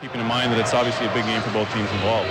Keeping in mind that it's obviously a big game for both teams involved.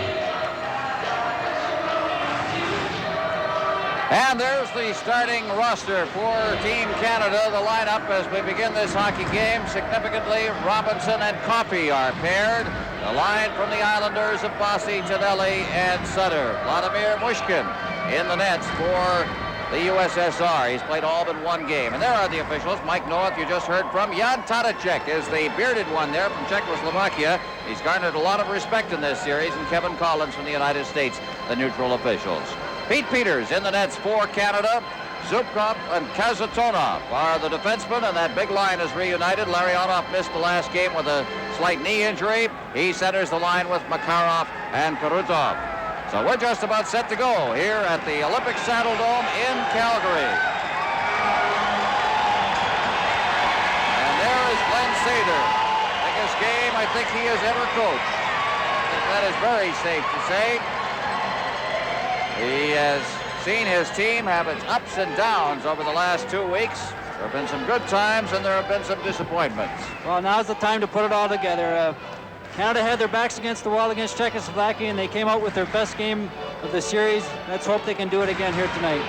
And there's the starting roster for Team Canada. The lineup as we begin this hockey game. Significantly, Robinson and Coffey are paired. The line from the Islanders of Bossy, Tonelli, and Sutter. Vladimir Mushkin in the nets for the USSR. He's played all but one game. And there are the officials. Mike North, you just heard from. Jan Tadacek is the bearded one there from Czechoslovakia. He's garnered a lot of respect in this series. And Kevin Collins from the United States, the neutral officials. Pete Peters in the nets for Canada. Zubkov and Kazatonov are the defensemen, and that big line is reunited. Larionov missed the last game with a slight knee injury. He centers the line with Makarov and Karutov. So we're just about set to go here at the Olympic Saddle Dome in Calgary. And there is Glenn Sader. Biggest game I think he has ever coached. I think that is very safe to say. He has seen his team have its ups and downs over the last 2 weeks. There have been some good times and there have been some disappointments. Well, now's the time to put it all together. Canada had their backs against the wall against Czechoslovakia, and they came out with their best game of the series. Let's hope they can do it again here tonight.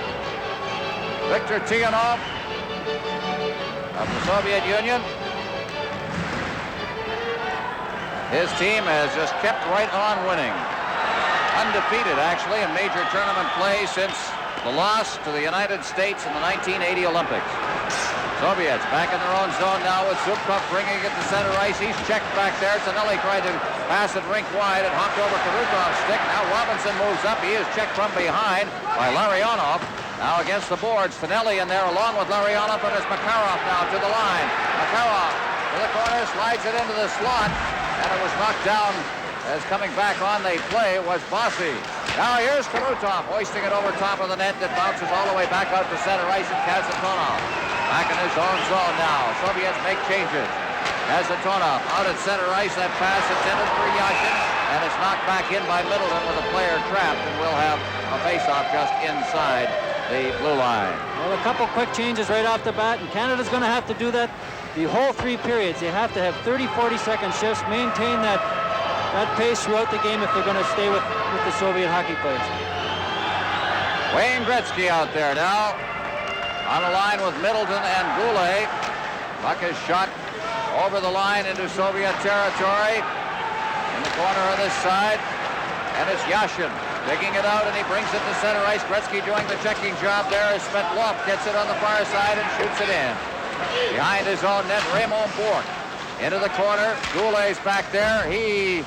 Viktor Tiyanov of the Soviet Union. His team has just kept right on winning. Undefeated, actually, in major tournament play since the loss to the United States in the 1980 Olympics. Soviets back in their own zone now with Zubkov bringing it to center ice. He's checked back there. Tonelli tried to pass it rink wide and hopped over Karutov's stick. Now Robinson moves up. He is checked from behind by Larionov. Now against the boards. Tonelli in there along with Larionov, and it's Makarov now to the line. Makarov to the corner, slides it into the slot, and it was knocked down. As coming back on the play was Bossy. Now here's Karutov hoisting it over top of the net. That bounces all the way back out to center ice, and Kazatonov back in his own zone now. Soviets make changes. Kazatonov out at center ice. That pass intended for Yashin, and it's knocked back in by Middleton with a player trapped, and we'll have a face-off just inside the blue line. Well, a couple quick changes right off the bat, and Canada's going to have to do that the whole 3 periods. They have to have 30, 40-second shifts, maintain that pace throughout the game if they're going to stay with the Soviet hockey players. Wayne Gretzky out there now on the line with Middleton and Goulet. Puck is shot over the line into Soviet territory in the corner of this side, and it's Yashin digging it out, and he brings it to center ice. Gretzky doing the checking job there as Svetlov gets it on the far side and shoots it in. Behind his own net, Raymond Bourque into the corner. Goulet's back there. He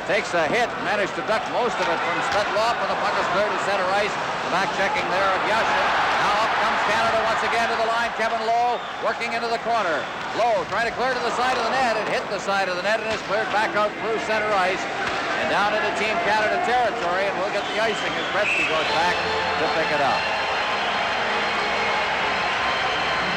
takes a hit, managed to duck most of it from Svetlov, and the puck is cleared to center ice. The back checking there of Yashin. Now up comes Canada once again to the line. Kevin Lowe working into the corner. Lowe trying to clear to the side of the net. It hit the side of the net and is cleared back out through center ice and down into Team Canada territory, and we'll get the icing as Gretzky goes back to pick it up.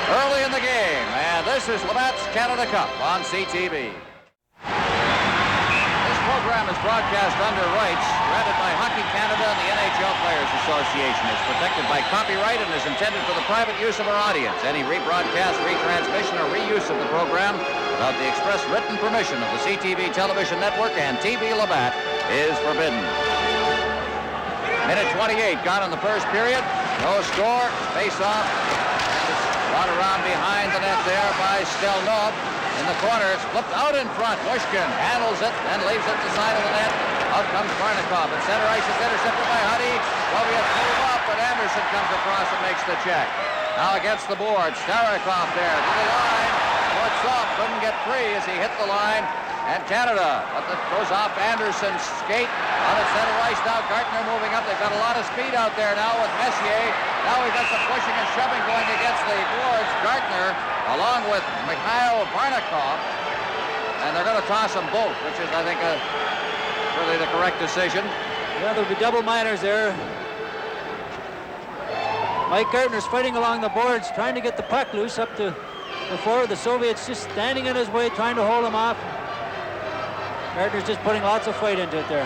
Early in the game, and this is Labatt's Canada Cup on CTV. This program is broadcast under rights granted by Hockey Canada and the NHL Players Association. It's protected by copyright and is intended for the private use of our audience. Any rebroadcast, retransmission, or reuse of the program without the express written permission of the CTV Television Network and TV Labatt is forbidden. Minute 28 gone in the first period. No score. Face-off. Brought around behind the net there by Stelnov. In the corner, it's flipped out in front. Mushkin handles it and leaves it to the side of the net. Out comes Barnikov. And center ice is intercepted by Huddy. Soviets move up, but Anderson comes across and makes the check. Now against the board, Starikov there to the line. Ports off, couldn't get free as he hit the line. And Canada, but that goes off Anderson's skate. Out at center ice now, Gartner moving up. They've got a lot of speed out there now with Messier. Now we've got some pushing and shoving going against the boards. Gartner, along with Mikhail Barnikov. And they're going to toss them both, which is, I think, really the correct decision. Yeah, there'll be double minors there. Mike Gartner's fighting along the boards, trying to get the puck loose up to the forward. The Soviets just standing in his way, trying to hold him off. Gartner's just putting lots of fight into it there.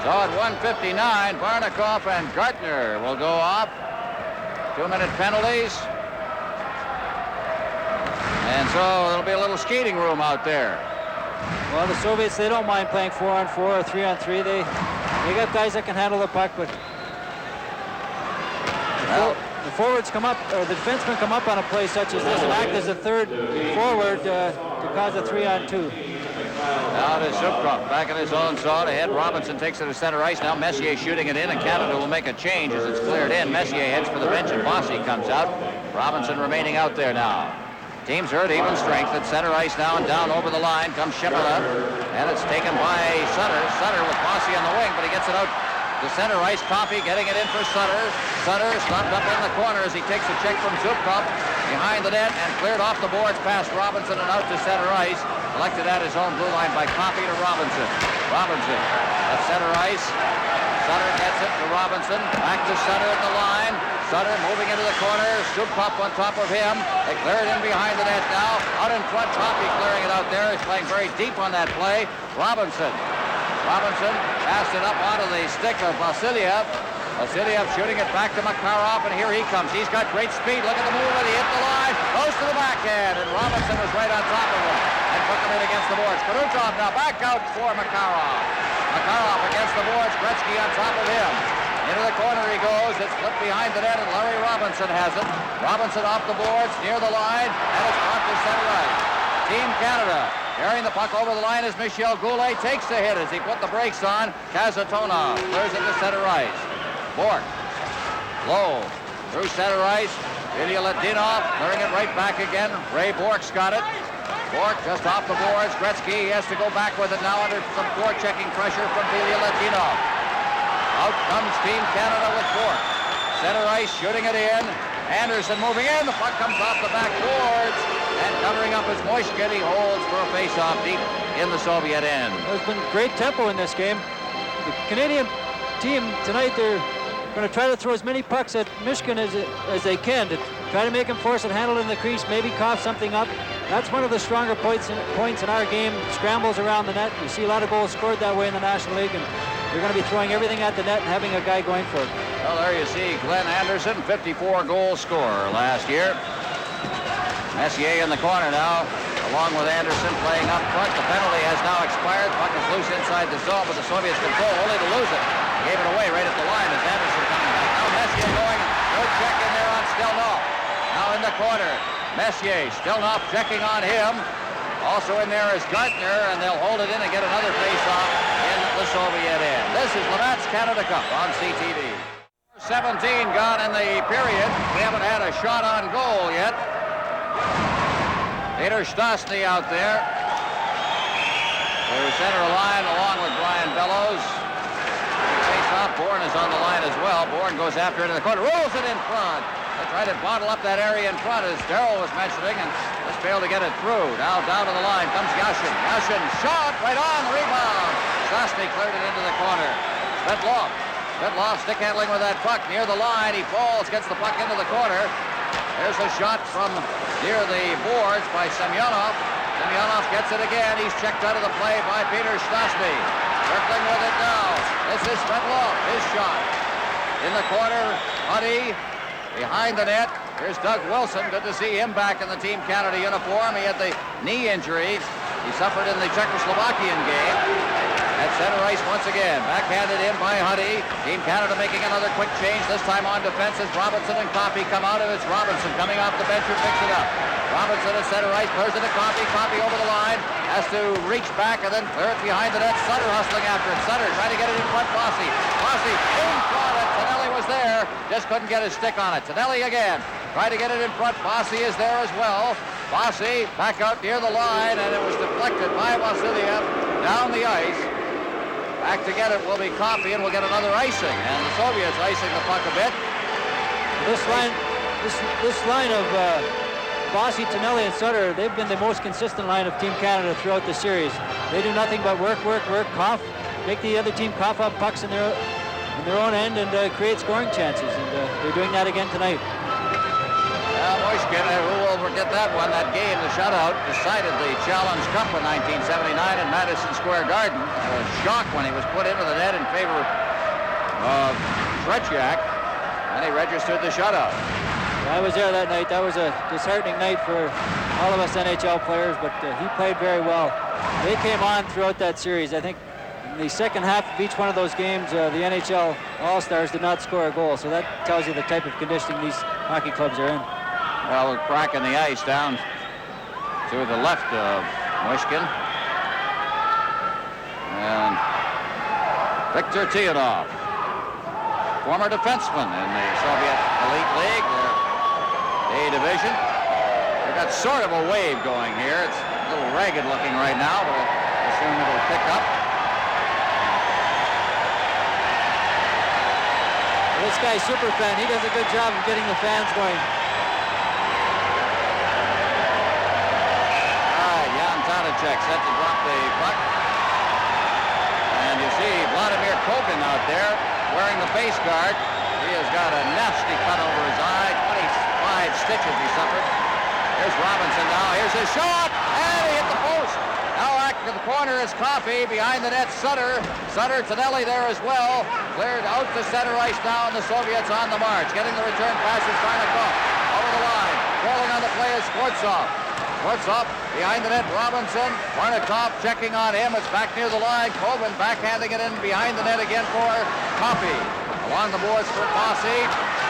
So at 1:59, Barnikov and Gartner will go off. 2-minute penalties. And so there'll be a little skating room out there. Well, the Soviets, they don't mind playing 4-on-4 or 3-on-3. They got guys that can handle the puck, but the forwards come up, or the defensemen come up on a play such as this and act as a third forward to cause a 3-on-2. Now to Zubkov, back in his own zone. Ahead, Robinson takes it to center ice. Now Messier shooting it in, and Canada will make a change as it's cleared in. Messier heads for the bench, and Bossy comes out. Robinson remaining out there now. Teams are at even strength at center ice now, and down over the line comes Shepard, and it's taken by Sutter. Sutter with Bossy on the wing, but he gets it out to center ice. Coffey getting it in for Sutter. Sutter stopped up in the corner as he takes a check from Zubkov behind the net and cleared off the boards past Robinson and out to center ice. Collected at his own blue line by Coffey to Robinson. Robinson at center ice. Sutter gets it to Robinson. Back to Sutter at the line. Sutter moving into the corner. Zubkov on top of him. They clear it in behind the net now. Out in front, Coffey clearing it out there. He's playing very deep on that play. Robinson passed it up onto the stick of Vasiliev. Vasiliev shooting it back to Makarov, and here he comes. He's got great speed. Look at the move, and he hit the line. Goes to the backhand, and Robinson was right on top of him and took him in against the boards. Karuchov now back out for Makarov. Makarov against the boards. Gretzky on top of him. Into the corner he goes. It's flipped behind the net, and Larry Robinson has it. Robinson off the boards, near the line, and it's brought to center ice. Team Canada carrying the puck over the line as Michel Goulet takes the hit as he put the brakes on. Kazatonov clears it to center ice. Bork, low, through center ice. Ilya Ledinov clearing it right back again. Ray Bork's got it. Bork just off the boards. Gretzky has to go back with it now under some forechecking pressure from Ilya Ledinov. Out comes Team Canada with Bork. Center ice shooting it in. Anderson moving in. The puck comes off the back boards. And covering up his Moishkin, he holds for a face-off deep in the Soviet end. There's been great tempo in this game. The Canadian team tonight, they're going to try to throw as many pucks at Mishkin as they can to try to make him force it, handle it in the crease, maybe cough something up. That's one of the stronger points in our game. Scrambles around the net. You see a lot of goals scored that way in the National League, and they're going to be throwing everything at the net and having a guy going for it. Well, there you see Glenn Anderson, 54-goal scorer last year. Messier in the corner now, along with Anderson playing up front. The penalty has now expired. Puck is loose inside the zone, but the Soviets control only to lose it. Gave it away right at the line as Anderson coming back. Now Messier going, good check in there on Stelnov. Now in the corner, Messier, Stelnov checking on him. Also in there is Gartner, and they'll hold it in and get another face-off in the Soviet end. This is Labatt's Canada Cup on CTV. 17 gone in the period. We haven't had a shot on goal yet. Peter Stastny out there. Through center line along with Brian Bellows. Face-off, Bourne is on the line as well. Bourne goes after it in the corner, rolls it in front. They try to bottle up that area in front, as Darrell was mentioning, and just failed to get it through. Now down to the line comes Yashin. Yashin shot right on the rebound. Stastny cleared it into the corner. Svetlov stick handling with that puck near the line. He falls, gets the puck into the corner. There's a shot from near the boards by Semyonov. Semyonov gets it again. He's checked out of the play by Peter Stastny. Circling with it now. This is Svetlov. His shot. In the corner, Huddy behind the net. Here's Doug Wilson. Good to see him back in the Team Canada uniform. He had the knee injury he suffered in the Czechoslovakian game. At center ice once again. Backhanded in by Huddy. Team Canada making another quick change. This time on defense as Robinson and Coffey come out, and it's Robinson coming off the bench who picks it up. Robinson at center ice, clears it to Coffey. Coffey over the line. Has to reach back and then clear it behind the net. Sutter hustling after it. Sutter trying to get it in front. Bossy in front, and Tonelli was there. Just couldn't get his stick on it. Tonelli again. Trying to get it in front. Bossy is there as well. Bossy back out near the line, and it was deflected by Vasiliev down the ice. Back to get it will be Coffey, and we'll get another icing. And the Soviets icing the puck a bit. This line of Bossy, Tonelli, and Sutter, they've been the most consistent line of Team Canada throughout the series. They do nothing but work, cough, make the other team cough up pucks in their own end and create scoring chances. And they're doing that again tonight. Moishkin, who will forget that one? That game, the shutout, decided the Challenge Cup in 1979 in Madison Square Garden. It was a shock when he was put into the net in favor of Tretiak, and he registered the shutout. I was there that night. That was a disheartening night for all of us NHL players, but he played very well. They came on throughout that series. I think in the second half of each one of those games, the NHL All-Stars did not score a goal, so that tells you the type of conditioning these hockey clubs are in. Well, cracking the ice down to the left of Mushkin. And Viktor Tiyadov, former defenseman in the Soviet Elite League, their A division. They've got sort of a wave going here. It's a little ragged looking right now, but I assume it'll pick up. This guy's super fan. He does a good job of getting the fans going. Jan Tadicek set to drop the puck. And you see Vladimir Kogan out there wearing the face guard. He has got a nasty cut over his eye. 25 stitches he suffered. Here's Robinson now. Here's his shot. And he hit the post. Now back to the corner is Coffey. Behind the net, Sutter. Tonelli there as well. Cleared out to center ice now, and the Soviets on the march. Getting the return pass is Varnikov. Over the line. Rolling on the play is Skvortsov. Skvortsov behind the net, Robinson. Varnikov checking on him. It's back near the line. Koban backhanding it in behind the net again for Coffey. Along the boards for Bossy.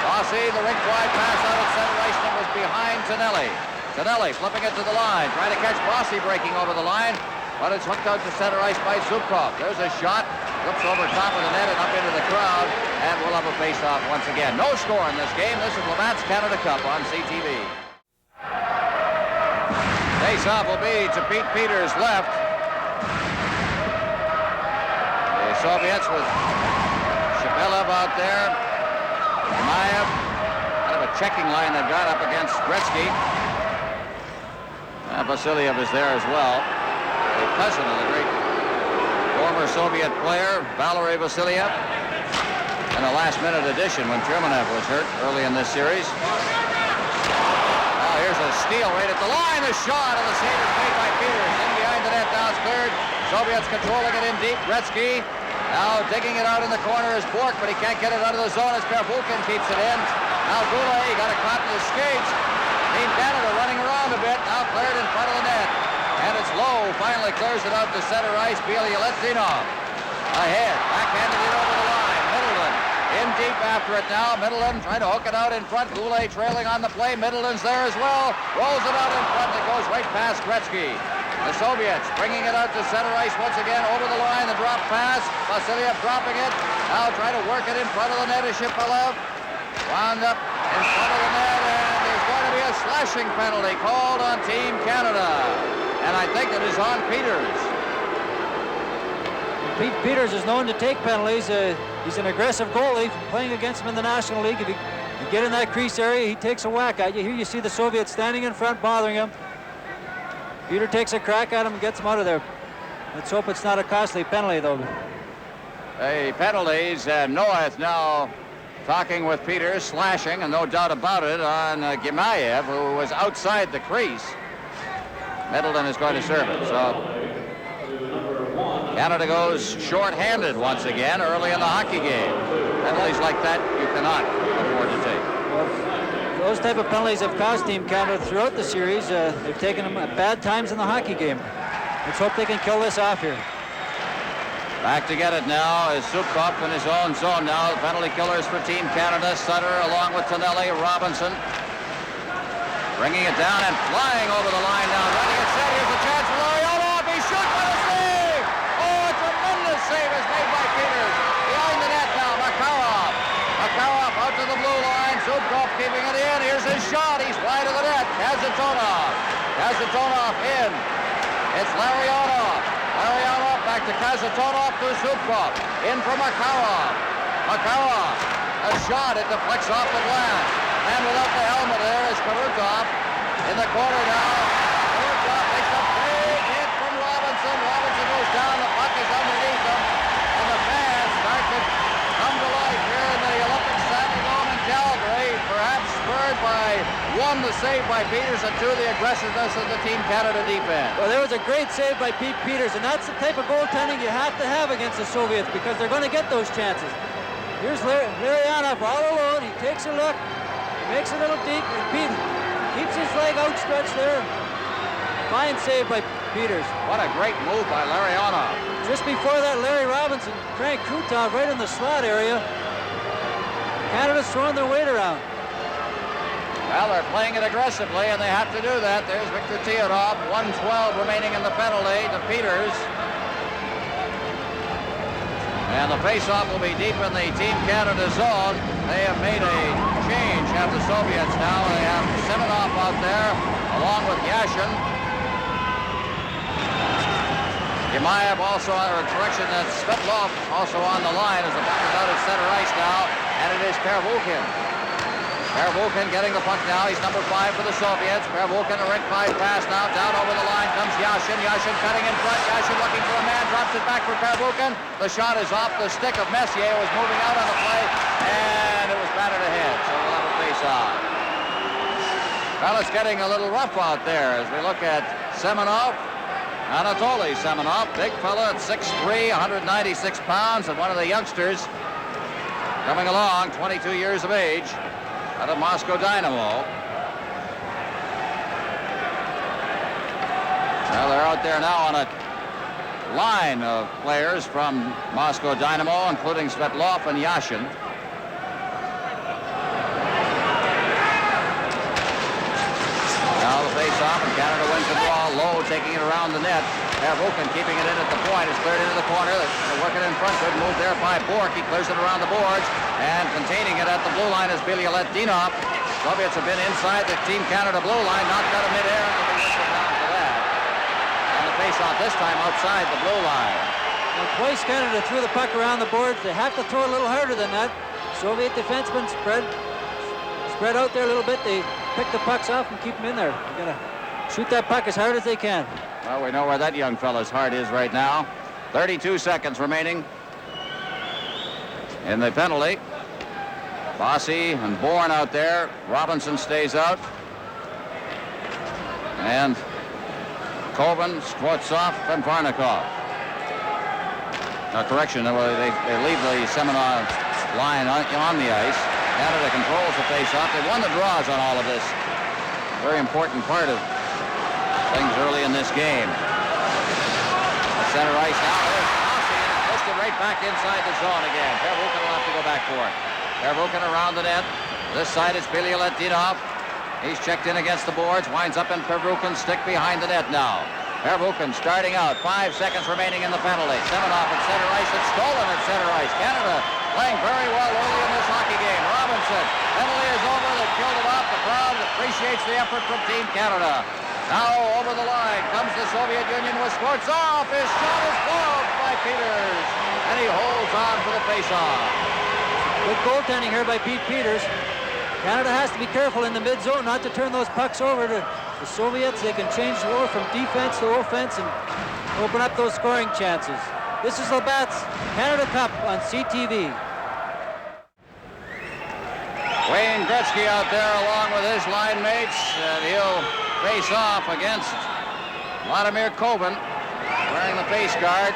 Bossy, the rink-wide pass out at center ice, and it was behind Tonelli. Tonelli flipping it to the line, trying to catch Bossy breaking over the line, but it's hooked out to center ice by Zubkov. There's a shot, flips over top of the net and up into the crowd, and we'll have a face-off once again. No score in this game. This is Labatt's Canada Cup on CTV. Face-off will be to Pete Peters' left. The Soviets with Shabelev out there, Mayev, kind of a checking line they've got up against Gretzky. Vasiliev is there as well, a cousin of the great former Soviet player, Valery Vasiliev, and a last-minute addition when Trumanev was hurt early in this series. Now here's a steal right at the line, a shot, and the save is made by Peters. In behind the net, now it's cleared. Soviets controlling it in deep. Gretzky now digging it out in the corner is Bork, but he can't get it out of the zone as Pervulkin keeps it in. Now Goulet got a caught in the skates. Team Canada running around a bit, now cleared in front of the net. And it's low, finally clears it out to center ice. Bielya-Letzinov ahead, backhanded it over the line. Middleton in deep after it now. Middleton trying to hook it out in front. Goulet trailing on the play. Middleton's there as well. Rolls it out in front. It goes right past Gretzky. The Soviets bringing it out to center ice once again over the line. The drop pass. Vasiliev dropping it. Now trying to work it in front of the net is Shipalev. Wound up in front of the net, and there's going to be a slashing penalty called on Team Canada. And I think it is on Peters. Pete Peters is known to take penalties. He's an aggressive goalie playing against him in the National League. If you get in that crease area, he takes a whack at you. Here you see the Soviets standing in front, bothering him. Peter takes a crack at him and gets him out of there. Let's hope it's not a costly penalty, though. Penalties, and Noeth now talking with Peters, slashing, and no doubt about it, on Gemayev, who was outside the crease. Middleton is going to serve it, so Canada goes short-handed once again early in the hockey game. Penalties like that you cannot afford to take. Well, those type of penalties have cost Team Canada throughout the series. They've taken them at bad times in the hockey game. Let's hope they can kill this off here. Back to get it now is Zubkov in his own zone now. The penalty killers for Team Canada. Sutter along with Tonelli, Robinson. Bringing it down and flying over the line now. Running it set. Here's a chance for Larionov. He shoots for the save. Oh, a tremendous save is made by Peters. Behind the net now, Makarov. Makarov out to the blue line. Zubkov keeping it in. Here's his shot. He's wide of the net. Kazatonov. Kazatonov in. It's Larionov. Larionov back to Kazatonov to Zubkov. In for Makarov. Makarov. A shot. It deflects off the glass. And without the helmet there is Karutov in the corner now. Karutov makes a big hit from Robinson. Robinson goes down. The puck is underneath him. And the fans start to come to life here in the Olympic Standing Dome in Calgary. Perhaps spurred by, one, the save by Peters, and two, the aggressiveness of the Team Canada defense. Well, there was a great save by Pete Peters, and that's the type of goaltending you have to have against the Soviets because they're going to get those chances. Here's Larionov all alone. He takes a look. Makes a little deep, and Pete keeps his leg outstretched there. Fine save by Peters. What a great move by Larionov. Just before that, Larry Robinson cranked Krutov right in the slot area. Canada's throwing their weight around. Well, they're playing it aggressively, and they have to do that. There's Victor Teodov, 1:12 remaining in the penalty to Peters. And the faceoff will be deep in the Team Canada zone. They have made a change, have the Soviets now. They have Semenov out there, along with Yashin. Yemaev also, or correction, that's Svetlov also on the line as the puck is out at center ice now, and it is Pervulkin. Pervulkin getting the puck now. He's number 5 for the Soviets. Pervulkin, a red 5 pass now. Down over the line comes Yashin. Yashin cutting in front. Yashin looking for a man. Drops it back for Pervulkin. The shot is off the stick of Messier, who was moving out on the play, and it was batted ahead. So we'll have a face-off. Well, it's getting a little rough out there as we look at Semenov. Anatoly Semenov, big fella at 6'3", 196 pounds, and one of the youngsters coming along, 22 years of age, out of Moscow Dynamo. Well, they're out there now on a line of players from Moscow Dynamo, including Svetlov and Yashin. Now the face-off, and Canada wins the draw. Low taking it around the net. Pervulkin keeping it in at the point. It's cleared into the corner. They're working in front. Good move there by Bork. He clears it around the boards. And containing it at the blue line is Bilyaletdinov. Soviets have been inside the Team Canada blue line. Not got a mid-air. And they'll be whistled down for that. And the face-off this time outside the blue line. Well, twice Canada threw the puck around the boards. They have to throw a little harder than that. Soviet defensemen spread out there a little bit. They pick the pucks off and keep them in there. They're gonna shoot that puck as hard as they can. Well, we know where that young fella's heart is right now. 32 seconds remaining in the penalty. Bossy and Bourne out there. Robinson stays out. And Koven, Skvortsov, and Varnikov. Correction, they leave the Semenov line on the ice. Canada controls the face-off. They won the draws on all of this. Very important part of things early in this game. Center ice now. There's Bossy, and it's twisted right back inside the zone again. Pervulkin will have to go back for it. Pervulkin around the net. This side is Bilyaletdinov. He's checked in against the boards. Winds up in Pervulkin's stick behind the net now. Pervulkin starting out. 5 seconds remaining in the penalty. Semenov at center ice. It's stolen at center ice. Canada playing very well early in this hockey game. Robinson. Penalty is over. They've killed it off. The crowd appreciates the effort from Team Canada. Now over the line comes the Soviet Union with Skvortsov. His shot is blocked by Peters. And he holds on for the face-off. Good goaltending here by Pete Peters. Canada has to be careful in the mid-zone not to turn those pucks over to the Soviets. They can change the war from defense to offense and open up those scoring chances. This is Labatt's Canada Cup on CTV. Wayne Gretzky out there along with his line mates, and he'll face off against Vladimir Koven, wearing the face guard.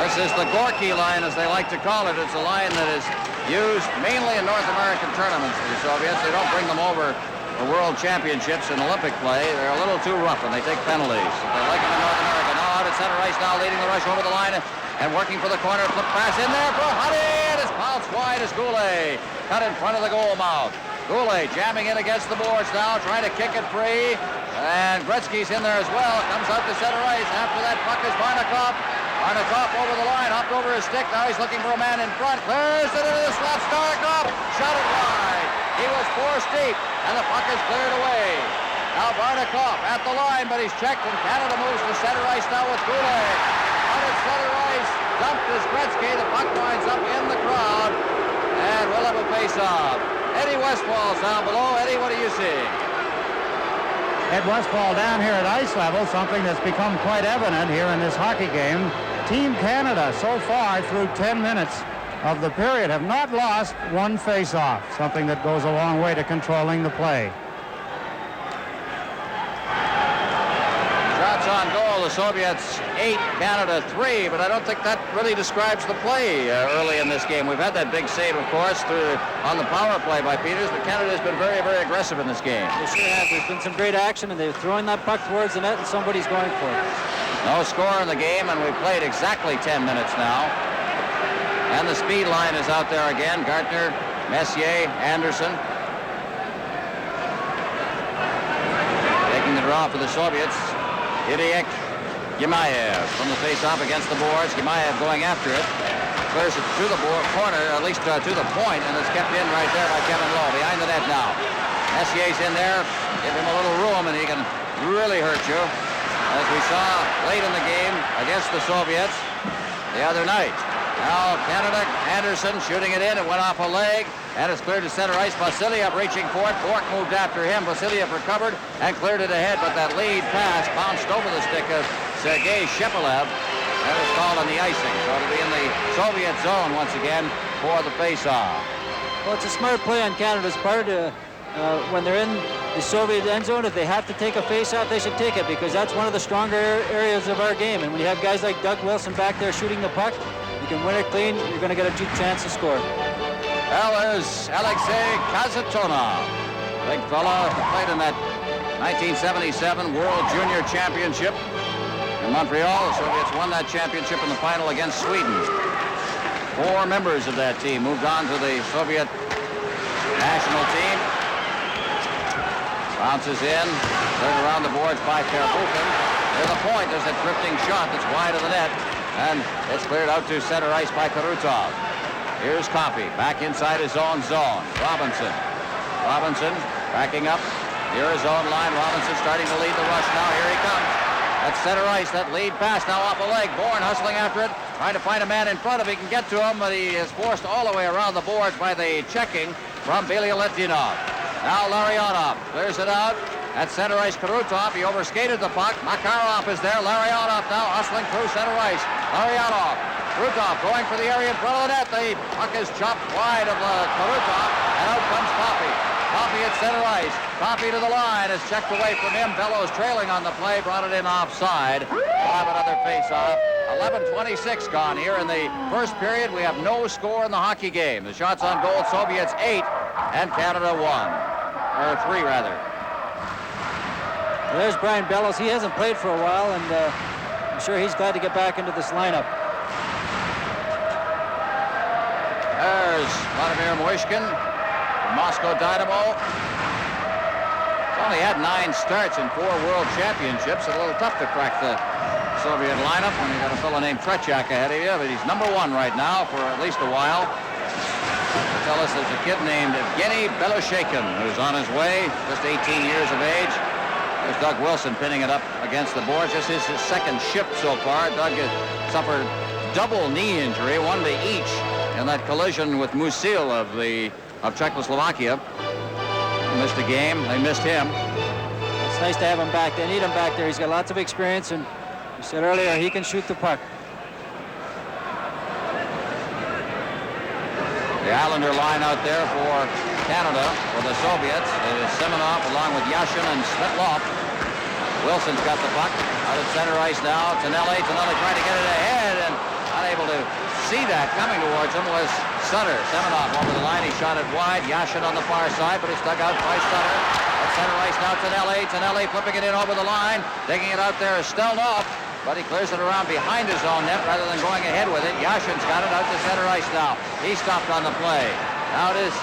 This is the Gorky line, as they like to call it. It's a line that is used mainly in North American tournaments for the Soviets. They don't bring them over for world championships and Olympic play. They're a little too rough, and they take penalties. They like them in North America. Now out at center ice, now leading the rush over the line and working for the corner. Flip pass in there for Huddy, and it's bounced wide as Goulet. Cut in front of the goal mouth. Goulet jamming in against the boards now, trying to kick it free. And Gretzky's in there as well. Comes out to center ice. After that puck is Varnikov. Varnikov over the line, hopped over his stick. Now he's looking for a man in front. Clears it into the slot. Starkov shot it wide. He was forced deep, and the puck is cleared away. Now Varnikov at the line, but he's checked, and Canada moves to center ice now with Goulet. Out at center ice, dumped is Gretzky. The puck winds up in the crowd, and we'll have a face-off. Eddie Westfall's down below. Eddie, what are you seeing? Ed Westfall down here at ice level, something that's become quite evident here in this hockey game. Team Canada, so far through 10 minutes of the period, have not lost one face-off, something that goes a long way to controlling the play. Shots on goal the Soviets 8, Canada 3, but I don't think that really describes the play early in this game. We've had that big save, of course, on the power play by Peters, but Canada has been very, very aggressive in this game. They sure have. There's been some great action, and they're throwing that puck towards the net, and somebody's going for it. No score in the game, and we've played exactly 10 minutes now. And the speed line is out there again. Gartner, Messier, Anderson. Taking the draw for the Soviets. Idiak, Gimaev from the face-off against the boards. Gimaev going after it. Clears it to the corner, or at least to the point, and it's kept in right there by Kevin Lowe. Behind the net now. Messier's in there. Give him a little room, and he can really hurt you, as we saw late in the game against the Soviets the other night. Now Canada, Anderson shooting it in. It went off a leg, and it's cleared to center ice. Vasiliev reaching for it. Bork moved after him. Vasiliev recovered and cleared it ahead, but that lead pass bounced over the stick of Sergei Shepelev. That was called on the icing, so it'll be in the Soviet zone once again for the face-off. Well, it's a smart play on Canada's part. When they're in the Soviet end zone, if they have to take a face-off, they should take it, because that's one of the stronger areas of our game. And when you have guys like Doug Wilson back there shooting the puck, you can win it clean, you're going to get a chance to score. Well, there's Alexei Kazatonov. Big fella, played in that 1977 World Junior Championship in Montreal. The Soviets won that championship in the final against Sweden. 4 members of that team moved on to the Soviet national team. Bounces in, turned around the boards by Terbukin. Near the point, there's a drifting shot that's wide of the net, and it's cleared out to center ice by Karutov. Here's Coffey, back inside his own zone. Robinson backing up near his own line. Robinson starting to lead the rush now. Here he comes. That's center ice, that lead pass now off a leg. Bourne hustling after it, trying to find a man in front if he can get to him, but he is forced all the way around the boards by the checking from Bilyaletdinov. Now Larionov clears it out. At center ice, Karutov. He overskated the puck. Makarov is there. Larionov now hustling through center ice. Larionov. Karutov going for the area in front of the net. The puck is chopped wide of Karutov, and out comes Coffey. Coffey at center ice. Coffey to the line. Is checked away from him. Bellows trailing on the play. Brought it in offside. We'll have another face-off. 11:26 gone here in the first period. We have no score in the hockey game. The shots on goal, Soviets 8 and Canada 1. Or 3, rather. There's Brian Bellows. He hasn't played for a while, and I'm sure he's glad to get back into this lineup. There's Vladimir Moishkin from Moscow Dynamo. He's only had 9 starts in 4 World Championships. It's a little tough to crack the Soviet lineup when you got a fellow named Tretiak ahead of you, but he's number 1 right now for at least a while. They tell us there's a kid named Evgeny Beloshekin who's on his way, just 18 years of age. There's Doug Wilson pinning it up against the boards. This is his second shift so far. Doug has suffered double knee injury, one to each, in that collision with Musil of Czechoslovakia. He missed a game. They missed him. It's nice to have him back. They need him back there. He's got lots of experience, and you said earlier he can shoot the puck. The Islander line out there for Canada, for the Soviets. It is Semenov along with Yashin and Svetlov. Wilson's got the puck out at center ice now. Tonelli trying to get it ahead, and unable to see that coming towards him was Sutter. Semenov over the line. He shot it wide. Yashin on the far side, but it's dug out by Sutter. At center ice now, Tonelli flipping it in over the line. Taking it out there is Stelnov, but he clears it around behind his own net rather than going ahead with it. Yashin's got it out to center ice now. He stopped on the play. Now it is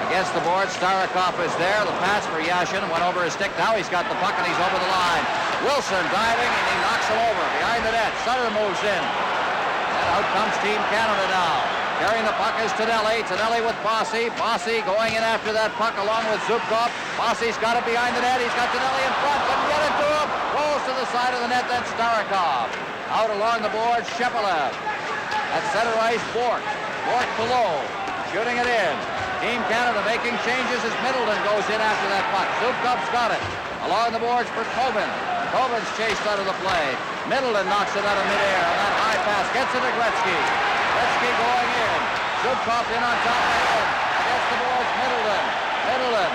against the board. Starikov is there. The pass for Yashin went over his stick. Now he's got the puck and he's over the line. Wilson diving and he knocks him over behind the net. Sutter moves in. And out comes Team Canada now. Carrying the puck is Tonelli. Tonelli with Bossy. Bossy going in after that puck along with Zubkov. Bossy's got it behind the net. He's got Tonelli in front. Couldn't get it to him. Rolls to the side of the net. Then Starikov. Out along the board, Shepelev. At center ice, Bork. Bork to Lowe. Shooting it in. Team Canada making changes as Middleton goes in after that puck. Zubkov's got it. Along the boards for Tobin. Tobin's chased out of the play. Middleton knocks it out of midair. And that high pass gets it to Gretzky. Gretzky going in. Zubkov in on top of him. Against the boards, Middleton.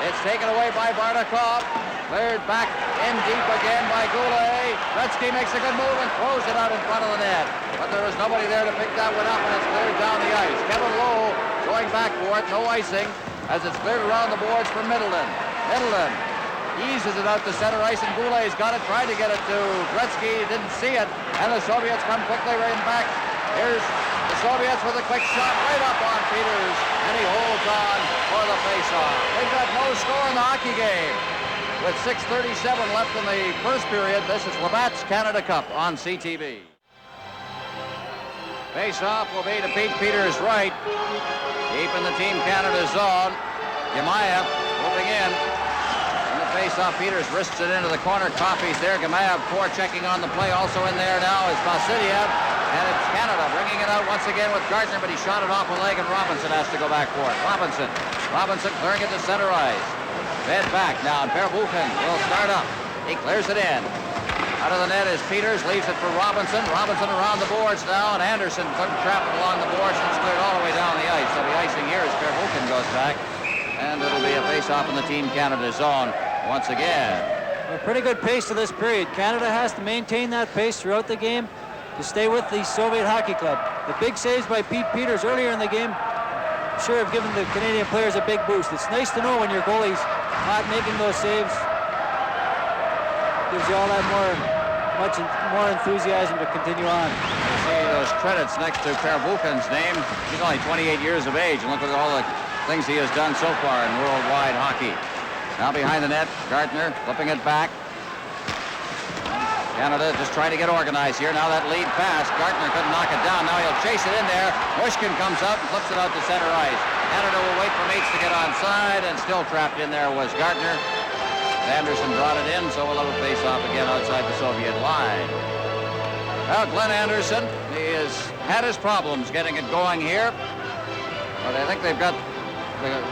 It's taken away by Bardakov. Cleared back in deep again by Goulet. Gretzky makes a good move and throws it out in front of the net. But there was nobody there to pick that one up, and it's cleared down the ice. Kevin Lowe going back for it, no icing, as it's cleared around the boards for Middleton. Middleton eases it out to center ice, and Goulet's got it, tried to get it to Gretzky, didn't see it, and the Soviets come quickly right back. Here's the Soviets with a quick shot right up on Peters, and he holds on for the face-off. They've got no score in the hockey game. With 6:37 left in the first period, this is Labatt's Canada Cup on CTV. Face-off will be to Pete Peters' right. Deep in the Team Canada zone. Gemayev moving in. In the face-off, Peters wrists it into the corner. Coffey's there. Gemayev checking on the play. Also in there now is Vasiliev. And it's Canada bringing it out once again with Gardner, but he shot it off a leg, and Robinson has to go back for it. Robinson clearing it to center ice. Fed back now, and Verbuchen will start up. He clears it in. Out of the net is Peters, leaves it for Robinson. Robinson around the boards now, and Anderson couldn't trap it along the boards, and it's cleared all the way down the ice. So the icing here as Verbuchen goes back, and it'll be a face-off in the Team Canada zone once again. A pretty good pace to this period. Canada has to maintain that pace throughout the game to stay with the Soviet Hockey Club. The big saves by Pete Peters earlier in the game sure have given the Canadian players a big boost. It's nice to know when your goalie's not making those saves. Gives you all that much more enthusiasm to continue on. You see those credits next to Verbuchen's name. He's only 28 years of age, and look at all the things he has done so far in worldwide hockey. Now behind the net, Gardner flipping it back. Canada just trying to get organized here. Now that lead pass, Gardner couldn't knock it down. Now he'll chase it in there. Mushkin comes out and flips it out to center ice. Canada will wait for Mates to get onside, and still trapped in there was Gardner. Anderson brought it in, so we'll have a face-off again outside the Soviet line. Well, Glenn Anderson, he has had his problems getting it going here, but I think they've got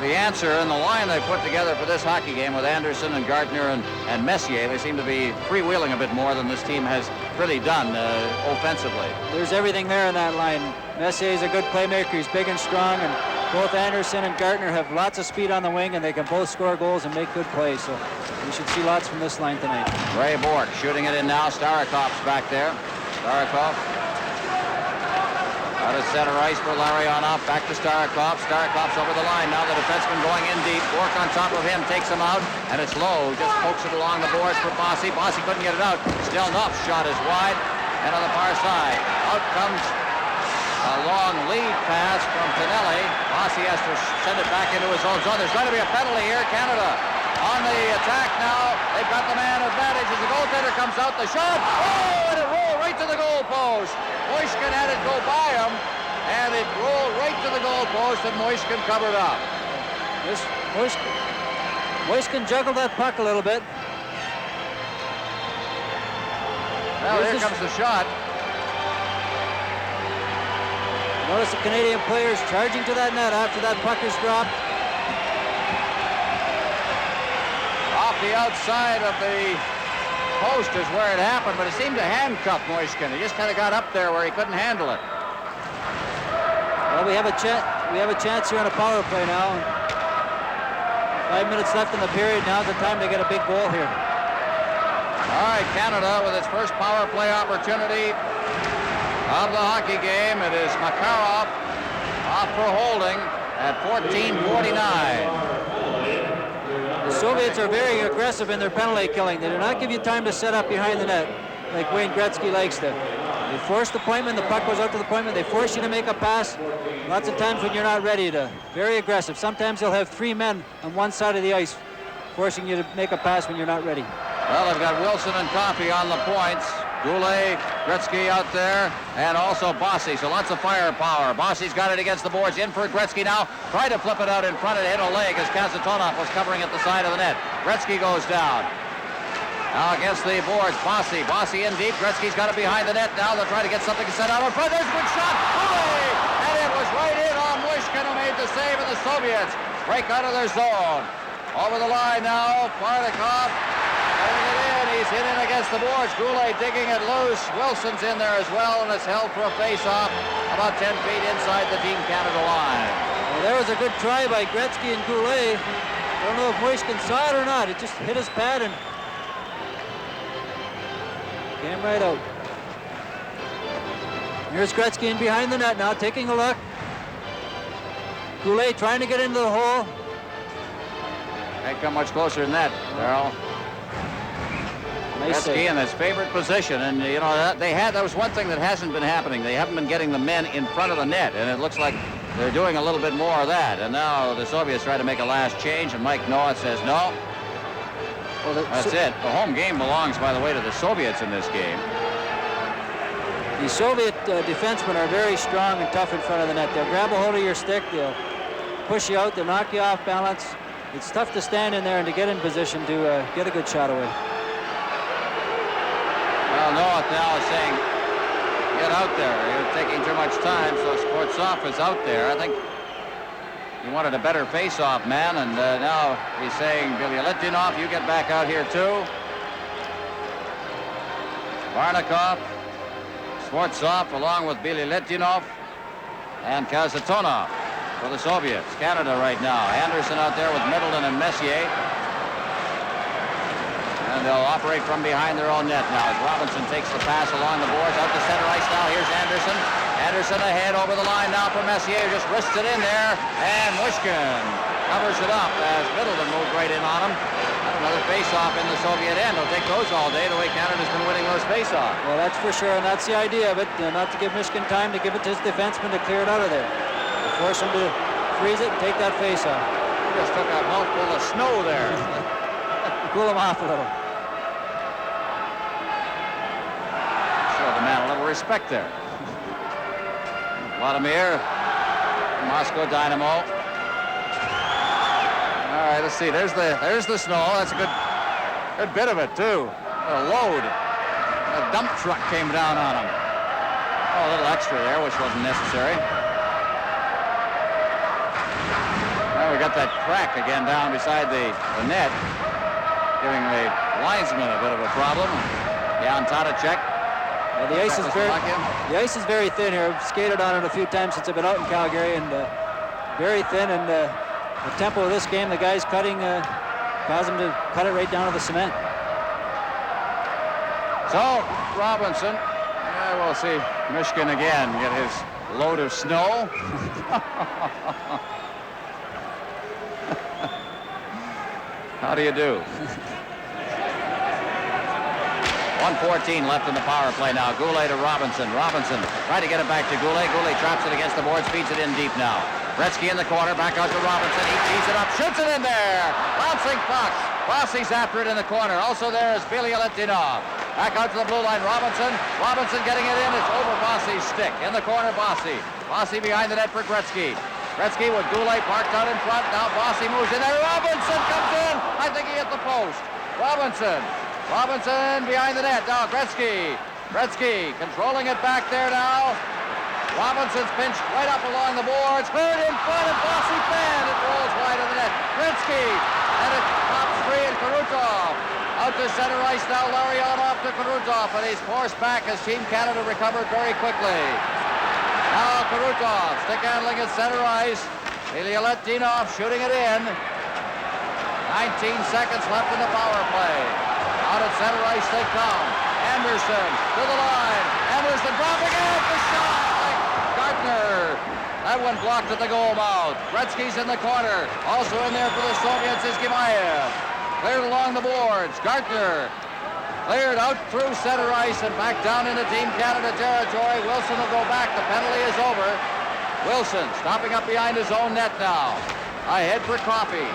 the answer in the line they put together for this hockey game with Anderson and Gardner and Messier. They seem to be freewheeling a bit more than this team has really done offensively. There's everything there in that line. Messier's a good playmaker. He's big and strong, and both Anderson and Gardner have lots of speed on the wing, and they can both score goals and make good plays. So we should see lots from this line tonight. Ray Bork shooting it in now. Starakov's back there. Starakov out of center ice for Larionov. Back to Starakov. Starakov's over the line. Now the defenseman going in deep. Bork on top of him takes him out, and it's Lowe. Just pokes it along the boards for Bossy. Bossy couldn't get it out. Still Knopf's shot is wide, and on the far side, out comes a long lead pass from Pinelli. Bossy has to send it back into his own zone. There's going to be a penalty here. Canada on the attack now. They've got the man advantage as the goaltender comes out. The shot. Oh, and it rolled right to the goal post. Moishkin had it go by him, and it rolled right to the goal post, and Moishkin covered up. Moishkin juggled that puck a little bit. Well, here comes the shot. Notice the Canadian players charging to that net after that puck is dropped. Off the outside of the post is where it happened, but it seemed to handcuff Moishkin. He just kind of got up there where he couldn't handle it. Well, we have a chance here on a power play now. 5 minutes left in the period. Now's the time to get a big goal here. All right, Canada with its first power play opportunity of the hockey game. It is Makarov off for holding at 14:49. The Soviets are very aggressive in their penalty killing. They do not give you time to set up behind the net like Wayne Gretzky likes to. They force the pointman, the puck goes out to the pointman, they force you to make a pass. Lots of times when you're not ready to. Very aggressive. Sometimes they'll have 3 men on one side of the ice forcing you to make a pass when you're not ready. Well, they've got Wilson and Coffey on the points. Goulet, Gretzky out there, and also Bossy, so lots of firepower. Bossy's got it against the boards, in for Gretzky now. Tried to flip it out in front, it hit a leg as Kazatonov was covering at the side of the net. Gretzky goes down. Now against the boards, Bossy in deep. Gretzky's got it behind the net now. They'll try to get something set out in front. There's a good shot. Goulet! And it was right in on Mushkin, who made the save, and the Soviets break out of their zone. Over the line now, Bartikov. He's hit in against the boards. Goulet digging it loose. Wilson's in there as well, and it's held for a face-off about 10 feet inside the Team Canada line. Well, there was a good try by Gretzky and Goulet. I don't know if Mushkin saw it or not. It just hit his pad and came right out. Here's Gretzky in behind the net now, taking a look. Goulet trying to get into the hole. Can't come much closer than that, Darrell. Nice Gretzky in his favorite position, and you know that was one thing that hasn't been happening. They haven't been getting the men in front of the net, and it looks like they're doing a little bit more of that. And now the Soviets try to make a last change, and Mike Noah says no. Well, That's it. The home game belongs, by the way, to the Soviets in this game. The Soviet defensemen are very strong and tough in front of the net. They'll grab a hold of your stick, they'll push you out, they'll knock you off balance. It's tough to stand in there and to get in position to get a good shot away. Well, Noah now is saying, get out there. You're taking too much time, so Sportsov is out there. I think he wanted a better face-off man, and now he's saying, Billy Litvinov, you get back out here too. Varnikov, Sportsov, along with Billy Litvinov, and Kazatonov for the Soviets. Canada right now. Anderson out there with Middleton and Messier. And they'll operate from behind their own net now as Robinson takes the pass along the boards out to center ice now. Here's Anderson. Anderson ahead over the line now for Messier. Just wrists it in there. And Mushkin covers it up as Middleton moved right in on him. Another face-off in the Soviet end. They'll take those all day the way Canada's been winning those face-offs. Well, that's for sure, and that's the idea of it. Not to give Mushkin time to give it to his defenseman to clear it out of there. To force him to freeze it and take that face-off. He just took a mouthful of snow there. Cool him off a little. Man, a little respect there. Vladimir, Moscow Dynamo. All right, let's see. There's the snow. That's a good bit of it too. A load. A dump truck came down on him. Oh, a little extra there, which wasn't necessary. Now we got that crack again down beside the net, giving the linesman a bit of a problem. Jan Tadacek. Well, the ice is very thin here. I've skated on it a few times since I've been out in Calgary, and very thin. And the tempo of this game, the guys cutting, cause them to cut it right down to the cement. So Robinson, we'll see Mushkin again get his load of snow. How do you do? 1:14 left in the power play now. Goulet to Robinson. Robinson trying to get it back to Goulet. Goulet traps it against the boards, feeds it in deep now. Gretzky in the corner, back out to Robinson. He tees it up, shoots it in there. Bouncing puck. Bossie's after it in the corner. Also there is Billy Litvinov. Back out to the blue line. Robinson. Robinson getting it in. It's over Bossie's stick. In the corner, Bossie. Bossie behind the net for Gretzky. Gretzky with Goulet parked out in front. Now Bossie moves in there. Robinson comes in. I think he hit the post. Robinson behind the net. Now Gretzky. Gretzky controlling it back there now. Robinson's pinched right up along the boards. Cleared in front of Bossy fan. It rolls wide of the net. Gretzky. And it pops free and Karutov. Out to center ice now. Larion off to Karutov. And he's forced back as Team Canada recovered very quickly. Now Karutov. Stick handling at center ice. Ilya Litvinov shooting it in. 19 seconds left in the power play. Out at center ice they come. Anderson to the line. Anderson dropping it. The shot by Gartner. That one blocked at the goal mouth. Gretzky's in the corner. Also in there for the Soviets is Gimayev. Cleared along the boards. Gartner cleared out through center ice and back down into Team Canada territory. Wilson will go back. The penalty is over. Wilson stopping up behind his own net now. Ahead for Coffey.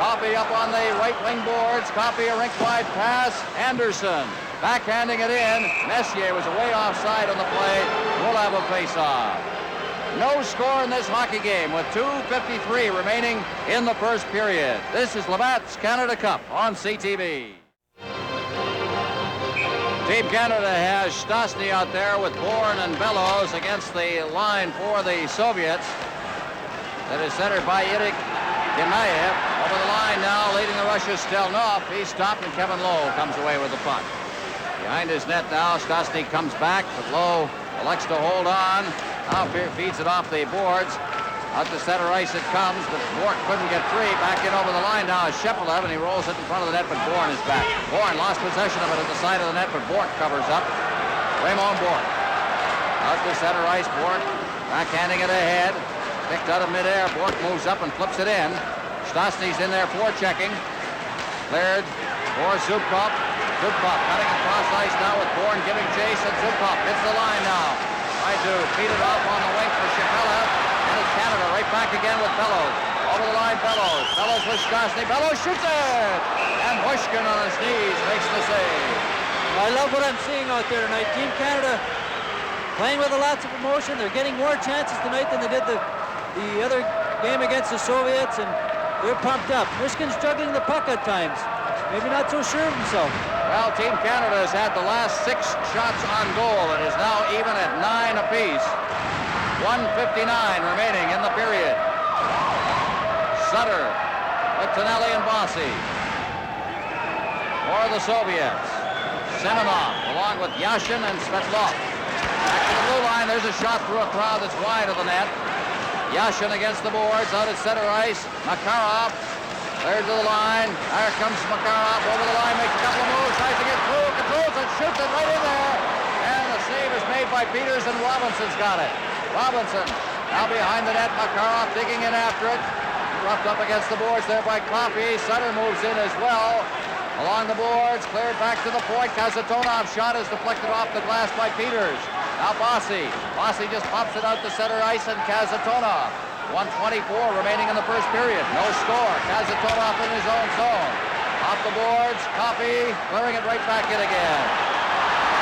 Coffey up on the right wing boards. Coffey a rink-wide pass. Anderson backhanding it in. Messier was way offside on the play. We'll have a face-off. No score in this hockey game with 2:53 remaining in the first period. This is Labatt's Canada Cup on CTV. Team Canada has Stastny out there with Bourne and Bellows against the line for the Soviets. That is centered by Irik Gimayev. Over the line now, leading the Russians, Stelnov. He's stopped, and Kevin Lowe comes away with the puck. Behind his net now, Stastny comes back, but Lowe elects to hold on. Now feeds it off the boards. Out to center ice it comes, but Bourque couldn't get free. Back in over the line now is Shepelev, and he rolls it in front of the net, but Bourne is back. Bourne lost possession of it at the side of the net, but Bourque covers up. Raymond Bourque. Out to center ice, Bourque backhanding it ahead. Picked out of midair. Bourque moves up and flips it in. Stastny's in there forechecking. Cleared for Zubkov. Zubkov cutting across ice now with Bourne giving chase, and Zubkov hits the line now. I do. Feed it off on the wing for Shepelev. And it's Canada right back again with Bellows. Over the line, Bellows. Bellows with Stastny. Bellows shoots it! And Bushkin on his knees makes the save. I love what I'm seeing out there tonight. Team Canada playing with lots of emotion. They're getting more chances tonight than they did the other game against the Soviets, and they're pumped up. Bushkin's juggling the puck at times. Maybe not so sure of himself. Well, Team Canada has had the last 6 shots on goal. It is now even at 9 apiece. 1:59 remaining in the period. Sutter with Tonelli and Bossy. For the Soviets. Semenov along with Yashin and Svetlov. Back to the blue line. There's a shot through a crowd that's wide of the net. Yashin against the boards. Out at center ice. Makarov. Cleared to the line. There comes Makarov over the line. Makes a couple of moves. Tries to get through. Controls it. Shoots it right in there. And the save is made by Peters, and Robinson's got it. Robinson now behind the net. Makarov digging in after it. Roughed up against the boards there by Coffey. Sutter moves in as well. Along the boards. Cleared back to the point. Kazatonov's shot is deflected off the glass by Peters. Now Bossy. Bossy just pops it out to center ice, and Kazatonov. 1:24 remaining in the first period. No score. Kazatonov in his own zone. Off the boards. Coffey clearing it right back in again.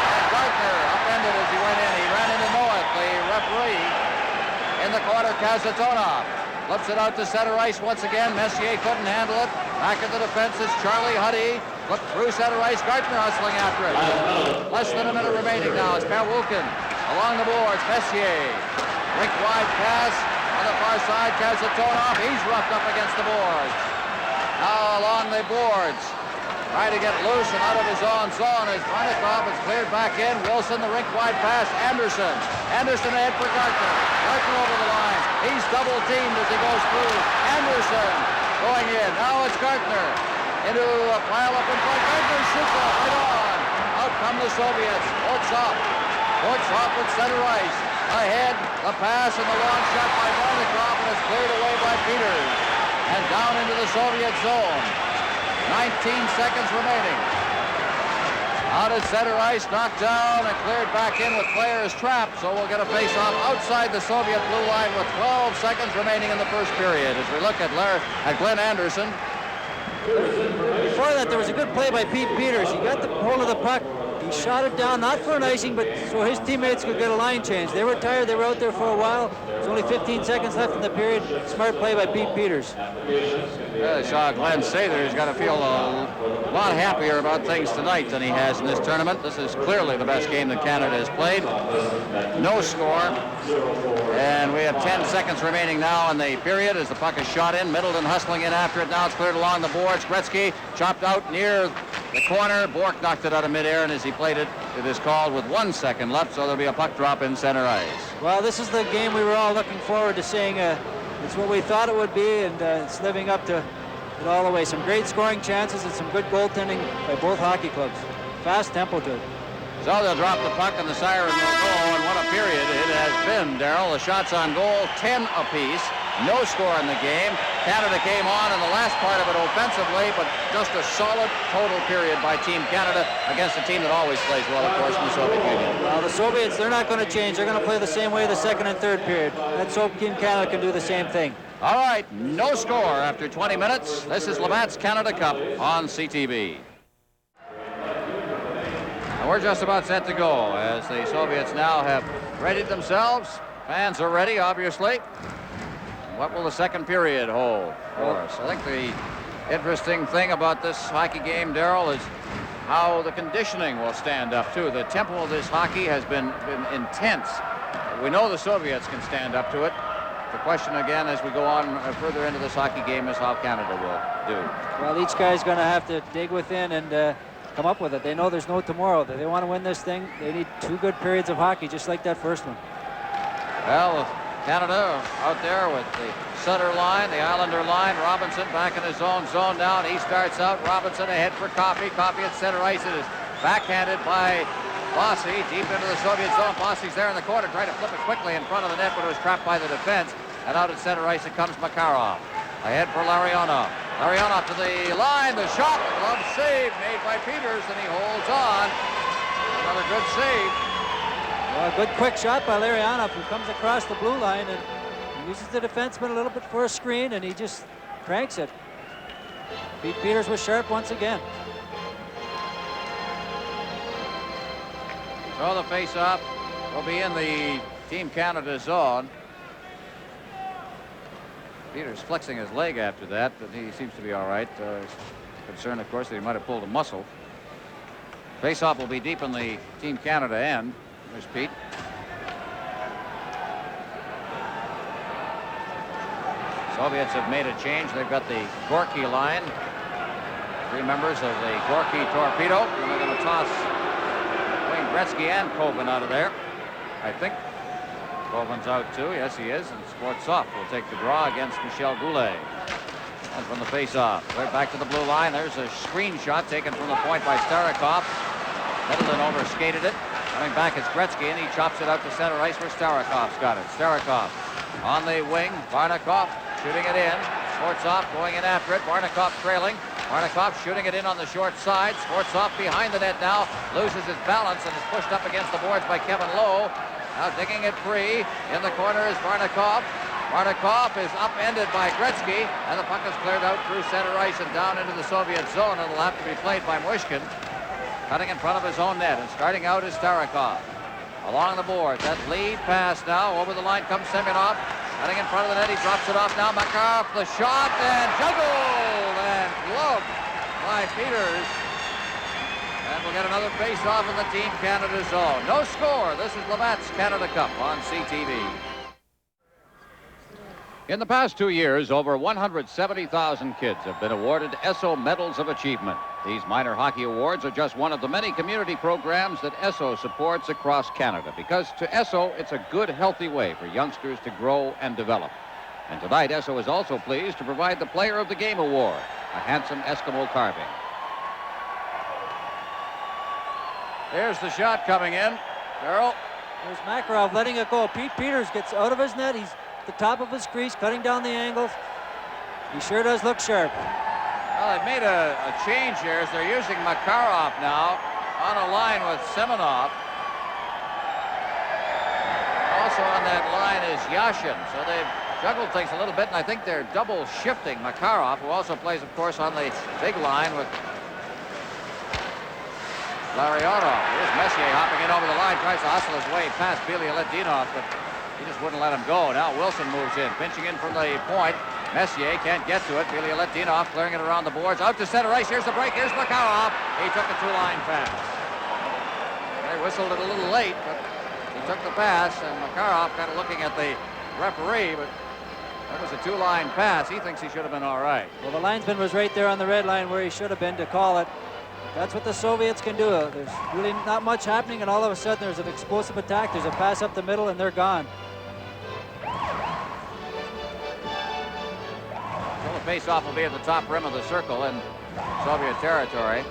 And Gardner upended as he went in. He ran into Noah, the referee. In the corner, Kazatonov. Flips it out to center ice once again. Messier couldn't handle it. Back at the defense is Charlie Huddy. Flipped through center ice. Gardner hustling after it. Less than a minute remaining now as Perwulkin along the boards. Messier. Rink wide pass. On the far side, Kazatonov. He's roughed up against the boards. Now along the boards. Trying to get loose and out of his own zone as Varnikov is cleared back in. Wilson, the rink wide pass. Anderson. Anderson ahead for Gardner. Gardner over the line. He's double teamed as he goes through. Anderson going in. Now it's Gardner. Into a pile up in front. Gardner shoots it right on. Out come the Soviets. Ortsov. Ortsov with center ice. Ahead, the pass and the long shot by Varnikov, and it's cleared away by Peters. And down into the Soviet zone. 19 seconds remaining. Out at center ice, knocked down and cleared back in with players trapped. So we'll get a face-off outside the Soviet blue line with 12 seconds remaining in the first period. As we look at Glenn Anderson. Before that, there was a good play by Pete Peters. He got the hold of the puck. He shot it down, not for an icing, but so his teammates could get a line change. They were tired. They were out there for a while. There's only 15 seconds left in the period. Smart play by Pete Peters. I saw Glenn say that he's got to feel a lot happier about things tonight than he has in this tournament. This is clearly the best game that Canada has played. No score. And we have 10 seconds remaining now in the period as the puck is shot in. Middleton hustling in after it. Now it's cleared along the boards. Gretzky chopped out near the corner. Bourque knocked it out of midair, and as he played it, it is called with 1 second left, so there'll be a puck drop in center ice. Well, this is the game we were all looking forward to seeing. It's what we thought it would be, and it's living up to it all the way. Some great scoring chances and some good goaltending by both hockey clubs. Fast tempo to it. So they'll drop the puck, and the siren will go, and what a period it has been, Darrell. The shots on goal, 10 apiece. No score in the game. Canada came on in the last part of it offensively, but just a solid total period by Team Canada against a team that always plays well, of course, in the Soviet Union. Well, the Soviets, they're not going to change. They're going to play the same way the second and third period. Let's hope Team Canada can do the same thing. All right, no score after 20 minutes. This is Labatt's Canada Cup on CTV. And we're just about set to go as the Soviets now have readied themselves. Fans are ready, obviously. What will the second period hold for us? I think the interesting thing about this hockey game, Darrell, is how the conditioning will stand up, too. The tempo of this hockey has been intense. We know the Soviets can stand up to it. The question, again, as we go on further into this hockey game is how Canada will do. Well, each guy's going to have to dig within and come up with it. They know there's no tomorrow. They want to win this thing. They need 2 good periods of hockey, just like that first one. Well, Canada out there with the Sutter line, the Islander line. Robinson back in his own zone now, and he starts out. Robinson ahead for Coffey. Coffey at center ice. It is backhanded by Bossy deep into the Soviet zone. Bossy's there in the corner, trying to flip it quickly in front of the net, but it was trapped by the defense. And out at center ice it comes Makarov. Ahead for Larionov. Larionov to the line. The shot, the glove save made by Peters, and he holds on. Another good save. Well, a good quick shot by Larionov, who comes across the blue line and uses the defenseman a little bit for a screen, and he just cranks it. Pete Peters was sharp once again. So the face-off will be in the Team Canada zone. Peters flexing his leg after that, but he seems to be all right. Concerned, of course, that he might have pulled a muscle. Face-off will be deep in the Team Canada end. There's Pete. Soviets have made a change. They've got the Gorky line. 3 members of the Gorky torpedo. And they're going to toss Wayne Gretzky and Coben out of there. I think Coben's out too. Yes, he is. And Skvortsov will take the draw against Michel Goulet. And from the face-off, right back to the blue line. There's a screen shot taken from the point by Starikov. Middleton overskated it. Coming back is Gretzky, and he chops it out to center ice where Starikov's got it. Starikov on the wing. Barnikov shooting it in. Skvortsov going in after it. Barnikov trailing. Barnikov shooting it in on the short side. Skvortsov behind the net now. Loses his balance and is pushed up against the boards by Kevin Lowe. Now digging it free. In the corner is Barnikov. Barnikov is upended by Gretzky, and the puck is cleared out through center ice and down into the Soviet zone. It'll have to be played by Mushkin. Cutting in front of his own net, and starting out is Starikov. Along the boards, that lead pass now. Over the line comes Semyonov. Cutting in front of the net, he drops it off now. Makarov, the shot, and juggled and gloved by Peters. And we'll get another face-off in the Team Canada zone. No score. This is Labatt's Canada Cup on CTV. In the past 2 years, over 170,000 kids have been awarded Esso Medals of Achievement. These minor hockey awards are just one of the many community programs that Esso supports across Canada, because to Esso, it's a good, healthy way for youngsters to grow and develop. And tonight, Esso is also pleased to provide the Player of the Game Award, a handsome Eskimo carving. There's the shot coming in. Carroll. There's Makarov letting it go. Pete Peters gets out of his net. He's at the top of his crease, cutting down the angles. He sure does look sharp. Well, they've made a change here as they're using Makarov now on a line with Semyonov. Also on that line is Yashin, so they've juggled things a little bit, and I think they're double shifting Makarov, who also plays, of course, on the big line with Larionov. Here's Messier hopping in over the line, tries to hustle his way past Bielya-Ledinov, but he just wouldn't let him go. Now Wilson moves in, pinching in from the point. Messier can't get to it. Bielya-Ledinov clearing it around the boards. Out to center ice. Here's the break. Here's Makarov. He took a 2-line pass. They whistled it a little late, but he took the pass, and Makarov kind of looking at the referee, but that was a 2-line pass. He thinks he should have been all right. Well, the linesman was right there on the red line where he should have been to call it. That's what the Soviets can do. There's really not much happening, and all of a sudden there's an explosive attack. There's a pass up the middle, and they're gone. Well, the face-off will be at the top rim of the circle in Soviet territory.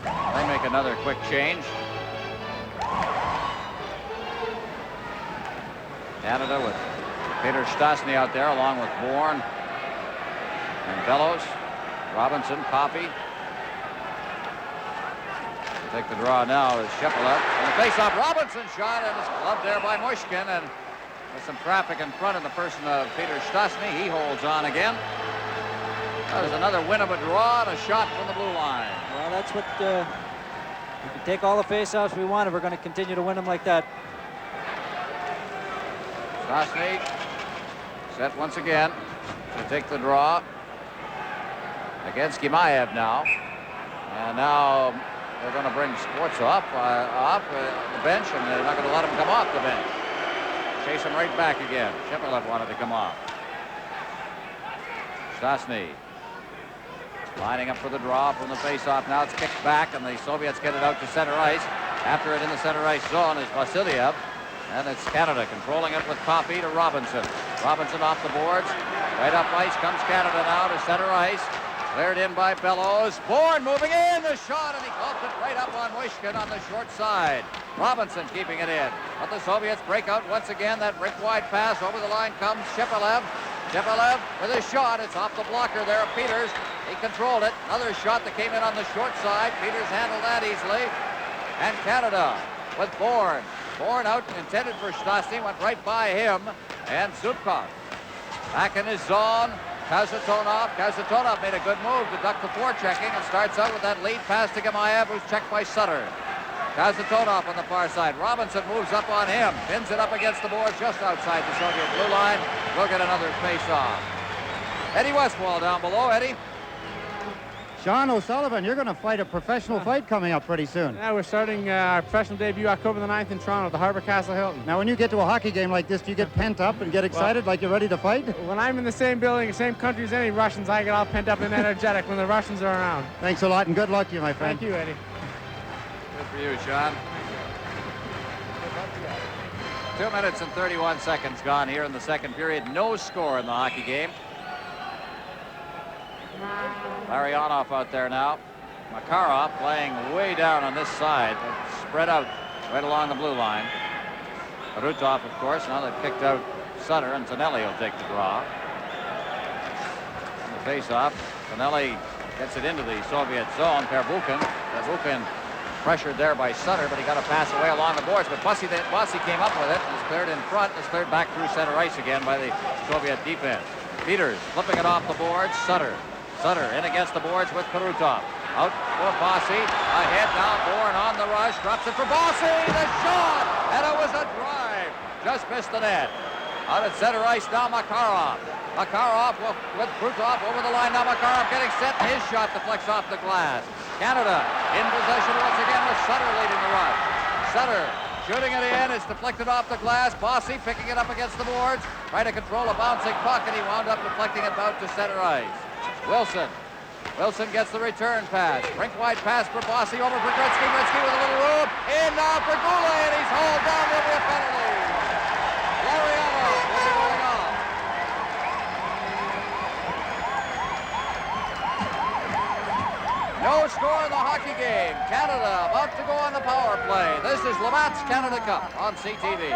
They make another quick change. Canada with Peter Stastny out there, along with Bourne and Bellows. Robinson, Coffey. Take the draw now is Shepard. And the face-off, Robinson shot, and it's gloved there by Mushkin, and with some traffic in front in the person of Peter Stastny. He holds on again. That was another win of a draw and a shot from the blue line. Well, that's what we can take all the face-offs we want if we're going to continue to win them like that. Stastny set once again to take the draw against Gimaev now. And now they're going to bring Skvortsov off the bench, and they're not going to let him come off the bench. Chase him right back again. Shepard wanted to come off. Stastny lining up for the draw from the face-off. Now it's kicked back, and the Soviets get it out to center ice. After it in the center ice zone is Vasiliev. And it's Canada controlling it with Coffey to Robinson. Robinson off the boards. Right up ice comes Canada now to center ice. Cleared in by Bellows. Bourne moving in. The shot, and he gulped it right up on Wyshkin on the short side. Robinson keeping it in. But the Soviets break out once again. That rink-wide pass over the line comes Shepelev. Shepelev with a shot. It's off the blocker there of Peters. He controlled it. Another shot that came in on the short side. Peters handled that easily. And Canada with Bourne. Bourne out, intended for Stastny, went right by him. And Zubkov back in his zone. Kazatonov made a good move to duck the forechecking and starts out with that lead pass to Gamayev, who's checked by Sutter. Kazatonov on the far side. Robinson moves up on him, pins it up against the boards just outside the Soviet blue line. We'll get another face-off. Eddie Westfall down below. Eddie? Sean O'Sullivan, you're going to fight a professional fight coming up pretty soon. Yeah, we're starting our professional debut October the 9th in Toronto at the Harbour Castle Hilton. Now, when you get to a hockey game like this, do you get pent up and get excited like you're ready to fight? When I'm in the same building, the same country as any Russians, I get all pent up and energetic when the Russians are around. Thanks a lot, and good luck to you, my friend. Thank you, Eddie. Good for you, Sean. 2 minutes and 31 seconds gone here in the second period. No score in the hockey game. Larionov out there now. Makarov playing way down on this side, spread out right along the blue line. Rutov, of course, now they've kicked out Sutter, and Tonelli will take the draw. And the face-off, Tonelli gets it into the Soviet zone. Perbukin pressured there by Sutter, but he got a pass away along the boards. But Bossy came up with it. It's cleared in front. It's cleared back through center ice again by the Soviet defense. Peters flipping it off the boards. Sutter in against the boards with Karutov. Out for Bossy. Ahead now. Bourne on the rush. Drops it for Bossy. The shot! And it was a drive. Just missed the net. Out at center ice now, Makarov. Makarov with Krutov over the line. Now Makarov getting set. His shot deflects off the glass. Canada in possession once again with Sutter leading the rush. Sutter shooting it in. It's deflected off the glass. Bossy picking it up against the boards. Trying to control a bouncing puck, and he wound up deflecting it out to center ice. Wilson gets the return pass. Rink-wide pass for Bossy over for Gretzky. Gretzky with a little room. In now for Goulet, and he's hauled down. There'll be a penalty. Larionov will be going off. No score in the hockey game. Canada about to go on the power play. This is Labatt's Canada Cup on CTV.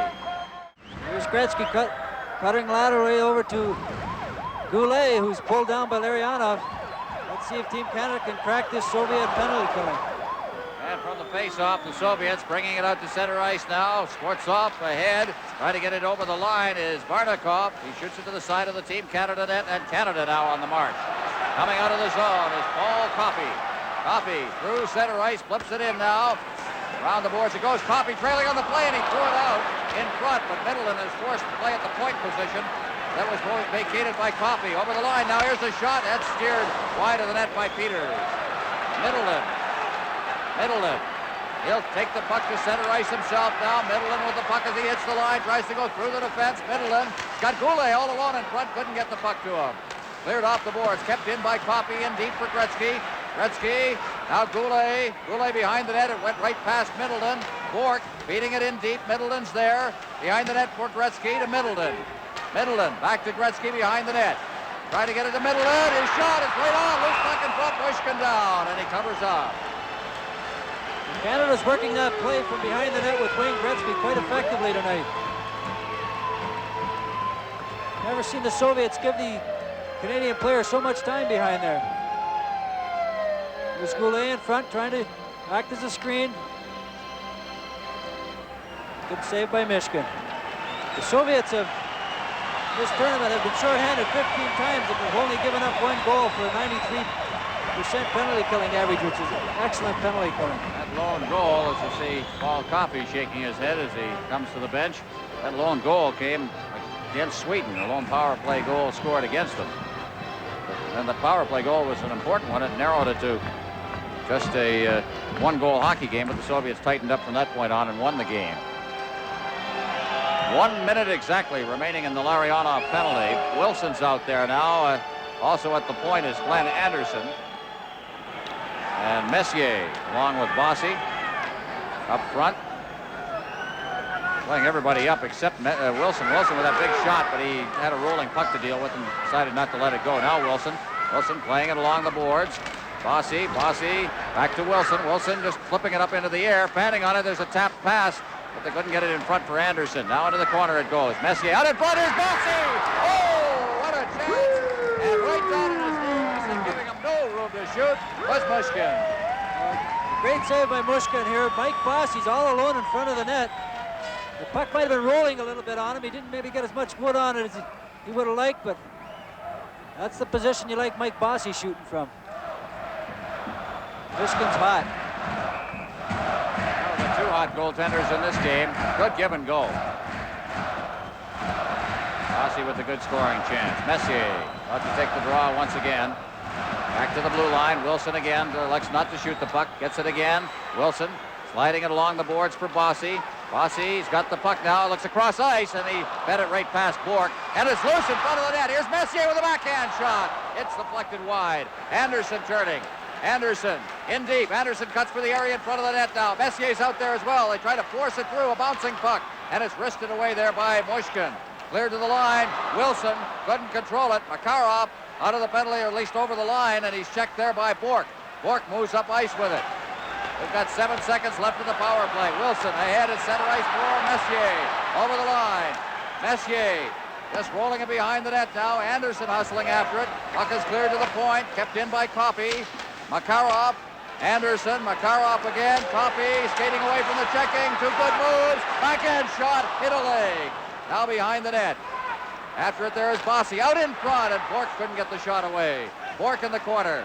Here's Gretzky cutting laterally over to Goulet, who's pulled down by Larionov. Let's see if Team Canada can crack this Soviet penalty killing. And from the face-off, the Soviets bringing it out to center ice now. Skvortsov ahead. Trying to get it over the line is Barnikov. He shoots it to the side of the Team Canada net, and Canada now on the march. Coming out of the zone is Paul Coffey. Coffey through center ice, flips it in now. Around the boards it goes. Coffey trailing on the play, and he threw it out in front, but Middleton is forced to play at the point position. That was vacated by Coffey. Over the line. Now here's the shot. That's steered wide of the net by Peters. Middleton. He'll take the puck to center ice himself now. Middleton with the puck as he hits the line. Tries to go through the defense. Middleton got Goulet all alone in front. Couldn't get the puck to him. Cleared off the boards. Kept in by Coffey. In deep for Gretzky. Now Goulet. Goulet behind the net. It went right past Middleton. Bourque beating it in deep. Middleton's there. Behind the net for Gretzky to Middleton. Middleton back to Gretzky behind the net. Trying to get it to Middleton. His shot is played on. Loose puck in front. Wyshkin down, and he covers up. Canada's working that play from behind the net with Wayne Gretzky quite effectively tonight. Never seen the Soviets give the Canadian player so much time behind there. There's Goulet in front trying to act as a screen. Good save by Myshkin. The Soviets have this tournament have been shorthanded 15 times and have only given up 1 goal for a 93% penalty killing average, which is excellent penalty killing. That lone goal, as you see Paul Coffey shaking his head as he comes to the bench. That lone goal came against Sweden, a lone power play goal scored against them. And the power play goal was an important one. It narrowed it to just a 1-goal hockey game, but the Soviets tightened up from that point on and won the game. 1 minute exactly remaining in the Larionov penalty. Wilson's out there now. Also at the point is Glenn Anderson. And Messier along with Bossy up front. playing everybody up except Wilson. Wilson with that big shot, but he had a rolling puck to deal with and decided not to let it go. Now Wilson playing it along the boards. Bossy, back to Wilson. Wilson just flipping it up into the air, fanning on it. There's a tap pass, but they couldn't get it in front for Anderson. Now into the corner it goes. Messier out in front. Here's Bossy. Oh, what a chance! And right down in his knees and giving him no room to shoot was Mushkin. Great save by Mushkin here. Mike Bossy's all alone in front of the net. The puck might have been rolling a little bit on him. He didn't maybe get as much wood on it as he would have liked, but that's the position you like Mike Bossy shooting from. Mushkin's hot. One of the two hot goaltenders in this game. Good give and go. Bossy with the good scoring chance. Messier about to take the draw once again. Back to the blue line. Wilson again elects not to shoot the puck. Gets it again. Wilson sliding it along the boards for Bossy. Bossy's got the puck now. Looks across ice, and he fed it right past Bourque. And it's loose in front of the net. Here's Messier with a backhand shot. It's deflected wide. Anderson turning. Anderson in deep. Anderson cuts for the area in front of the net now. Messier's out there as well. They try to force it through. A bouncing puck. And it's wristed away there by Mushkin. Cleared to the line. Wilson couldn't control it. Makarov out of the penalty, or at least over the line, and he's checked there by Bourque. Bourque moves up ice with it. We've got 7 seconds left in the power play. Wilson ahead at center ice for Messier. Over the line. Messier just rolling it behind the net now. Anderson hustling after it. Puck is cleared to the point. Kept in by Coffey. Makarov. Anderson. Makarov again. Coffey skating away from the checking. 2 good moves. Backhand shot. Hit a leg. Now behind the net. After it there is Bossy out in front, and Bourque couldn't get the shot away. Bourque in the corner.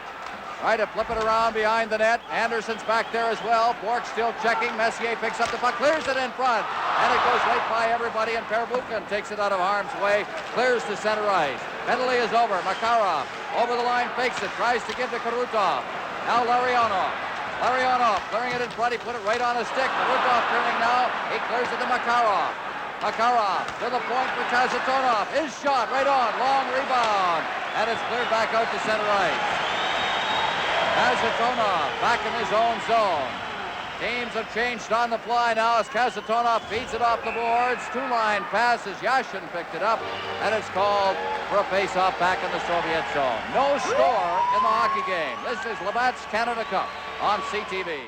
Try to flip it around behind the net. Anderson's back there as well. Bourque still checking. Messier picks up the puck, clears it in front, and it goes right by everybody, and Perbukin takes it out of harm's way, clears to center ice. Penalty is over. Makarov over the line, fakes it, tries to give to Karutov. Now Larionov. Larionov clearing it in front. He put it right on his stick. Karutov turning now. He clears it to Makarov. Makarov to the point for Kazatonov. His shot right on. Long rebound. And it's cleared back out to center ice. Kazatonov back in his own zone. Teams have changed on the fly now as Kazatonov feeds it off the boards. 2-line passes. Yashin picked it up. And it's called for a face-off back in the Soviet zone. No score in the hockey game. This is Labatt's Canada Cup on CTV.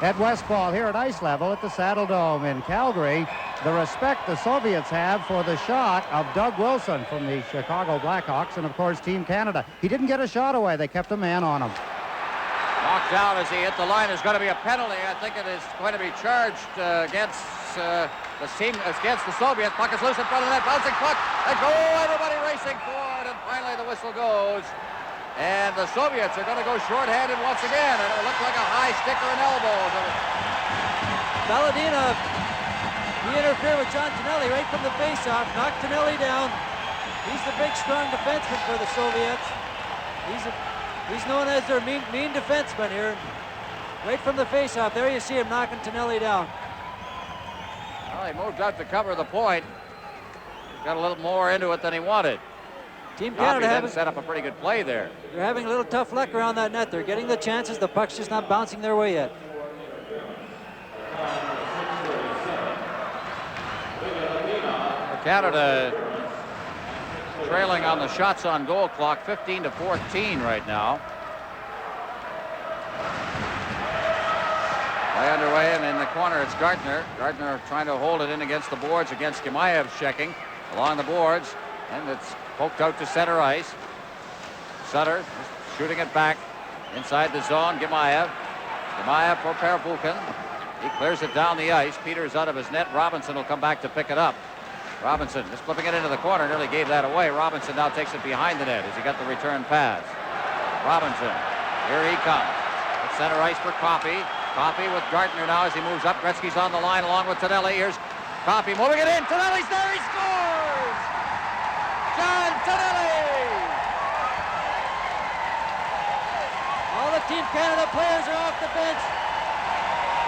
Ed Westfall here at ice level at the Saddle Dome in Calgary. The respect the Soviets have for the shot of Doug Wilson from the Chicago Blackhawks and, of course, Team Canada. He didn't get a shot away. They kept a man on him. Knocked out as he hit the line. There's going to be a penalty. I think it is going to be charged against the Soviets. Puck is loose in front of the net. Bouncing puck. They go. Everybody racing forward. And finally the whistle goes. And the Soviets are going to go shorthanded once again. And it looked like a high stick or an elbow. Baladina, he interfered with John Tonelli right from the faceoff, knocked Tonelli down. He's the big, strong defenseman for the Soviets. He's known as their mean defenseman here. Right from the faceoff, there you see him knocking Tonelli down. Well, he moved out to cover the point. He's got a little more into it than he wanted. Team Canada set up a pretty good play there. They're having a little tough luck around that net. They're getting the chances. The puck's just not bouncing their way yet. Canada trailing on the shots on goal clock, 15-14 right now. Play underway, and in the corner it's Gardner. Gardner trying to hold it in against the boards against Gimaev's checking along the boards, and it's poked out to center ice. Sutter shooting it back inside the zone. Gimaev for Perbukin. He clears it down the ice. Peters out of his net. Robinson will come back to pick it up. Robinson just flipping it into the corner, nearly gave that away. Robinson now takes it behind the net as he got the return pass. Robinson, here he comes. At center ice for Coffey. Coffey with Gardner now as he moves up. Gretzky's on the line along with Tonelli. Here's Coffey moving it in. Tonelli's there. He scores! John Tonelli! All the Team Canada players are off the bench.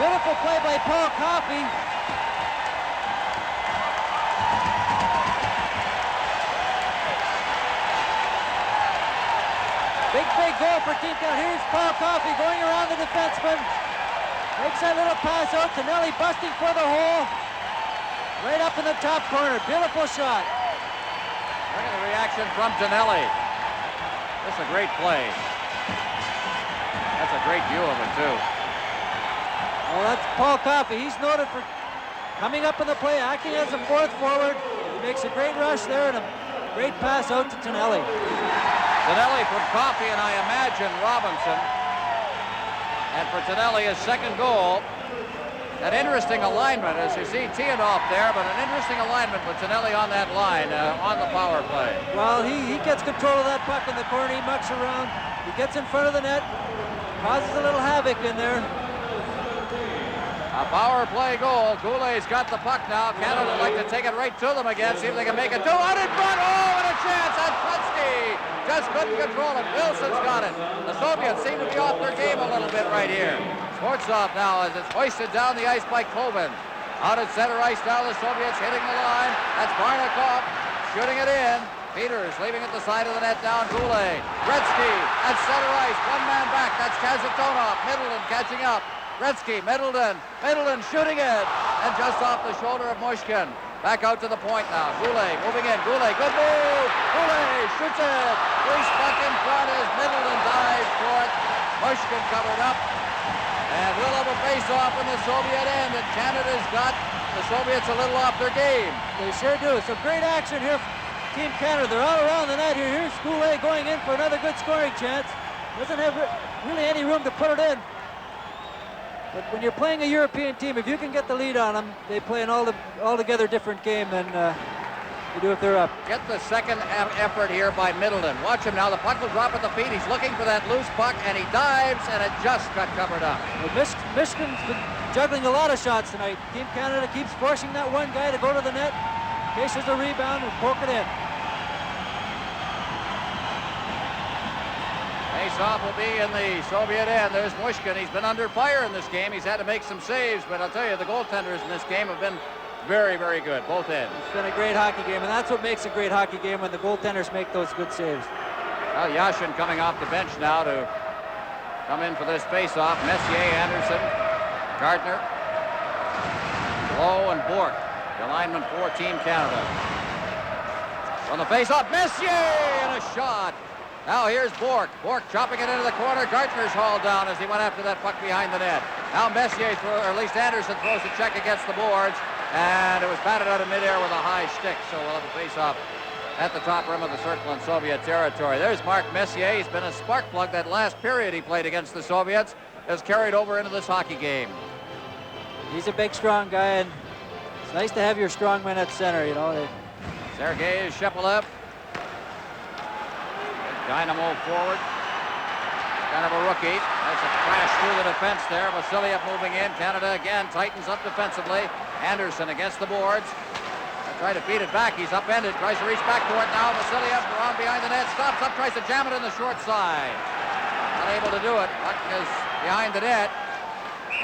Beautiful play by Paul Coffey. Big goal for Team Canada. Here's Paul Coffey going around the defenseman. Makes that little pass out. Tonelli busting for the hole. Right up in the top corner. Beautiful shot. Look at the reaction from Tonelli. This is a great play. That's a great view of it, too. Well, that's Paul Coffey. He's noted for coming up in the play, acting as a fourth forward. He makes a great rush there and a great pass out to Tonelli. Tonelli from Coffey and I imagine Robinson. And for Tonelli, his second goal. An interesting alignment, as you see, teeing off there, but an interesting alignment with Tonelli on that line on the power play. Well, he gets control of that puck in the corner. He mucks around. He gets in front of the net, causes a little havoc in there. A power play goal. Goulet's got the puck now. Canada would like to take it right to them again, see if they can make it. Two out in front. Oh, and a chance. And Gretzky just couldn't control it. Wilson's got it. The Soviets seem to be off their game a little bit right here. Sportsov now as it's hoisted down the ice by Kovin. Out at center ice now, the Soviets hitting the line. That's Barnikov shooting it in. Peters leaving at the side of the net down. Goulet. Gretzky at center ice. One man back. That's Kazatonov. Middleton catching up. Gretzky, Middleton shooting it, and just off the shoulder of Mushkin. Back out to the point now. Goulet moving in. Goulet, good move. Goulet shoots it. Loose puck in front as Middleton dives for it. Mushkin covered up, and we'll have a face-off in the Soviet end. And Canada's got the Soviets a little off their game. They sure do. Some great action here from Team Canada. They're all around the net here. Here's Goulet going in for another good scoring chance. Doesn't have really any room to put it in. But when you're playing a European team, if you can get the lead on them, they play an altogether different game than you do if they're up. Get the second effort here by Middleton. Watch him now. The puck will drop at the feet. He's looking for that loose puck, and he dives, and it just got covered up. Well, Michigan's been juggling a lot of shots tonight. Team Canada keeps forcing that one guy to go to the net in case there's a rebound and poke it in. Face-off will be in the Soviet end. There's Mushkin. He's been under fire in this game. He's had to make some saves, but I'll tell you, the goaltenders in this game have been very, very good, both ends. It's been a great hockey game, and that's what makes a great hockey game, when the goaltenders make those good saves. Well, Yashin coming off the bench now to come in for this face-off. Messier, Anderson, Gardner, Lowe, and Bourque. The alignment for Team Canada. On the face-off, Messier, and a shot. Now here's Bourque. Bourque chopping it into the corner. Gardner's hauled down as he went after that puck behind the net. Now Messier, or at least Anderson, throws a check against the boards, and it was batted out of midair with a high stick, so we'll have a face-off at the top rim of the circle in Soviet territory. There's Mark Messier. He's been a spark plug. That last period he played against the Soviets has carried over into this hockey game. He's a big, strong guy, and it's nice to have your strong men at center, you know. Sergei Shepelev. Dynamo forward. Kind of a rookie. That's a crash through the defense there. Vasiliev moving in. Canada again tightens up defensively. Anderson against the boards. Try to beat it back. He's upended. Tries to reach back for it now. Vasiliev around behind the net. Stops up. Tries to jam it in the short side. Unable to do it. Puck is behind the net.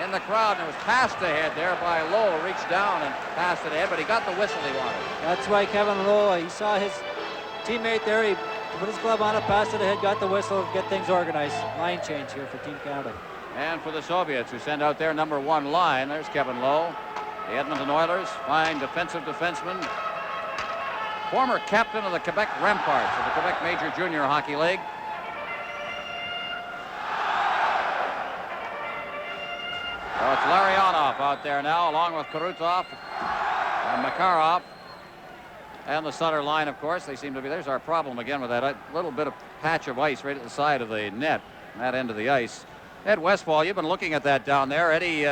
In the crowd, and it was passed ahead there by Lowe. Reached down and passed it ahead, but he got the whistle he wanted. That's why Kevin Lowe, he saw his teammate there. He put his glove on it, passed it ahead, got the whistle, get things organized. Line change here for Team Canada. And for the Soviets, who send out their number one line, there's Kevin Lowe. The Edmonton Oilers, fine defensive defenseman. Former captain of the Quebec Remparts of the Quebec Major Junior Hockey League. So it's Larionov out there now, along with Karutov and Makarov. And the Sutter line, of course, they seem to be. There's our problem again with that little bit of patch of ice right at the side of the net, that end of the ice. Ed Westfall, you've been looking at that down there. Eddie,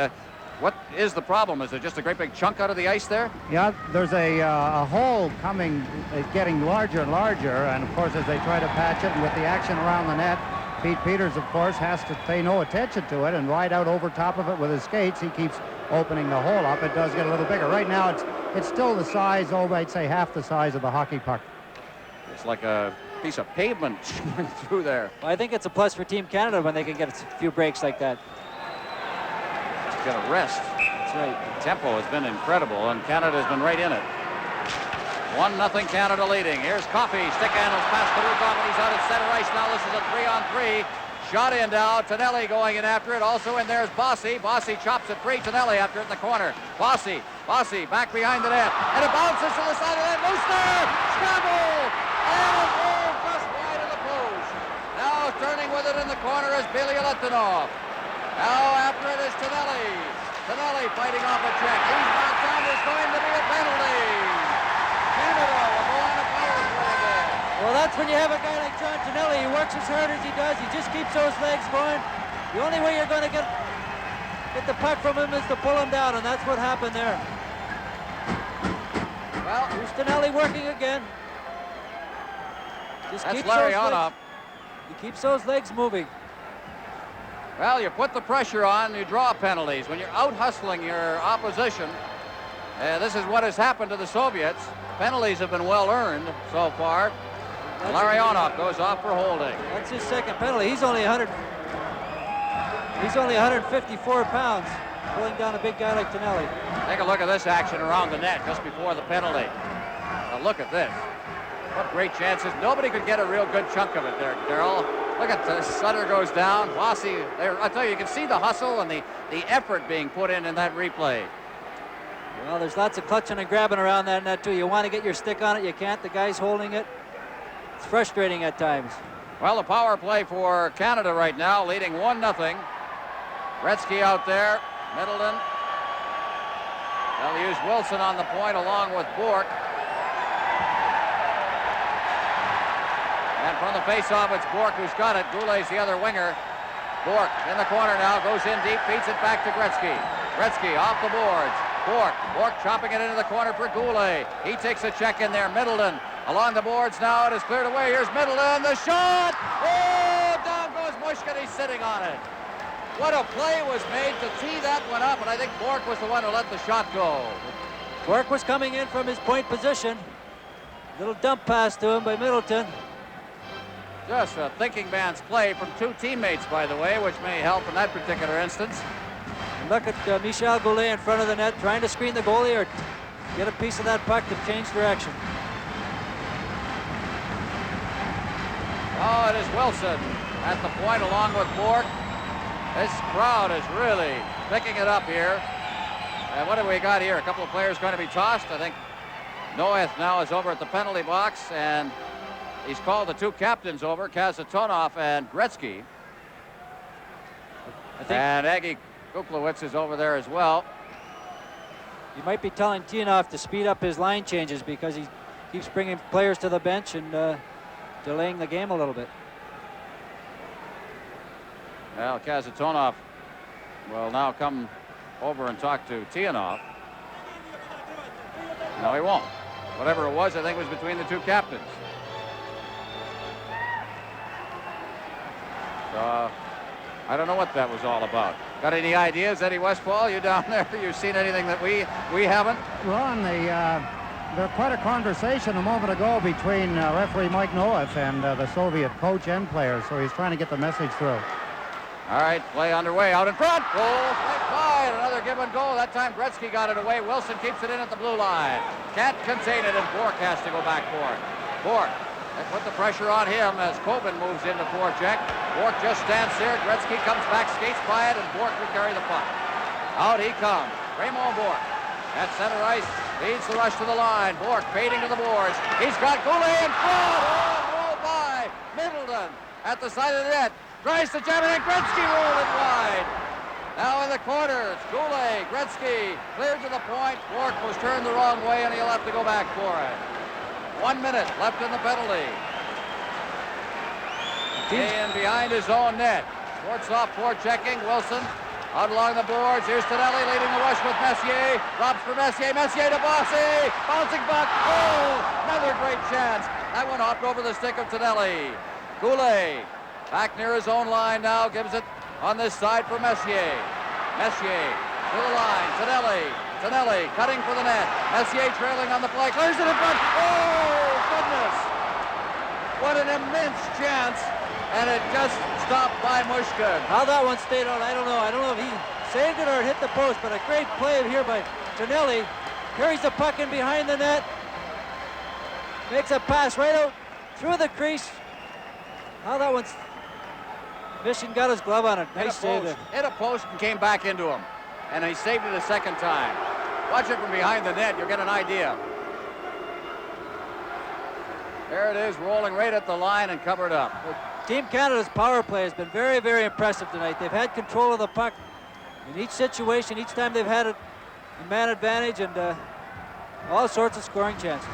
what is the problem? Is it just a great big chunk out of the ice there? Yeah, there's a hole coming, getting larger and larger, and of course as they try to patch it, and with the action around the net, Pete Peters, of course, has to pay no attention to it and ride out over top of it with his skates. He keeps opening the hole up. It does get a little bigger. Right now, it's still the size, I'd say half the size of a hockey puck. It's like a piece of pavement through there. Well, I think it's a plus for Team Canada when they can get a few breaks like that. Just get a rest. That's right. The tempo has been incredible, and Canada's been right in it. 1-0 Canada leading. Here's Coffey. Stick handles past Karukov, and he's out at center ice now. This is a 3-on-3. shot in now. Tonelli going in after it. Also in there is Bossy. Bossy chops it free. Tonelli after it in the corner. Bossy back behind the net. And it bounces to the side of the net. Mooster! Scramble! And a goal just wide of the post. Now turning with it in the corner is Bilialetinov. Now after it is Tonelli. Tonelli fighting off a check. He's knocked down. There's going to be a penalty. Canada will go on a power play again. Well, that's when you have a guy like John Tonelli. He works as hard as he does. He just keeps those legs going. The only way you're going to get the puck from him is to pull him down, and that's what happened there. Well, here's Tonelli working again. Just that's keeps Larionov. He keeps those legs moving. Well, you put the pressure on, you draw penalties. When you're out hustling your opposition, this is what has happened to the Soviets. Penalties have been well earned so far. Larionov goes off for holding. That's his second penalty. He's only 154 pounds, pulling down a big guy like Tonelli. Take a look at this action around the net just before the penalty. Now look at this. What great chances. Nobody could get a real good chunk of it there, Darrell. Look at this. Sutter goes down. Bossy, I tell you, you can see the hustle and the effort being put in that replay. Well, there's lots of clutching and grabbing around that net, too. You want to get your stick on it. You can't. The guy's holding it. It's frustrating at times. Well, the power play for Canada right now, leading 1-0. Gretzky out there. Middleton. They'll use Wilson on the point along with Bourque. And from the face-off, it's Bourque who's got it. Goulet's the other winger. Bourque in the corner now, goes in deep, feeds it back to Gretzky. Gretzky off the boards. Bourque chopping it into the corner for Goulet. He takes a check in there. Middleton along the boards now. It is cleared away. Here's Middleton. The shot! Oh, down goes Mushkin. He's sitting on it. What a play was made to tee that one up, and I think Bourque was the one who let the shot go. Bourque was coming in from his point position. Little dump pass to him by Middleton. Just a thinking man's play from two teammates, by the way, which may help in that particular instance. And look at Michel Goulet in front of the net, trying to screen the goalie or get a piece of that puck to change direction. Oh, it is Wilson at the point along with Bourque. This crowd is really picking it up here. And what have we got here? A couple of players going to be tossed. I think Noeth now is over at the penalty box, and he's called the two captains over, Kazatonov and Gretzky. And Aggie Kuklowitz is over there as well. He might be telling Tianov to speed up his line changes because he keeps bringing players to the bench and delaying the game a little bit. Well, Kazatonov will now come over and talk to Tianov. No, he won't. Whatever it was, I think it was between the two captains. I don't know what that was all about. Got any ideas, Eddie Westfall? You down there? You seen anything that we haven't? Ron, there quite a conversation a moment ago between referee Mike Noeth and the Soviet coach and players, so he's trying to get the message through. All right, play underway out in front. Goal, right wide. Another give and go. That time Gretzky got it away. Wilson keeps it in at the blue line. Can't contain it, and Bourque has to go back for it. Bourque. They put the pressure on him as Coben moves into forecheck. Bourque just stands there. Gretzky comes back, skates by it, and Bourque will carry the puck. Out he comes. Raymond Bourque at center ice leads the rush to the line. Bourque fading to the boards. He's got Goulet in front. Oh, rolled by Middleton at the side of the net. Tries to jam it, and Gretzky rolled it wide. Now in the corner, it's Goulet. Gretzky cleared to the point. Bourque was turned the wrong way, and he'll have to go back for it. 1 minute left in the penalty. In behind his own net. Schwartzoff forechecking. Wilson out along the boards. Here's Tonelli leading the rush with Messier. Drops for Messier. Messier to Bossy. Bouncing puck. Oh, another great chance. That one hopped over the stick of Tonelli. Goulet back near his own line now. Gives it on this side for Messier. Messier to the line. Tonelli cutting for the net. Messier trailing on the play. Clears it in front. Oh, goodness. What an immense chance. And it just stopped by Mushkin. How that one stayed on, I don't know. I don't know if he saved it or hit the post, but a great play here by Tonelli. Carries the puck in behind the net. Makes a pass right out through the crease. How that one's... Michigan got his glove on it. Nice save there. Hit a post and came back into him. And he saved it a second time. Watch it from behind the net. You'll get an idea. There it is, rolling right at the line and covered up. Team Canada's power play has been very, very impressive tonight. They've had control of the puck in each situation, each time they've had a man advantage, and all sorts of scoring chances.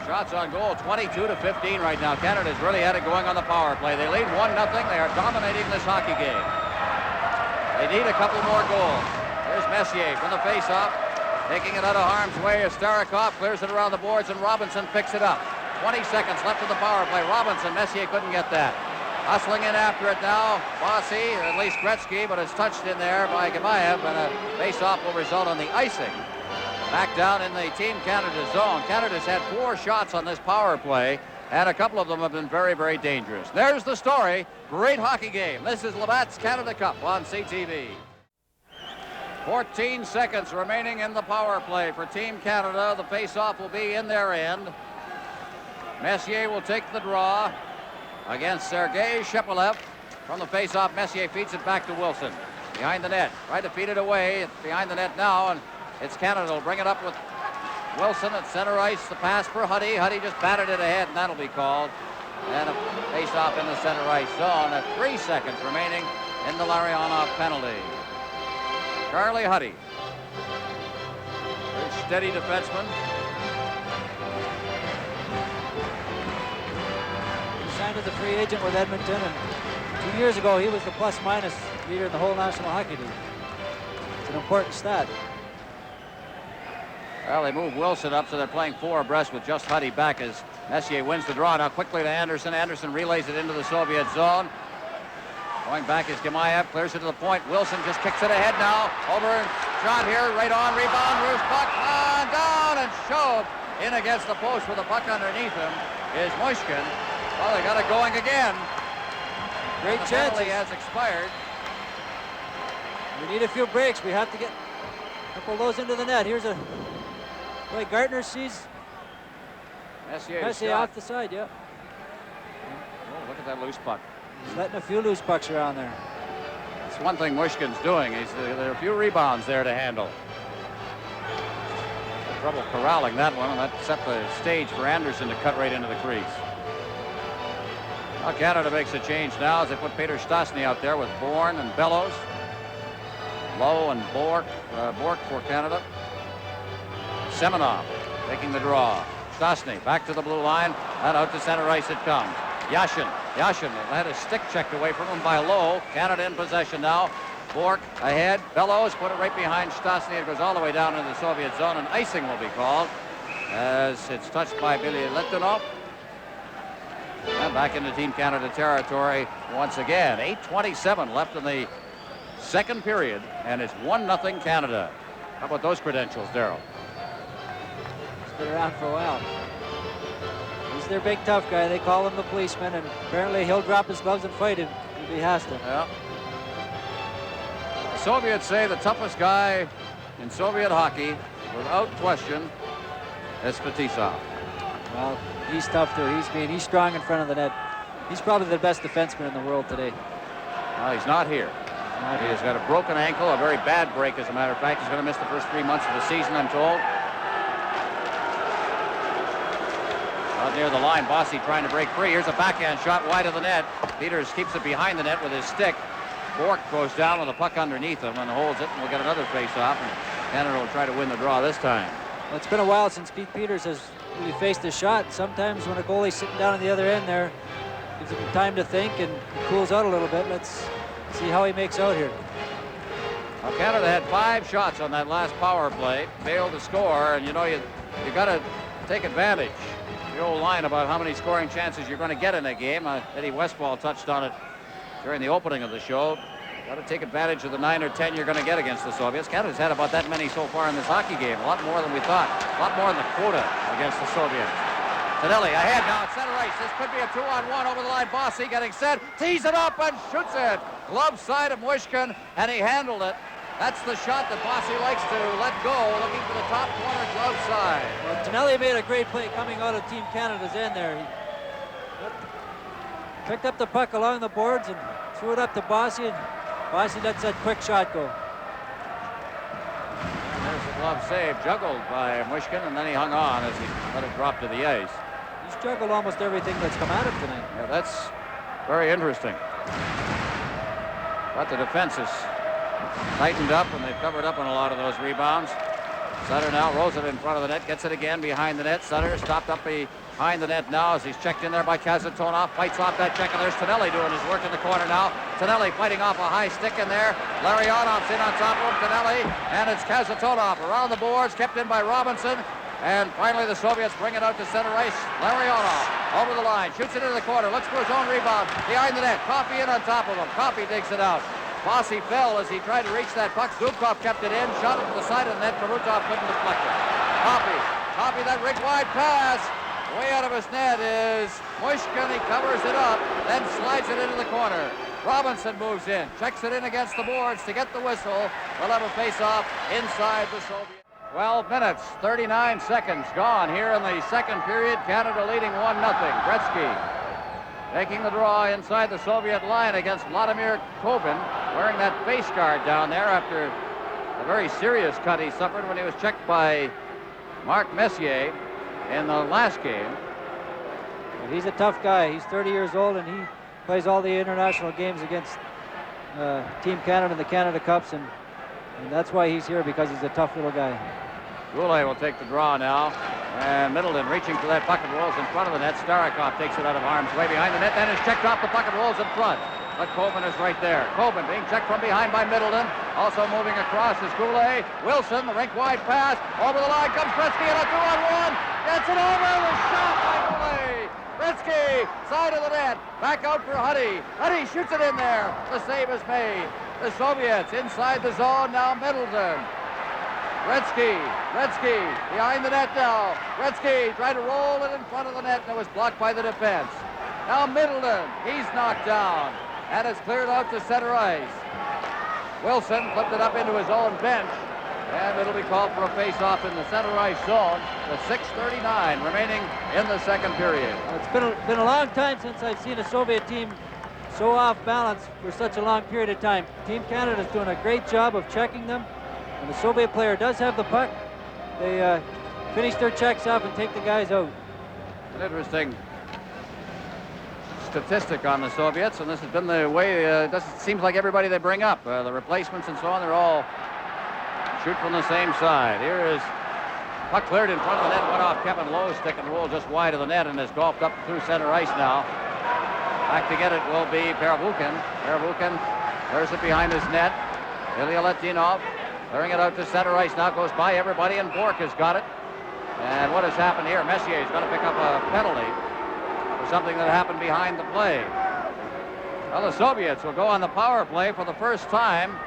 Shots on goal, 22-15 right now. Canada's really had it going on the power play. They lead 1-0. They are dominating this hockey game. They need a couple more goals. There's Messier from the face-off, taking it out of harm's way. Starikov clears it around the boards, and Robinson picks it up. 20 seconds left in the power play. Robinson, Messier couldn't get that. Hustling in after it now. Bossy, or at least Gretzky, but it's touched in there by Gamayev, and a face-off will result on the icing. Back down in the Team Canada zone. Canada's had 4 shots on this power play, and a couple of them have been very, very dangerous. There's the story. Great hockey game. This is Labatt's Canada Cup on CTV. 14 seconds remaining in the power play for Team Canada. The face-off will be in their end. Messier will take the draw against Sergei Shepelev. From the face-off, Messier feeds it back to Wilson. Behind the net, tried to feed it away. It's behind the net now, and it's Canada will bring it up with Wilson at center ice. The pass for Huddy. Huddy just batted it ahead, and that'll be called. And a face-off in the center ice zone. 3 seconds remaining in the Larionov penalty. Charlie Huddy. Very steady defenseman. Signed as a free agent with Edmonton, and 2 years ago he was the plus-minus leader in the whole National Hockey League. It's an important stat. Well, they move Wilson up, so they're playing 4 abreast with just Huddy back as Messier wins the draw. Now quickly to Anderson. Anderson relays it into the Soviet zone. Going back is Gamayev, clears it to the point. Wilson just kicks it ahead now. Over and shot here, right on, rebound, Roos puck on, down, and shoved in against the post with the puck underneath him is Mushkin. Well, they got it going again. Great chance. chance. The penalty has expired. We need a few breaks. We have to get a couple of those into the net. Here's a boy. Gardner sees Messier off the side. Yeah. Oh, look at that loose puck. He's letting a few loose pucks around there. That's one thing Mushkin's doing. There are a few rebounds there to handle. Trouble corralling that one, and that set the stage for Anderson to cut right into the crease. Well, Canada makes a change now as they put Peter Stastny out there with Bourne and Bellows. Lowe and Bork for Canada. Semenov taking the draw. Stastny back to the blue line, and out to center ice it comes. Yashin had a stick checked away from him by Lowe. Canada in possession now. Bork ahead. Bellows put it right behind Stastny. It goes all the way down into the Soviet zone, and icing will be called as it's touched by Billy Litvinov. And back into Team Canada territory once again. 8:27 left in the second period, and it's 1-0 Canada. How about those credentials, Darryl? He's been around for a while. He's their big tough guy. They call him the policeman, and apparently he'll drop his gloves and fight him if he has to. Yeah. The Soviets say the toughest guy in Soviet hockey, without question, is Fetisov. Well, he's tough too. He's strong in front of the net. He's probably the best defenseman in the world today. No, he's not here. He's got a broken ankle, a very bad break, as a matter of fact. He's going to miss the first 3 months of the season, I'm told. Out near the line, Bossy trying to break free. Here's a backhand shot wide of the net. Peters keeps it behind the net with his stick. Bork goes down with the puck underneath him and holds it, and we'll get another face-off. And Canada will try to win the draw this time. Well, it's been a while since Pete Peters has really faced a shot. Sometimes when a goalie's sitting down on the other end there, gives him time to think and he cools out a little bit. Let's see how he makes out here. Well, Canada had 5 shots on that last power play, failed to score, and you know you got to take advantage. The old line about how many scoring chances you're going to get in a game. Eddie Westfall touched on it during the opening of the show. Got to take advantage of the 9 or 10 you're going to get against the Soviets. Canada's had about that many so far in this hockey game. A lot more than we thought. A lot more than the quota against the Soviets. Tonelli ahead now at center ice. This could be a 2-on-1 over the line. Bossy getting set, tees it up and shoots it. Glove side of Mushkin, and he handled it. That's the shot that Bossy likes to let go, looking for the top corner glove side. Well, Tonelli made a great play coming out of Team Canada's end there. He picked up the puck along the boards and threw it up to Bossy, and Bossy lets that quick shot go. There's the glove save, juggled by Mushkin, and then he hung on as he let it drop to the ice. He's juggled almost everything that's come at him tonight. Yeah, that's very interesting. But the defense is tightened up, and they've covered up on a lot of those rebounds. Sutter now rolls it in front of the net, gets it again behind the net. Sutter stopped up behind the net now as he's checked in there by Kazatonov. Fights off that check, and there's Tonelli doing his work in the corner now. Tonelli fighting off a high stick in there. Larionov's in on top of him, Tonelli, and it's Kazatonov around the boards, kept in by Robinson. And finally the Soviets bring it out to center ice. Larionov over the line, shoots it into the corner, looks for his own rebound behind the net. Coffey in on top of him. Coffey digs it out. Bossy fell as he tried to reach that puck. Zubkov kept it in, shot it to the side of the net. Karutov couldn't deflect it. Coffey, that rig wide pass. Way out of his net is Mushkin. He covers it up, then slides it into the corner. Robinson moves in, checks it in against the boards to get the whistle. We'll have a face-off inside the Soviet. 12 minutes, 39 seconds gone here in the second period. Canada leading 1-0. Gretzky taking the draw inside the Soviet line against Vladimir Kobin, wearing that face guard down there after a very serious cut he suffered when he was checked by Marc Messier in the last game. Well, he's a tough guy. He's 30 years old, and he plays all the international games against Team Canada in the Canada Cups, and that's why he's here, because he's a tough little guy. Goulet will take the draw now, and Middleton reaching for that puck and rolls in front of the net. Starikov takes it out of harm's way behind the net, then is checked off the puck and rolls in front. But Kobin is right there. Kobin being checked from behind by Middleton. Also moving across is Goulet. Wilson, the rink-wide pass. Over the line comes Gretzky in a 2-on-1. Gets it over. The shot by Goulet. Gretzky, side of the net. Back out for Huddy. Huddy shoots it in there. The save is made. The Soviets inside the zone now. Middleton. Gretzky behind the net now. Gretzky tried to roll it in front of the net, and it was blocked by the defense. Now Middleton, he's knocked down, and it's cleared out to center ice. Wilson flipped it up into his own bench, and it'll be called for a face-off in the center ice zone. The 6:39 remaining in the second period. It's been a long time since I've seen a Soviet team so off balance for such a long period of time. Team Canada's doing a great job of checking them. When the Soviet player does have the puck, they finish their checks up and take the guys out. An interesting statistic on the Soviets, and this has been the way. It seems like everybody they bring up, the replacements and so on, they're all shoot from the same side. Here is puck cleared in front of the net, went off Kevin Lowe's stick and rolled just wide of the net, and is golfed up through center ice now. Back to get it will be Perevukin. Perevukin clears it behind his net. Ilya Letinov clearing it out to center ice now, goes by everybody, and Bork has got it. And what has happened here? Messier is going to pick up a penalty for something that happened behind the play. Well, the Soviets will go on the power play for the first time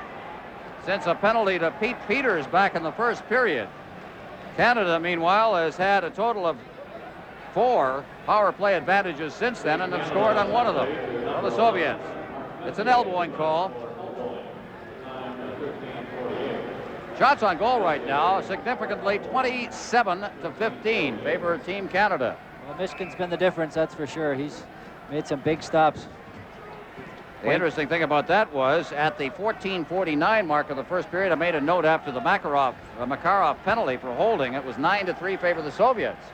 since a penalty to Pete Peters back in the first period. Canada, meanwhile, has had a total of 4 power play advantages since then and have scored on one of them. Well, the Soviets. It's an elbowing call. Shots on goal right now, significantly 27-15, favor of Team Canada. Well, Mishkin's been the difference, that's for sure. He's made some big stops. The interesting thing about that was at the 14:49 mark of the first period, I made a note after the Makarov penalty for holding. It was 9-3 favor the Soviets.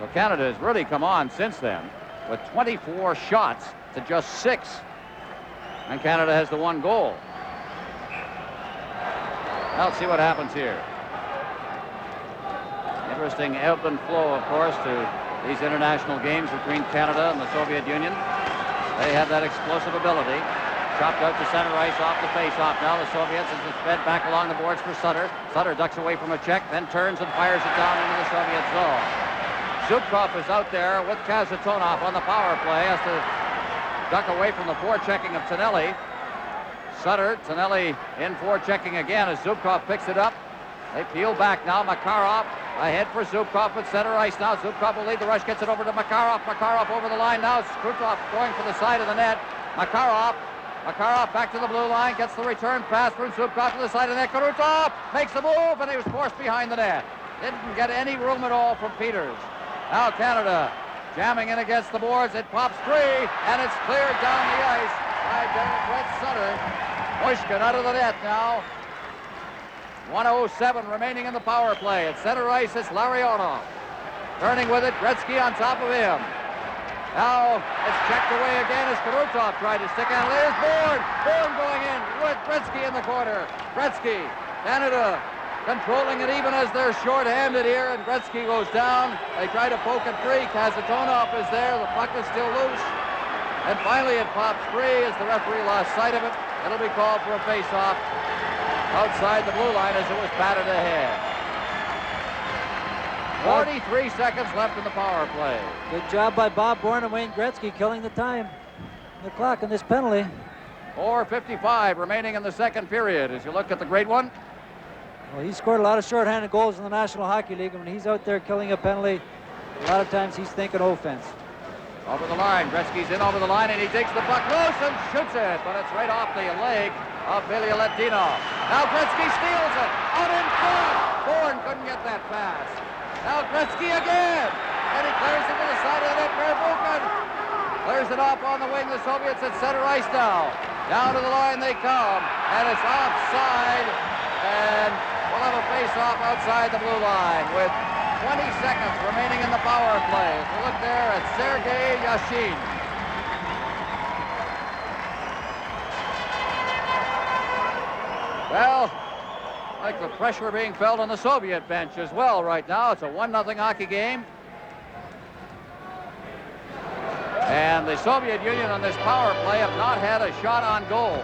So Canada has really come on since then with 24 shots to just 6. And Canada has the 1 goal. Now let's see what happens here. Interesting ebb and flow, of course, to these international games between Canada and the Soviet Union. They have that explosive ability. Chopped out to center ice off the face-off now. The Soviets as it's fed back along the boards for Sutter. Sutter ducks away from a check, then turns and fires it down into the Soviet zone. Zubkov is out there with Kazatonov on the power play. Has to duck away from the forechecking of Tonelli. Sutter, Tonelli in forechecking again as Zubkov picks it up. They peel back now. Makarov ahead for Zubkov at center ice now. Zubkov will lead the rush, gets it over to Makarov. Makarov over the line now. Krutov going for the side of the net. Makarov back to the blue line, gets the return pass from Zubkov to the side of the net. Krutov makes the move, and he was forced behind the net. Didn't get any room at all from Peters. Now Canada jamming in against the boards. It pops free, and it's cleared down the ice by Brett Sutter. Mushkin out of the net now. 1:07 remaining in the power play. At center ice, it's Larionov. Turning with it, Gretzky on top of him. Now it's checked away again as Karutov tried to stick on. There's Bourne. Bourne going in with Gretzky in the corner. Gretzky, Canada controlling it even as they're short-handed here, and Gretzky goes down. They try to poke it free. Kazatonov is there. The puck is still loose. And finally it pops free as the referee lost sight of it. It'll be called for a face-off outside the blue line as it was batted ahead. 43 seconds left in the power play. Good job by Bob Bourne and Wayne Gretzky killing the time. The clock in this penalty. 4:55 remaining in the second period. As you look at the great one. Well, he scored a lot of shorthanded goals in the National Hockey League, and when he's out there killing a penalty, a lot of times he's thinking offense. Over the line, Gretzky's in over the line, and he takes the puck loose and shoots it, but it's right off the leg of Billy Latino. Now Gretzky steals it, out in front. Bourne couldn't get that pass. Now Gretzky again, and he clears it to the side of the net. Verbuchen clears it off on the wing. The Soviets at center ice now. Down to the line they come, and it's offside, and we'll have a face-off outside the blue line with 20 seconds remaining in the power play. If we look there at Sergei Yashin. Well, like the pressure being felt on the Soviet bench as well right now. It's a 1-0 hockey game. And the Soviet Union on this power play have not had a shot on goal.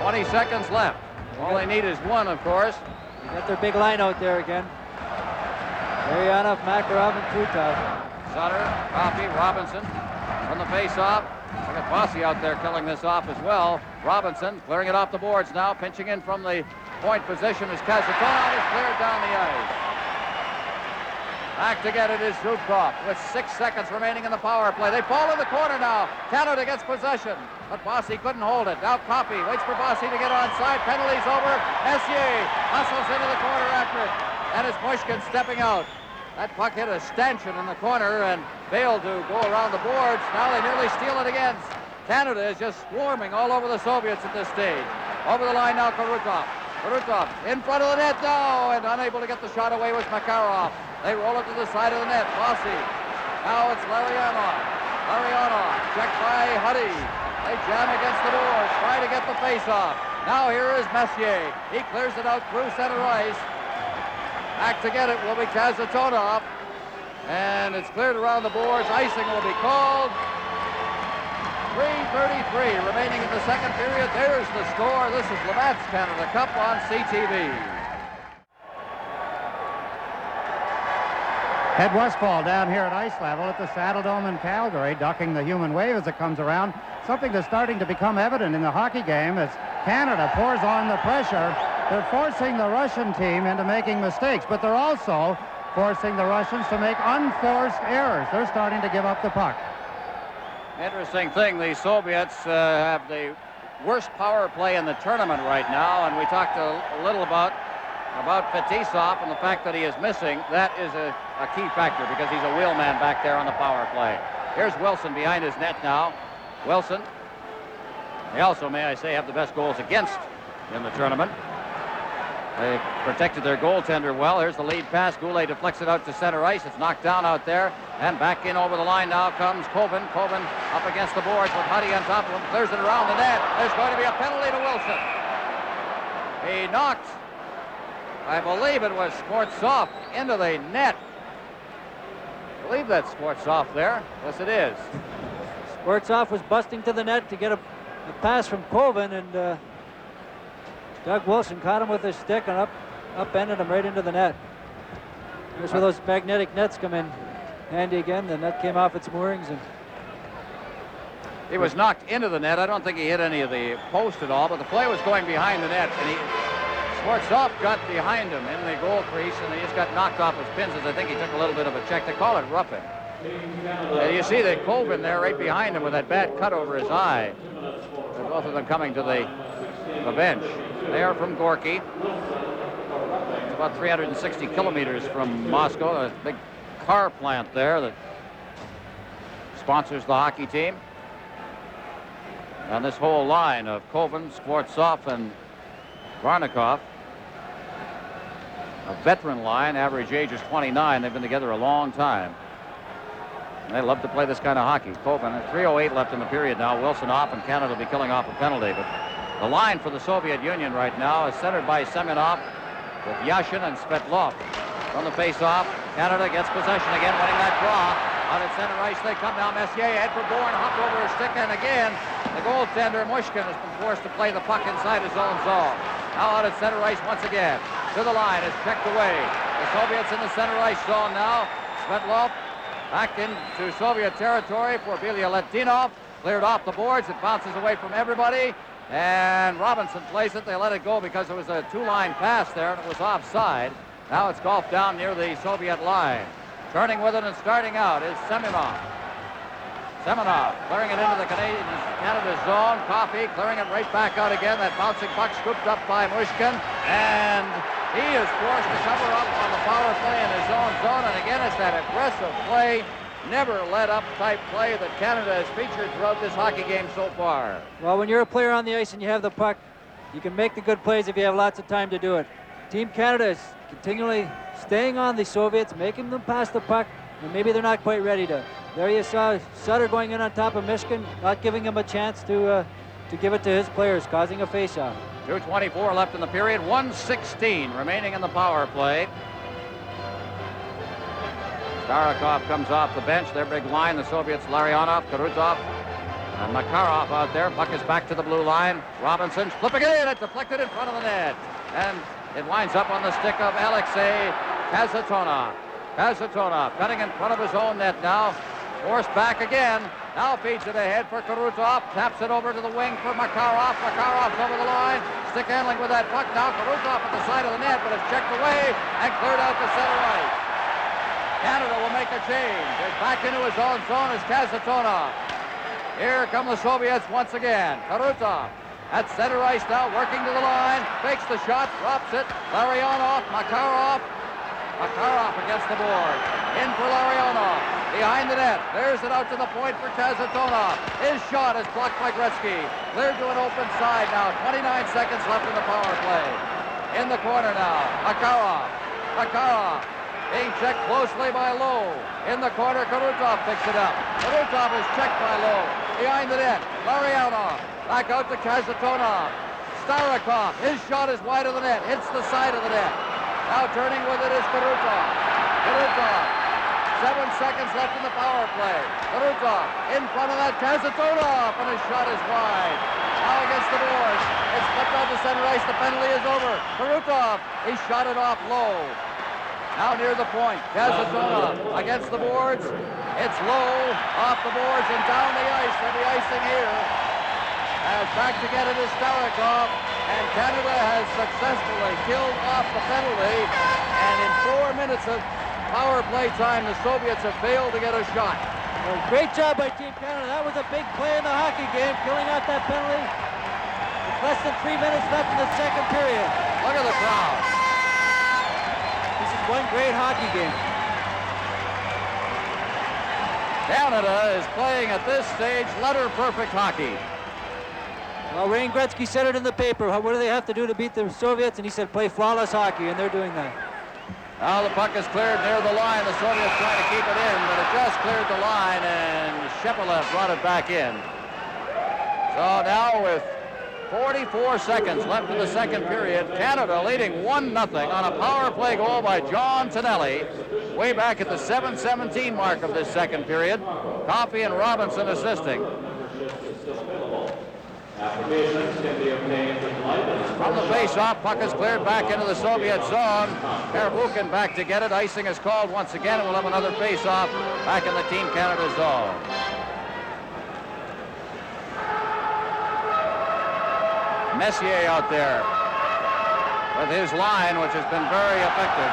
20 seconds left. All they need is one, of course. You got their big line out there again. Larionov, Makarov, and Krutov. Sutter, Coffey, Robinson from the face-off. Look at Bossy out there killing this off as well. Robinson clearing it off the boards now. Pinching in from the point position as Kazatonov is cleared down the ice. Back to get it is Zubkov with 6 seconds remaining in the power play. They fall in the corner now. Canada gets possession, but Bossy couldn't hold it. Now Coffey waits for Bossy to get onside. Penalty's over. Messier hustles into the corner after it. And it's Mushkin stepping out. That puck hit a stanchion in the corner and failed to go around the boards. Now they nearly steal it again. Canada is just swarming all over the Soviets at this stage. Over the line now, Karutov. Karutov in front of the net now, and unable to get the shot away was Makarov. They roll it to the side of the net. Bossy. Now it's Larionov. Larionov checked by Huddy. They jam against the boards, try to get the face-off. Now here is Messier. He clears it out through center ice. Back to get it will be Kazatonov. And it's cleared around the boards. Icing will be called. 3:33 remaining in the second period. There's the score. This is Labatt's Canada Cup on CTV. Ed Westfall down here at ice level at the Saddle Dome in Calgary, ducking the human wave as it comes around. Something that's starting to become evident in the hockey game as Canada pours on the pressure. They're forcing the Russian team into making mistakes, but they're also forcing the Russians to make unforced errors. They're starting to give up the puck. Interesting thing, the Soviets have the worst power play in the tournament right now, and we talked a little about Fetisov and the fact that he is missing. That is a key factor because he's a wheelman back there on the power play. Here's Wilson behind his net now. Wilson, they also, may I say, have the best goals against in the tournament. They protected their goaltender well. Here's the lead pass. Goulet deflects it out to center ice. It's knocked down out there. And back in over the line now comes Koven. Koven up against the boards with Huddy on top of him. Clears it around the net. There's going to be a penalty to Wilson. He knocked, I believe it was Sportsov, into the net. I believe that's Sportsov there. Yes, it is. Sportsov was busting to the net to get a pass from Koven, and Doug Wilson caught him with his stick and upended him right into the net. Here's where those magnetic nets come in handy again. The net came off its moorings, and he was knocked into the net. I don't think he hit any of the post at all, but the play was going behind the net, and Sportsov got behind him in the goal crease, and he just got knocked off his pins as I think he took a little bit of a check. They call it roughing. And you see that Colvin there right behind him with that bad cut over his eye. And both of them coming to the bench. They are from Gorky. It's about 360 kilometers from Moscow. A big car plant there that sponsors the hockey team. on this whole line of Koven, Skvortsov, and Varnikov. A veteran line, average age is 29. They've been together a long time. They love to play this kind of hockey. Koven, 3:08 left in the period now. Wilson off, and Canada will be killing off a penalty. But the line for the Soviet Union right now is centered by Semyonov with Yashin and Svetlov. From the face-off, Canada gets possession again, winning that draw. Out at center ice they come now. Messier, Edward Bourne hopped over his stick, and again, the goaltender, Mushkin, has been forced to play the puck inside his own zone. Now out at center ice once again. To the line, is checked away. The Soviets in the center ice zone now. Svetlov back into Soviet territory for Bielyaletdinov. Cleared off the boards. It bounces away from everybody. And Robinson plays it. They let it go because it was a two-line pass there, and it was offside. Now it's golfed down near the Soviet line. Turning with it and starting out is Semyonov. Semyonov clearing it into the Canada zone. Coffey clearing it right back out again. That bouncing puck scooped up by Mushkin. And he is forced to cover up on the power play in his own zone. And again, it's that aggressive play, never let up type play that Canada has featured throughout this hockey game so far. Well, when you're a player on the ice and you have the puck, you can make the good plays if you have lots of time to do it. Team Canada is continually staying on the Soviets, making them pass the puck, and maybe they're not quite ready to. There you saw Sutter going in on top of Mishkin, not giving him a chance to give it to his players, causing a face-off. 2:24 left in the period, 1:16 remaining in the power play. Starikov comes off the bench, their big line, the Soviets, Larionov, Karutov, and Makarov out there. Puck is back to the blue line. Robinson flipping it in, it's deflected in front of the net. And it winds up on the stick of Alexei Kazatonov. Kazatonov cutting in front of his own net now. Forced back again. Now feeds it ahead for Karutov. Taps it over to the wing for Makarov. Makarov's over the line. Stick handling with that puck now. Karutov at the side of the net, but it's checked away and cleared out to center ice. Canada will make a change. It's back into his own zone is Kazatonov. Here come the Soviets once again. Karutov at center ice now, working to the line. Fakes the shot, drops it. Larionov, Makarov. Makarov against the board. In for Larionov. Behind the net. There's it out to the point for Kazatonov. His shot is blocked by Gretzky. Cleared to an open side now. 29 seconds left in the power play. In the corner now. Makarov. Makarov being checked closely by Lowe. In the corner, Karutov picks it up. Karutov is checked by Lowe. Behind the net. Larionov. Back out to Kazatonov. Starikov. His shot is wide of the net. Hits the side of the net. Now turning with it is Karutov. Karutov. 7 seconds left in the power play. Karutov in front of that Kazatonov, and his shot is wide. Now against the boards. It's flipped out to center ice. The penalty is over. Karutov, he shot it off low. Now near the point. Kazatonov against the boards. It's low off the boards and down the ice. And the icing here. As back to get it is Starikov, and Canada has successfully killed off the penalty. And in 4 minutes of power play time, the Soviets have failed to get a shot. Well, great job by Team Canada. That was a big play in the hockey game, killing out that penalty. With less than 3 minutes left in the second period. Look at the crowd. This is one great hockey game. Canada is playing at this stage letter-perfect hockey. Well, Wayne Gretzky said it in the paper. What do they have to do to beat the Soviets? And he said, play flawless hockey, and they're doing that. Now the puck is cleared near the line. The Soviets trying to keep it in, but it just cleared the line, and Shepelev brought it back in. So now with 44 seconds left in the second period, Canada leading 1-0 on a power play goal by John Tonelli way back at the 7:17 mark of this second period. Coffey and Robinson assisting. Applications can be obtained with light. From the face-off, puck is cleared back into the Soviet zone. Herbukin back to get it. Icing is called once again, and we'll have another face-off back in the Team Canada zone. Messier out there with his line, which has been very effective.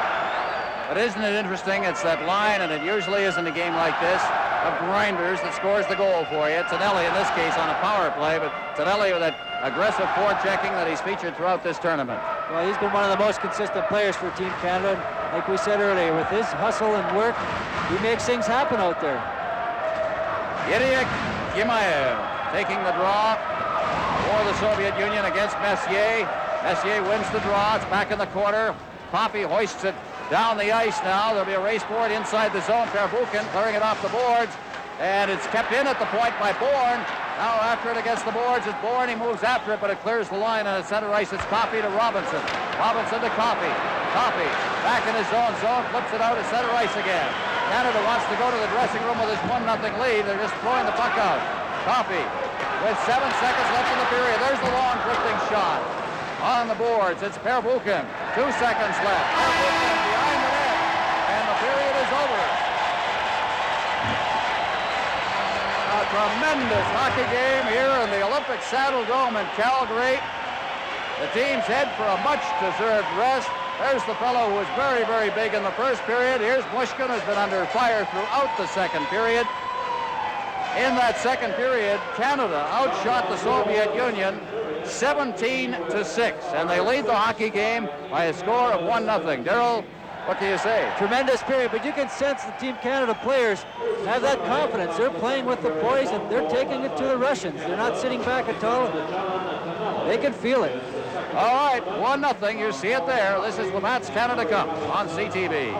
But isn't it interesting? It's that line, and it usually is in a game like this, of grinders that scores the goal for you. Tonelli in this case on a power play, but Tonelli with that aggressive forechecking that he's featured throughout this tournament. Well, he's been one of the most consistent players for Team Canada. Like we said earlier, with his hustle and work, he makes things happen out there. Yuriak Gimaev taking the draw for the Soviet Union against Messier. Messier wins the draw. It's back in the corner. Coffey hoists it down the ice now. There'll be a race board inside the zone. Perbukin clearing it off the boards. And it's kept in at the point by Bourne. Now after it against the boards is Bourne. He moves after it, but it clears the line. And at center ice, it's Coffey to Robinson. Robinson to Coffey. Coffey back in his zone. Zone flips it out at center ice again. Canada wants to go to the dressing room with his 1-0 lead. They're just throwing the puck out. Coffey with 7 seconds left in the period. There's the long drifting shot. On the boards, it's Perbukin. 2 seconds left. Perbukin behind the net. And the period is over. A tremendous hockey game here in the Olympic Saddle Dome in Calgary. The teams head for a much-deserved rest. There's the fellow who was very, very big in the first period. Here's Mushkin, who's been under fire throughout the second period. In that second period, Canada outshot the Soviet Union 17-6, and they lead the hockey game by a score of 1-0. Darryl, what do you say? Tremendous period, but you can sense the Team Canada players have that confidence. They're playing with the poise, and they're taking it to the Russians. They're not sitting back at all. They can feel it. All right, 1-0. You see it there. This is Labatt's Canada Cup on CTV.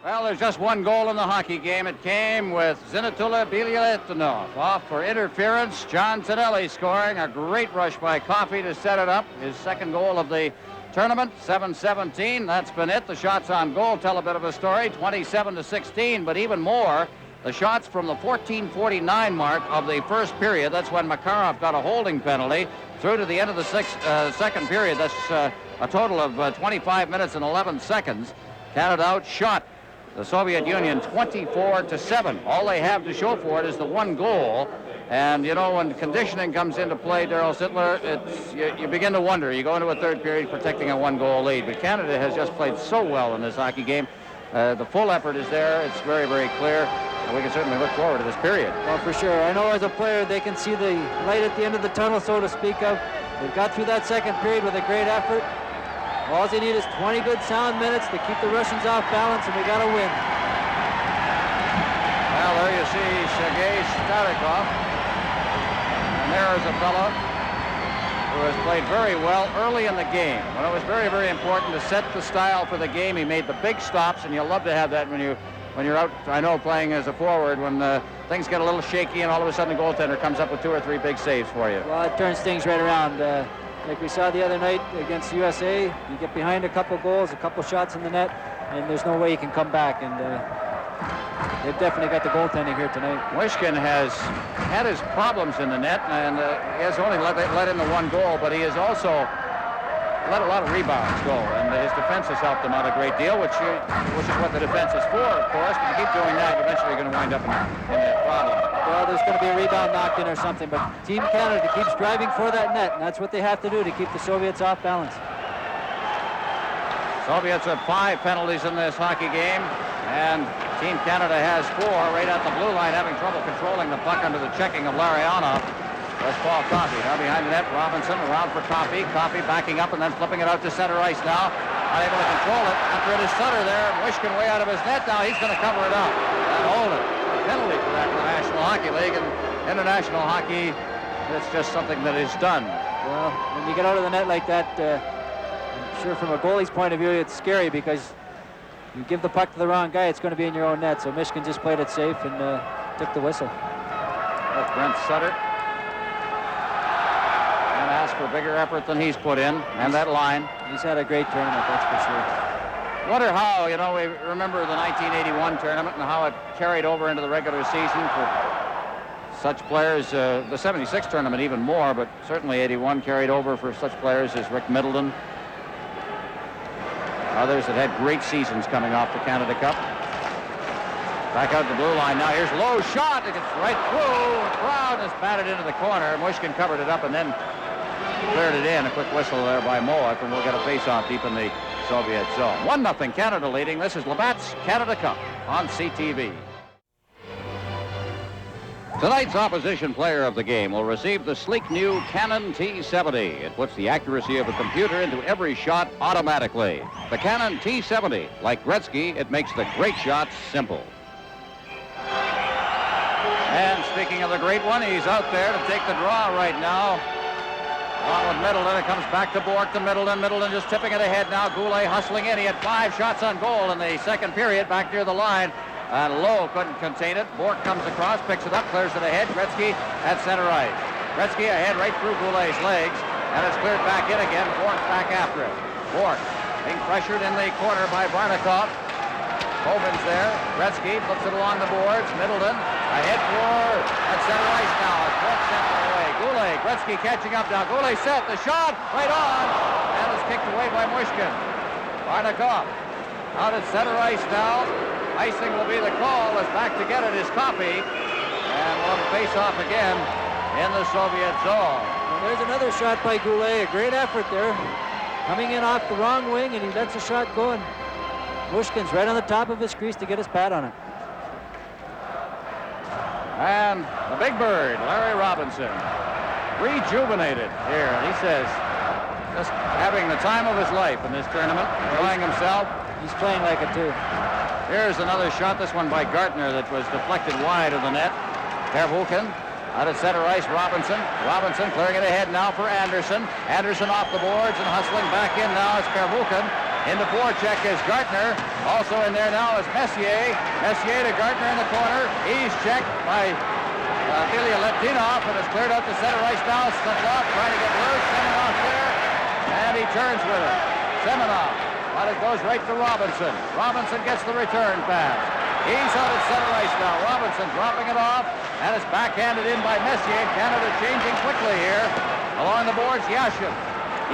Well, there's just one goal in the hockey game. It came with Zinatula Biletinov off for interference. John Tonelli scoring. A great rush by Coffey to set it up. His second goal of the tournament, 7-17. That's been it. The shots on goal tell a bit of a story, 27-16. But even more, the shots from the 14:49 mark of the first period. That's when Makarov got a holding penalty. Through to the end of the second period. That's a total of 25 minutes and 11 seconds. Canada outshot the Soviet Union 24-7. All they have to show for it is the one goal. And, you know, when conditioning comes into play, Darryl Sittler, you begin to wonder. You go into a third period protecting a one-goal lead. But Canada has just played so well in this hockey game. The full effort is there. It's very, very clear. And we can certainly look forward to this period. Well, for sure. I know as a player, they can see the light at the end of the tunnel, so to speak of. They've got through that second period with a great effort. All they need is 20 good sound minutes to keep the Russians off balance, and we got to win. Well, there you see Sergei Starikov. And there is a fellow who has played very well early in the game. When it was very, very important to set the style for the game, he made the big stops, and you'll love to have that when you're out, I know, playing as a forward, when things get a little shaky and all of a sudden the goaltender comes up with 2 or 3 big saves for you. Well, it turns things right around. Like we saw the other night against USA, you get behind a couple goals, a couple shots in the net, and there's no way you can come back. And they've definitely got the goaltending here tonight. Mushkin has had his problems in the net, and he has only let in the one goal, but he has also let a lot of rebounds go, and his defense has helped him out a great deal, which is what the defense is for, of course. But you keep doing that, eventually you're going to wind up in that problem. Well, there's going to be a rebound knocked in or something, but Team Canada keeps driving for that net, and that's what they have to do to keep the Soviets off balance. Soviets have 5 penalties in this hockey game, and Team Canada has 4 right at the blue line, having trouble controlling the puck under the checking of Larionov. That's Paul Coffey. Now behind the net, Robinson around for Coffey. Coffey backing up and then flipping it out to center ice now. Unable to control it. After it is Sutter there. Mushkin way out of his net now. He's going to cover it up and hold it. A penalty for that in the National Hockey League. And international hockey, it's just something that is done. Well, when you get out of the net like that, I'm sure from a goalie's point of view, it's scary because you give the puck to the wrong guy, it's going to be in your own net. So Michigan just played it safe and took the whistle. That's Brent Sutter. For bigger effort than he's put in, and that line. He's had a great tournament, that's for sure. Wonder how, you know, we remember the 1981 tournament and how it carried over into the regular season for such players, the 76 tournament even more, but certainly 81 carried over for such players as Rick Middleton. Others that had great seasons coming off the Canada Cup. Back out the blue line now. Here's a low shot. It gets right through. The crowd is batted into the corner. Mushkin covered it up and then cleared it in. A quick whistle there by Moak, and we'll get a face-off deep in the Soviet zone. 1-0 Canada leading. This is Labatt's Canada Cup on CTV. Tonight's opposition player of the game will receive the sleek new Canon T70. It puts the accuracy of a computer into every shot automatically. The Canon T70, like Gretzky, it makes the great shots simple. And speaking of the great one, he's out there to take the draw right now. Along with Middleton, it comes back to Bork to Middleton. Middleton just tipping it ahead now. Goulet hustling in. He had 5 shots on goal in the second period back near the line. And Lowe couldn't contain it. Bork comes across, picks it up, clears it ahead. Gretzky at center ice. Gretzky ahead right through Goulet's legs. And it's cleared back in again. Bork back after it. Bork being pressured in the corner by Varnikov. Hogan's there. Gretzky flips it along the boards. Middleton ahead for at center ice now. Bork sent it away. Goulet, Gretzky catching up now. Goulet set the shot right on. And it's kicked away by Mushkin. Varnikov out at center ice now. Icing will be the call as back to get it is Coffey. And we'll have a face-off again in the Soviet zone. Well, there's another shot by Goulet. A great effort there. Coming in off the wrong wing, and he lets the shot go. And Mushkin's right on the top of his crease to get his pad on it. And the big bird, Larry Robinson, rejuvenated here. He says, just having the time of his life in this tournament, enjoying himself. He's playing like it, too. Here's another shot, this one by Gartner, that was deflected wide of the net. Pervulkin out at center ice, Robinson. Robinson clearing it ahead now for Anderson. Anderson off the boards and hustling back in now is Pervulkin. Into forecheck is Gartner. Also in there now is Messier. Messier to Gartner in the corner. He's checked by Ilya Leptinov, and it's cleared out to center ice now. Stetlov trying to get loose. Semenov there, and he turns with it. Semenov. But it goes right to Robinson. Robinson gets the return pass. He's out at center ice now. Robinson dropping it off, and it's backhanded in by Messier. Canada changing quickly here. Along the boards, Yashin.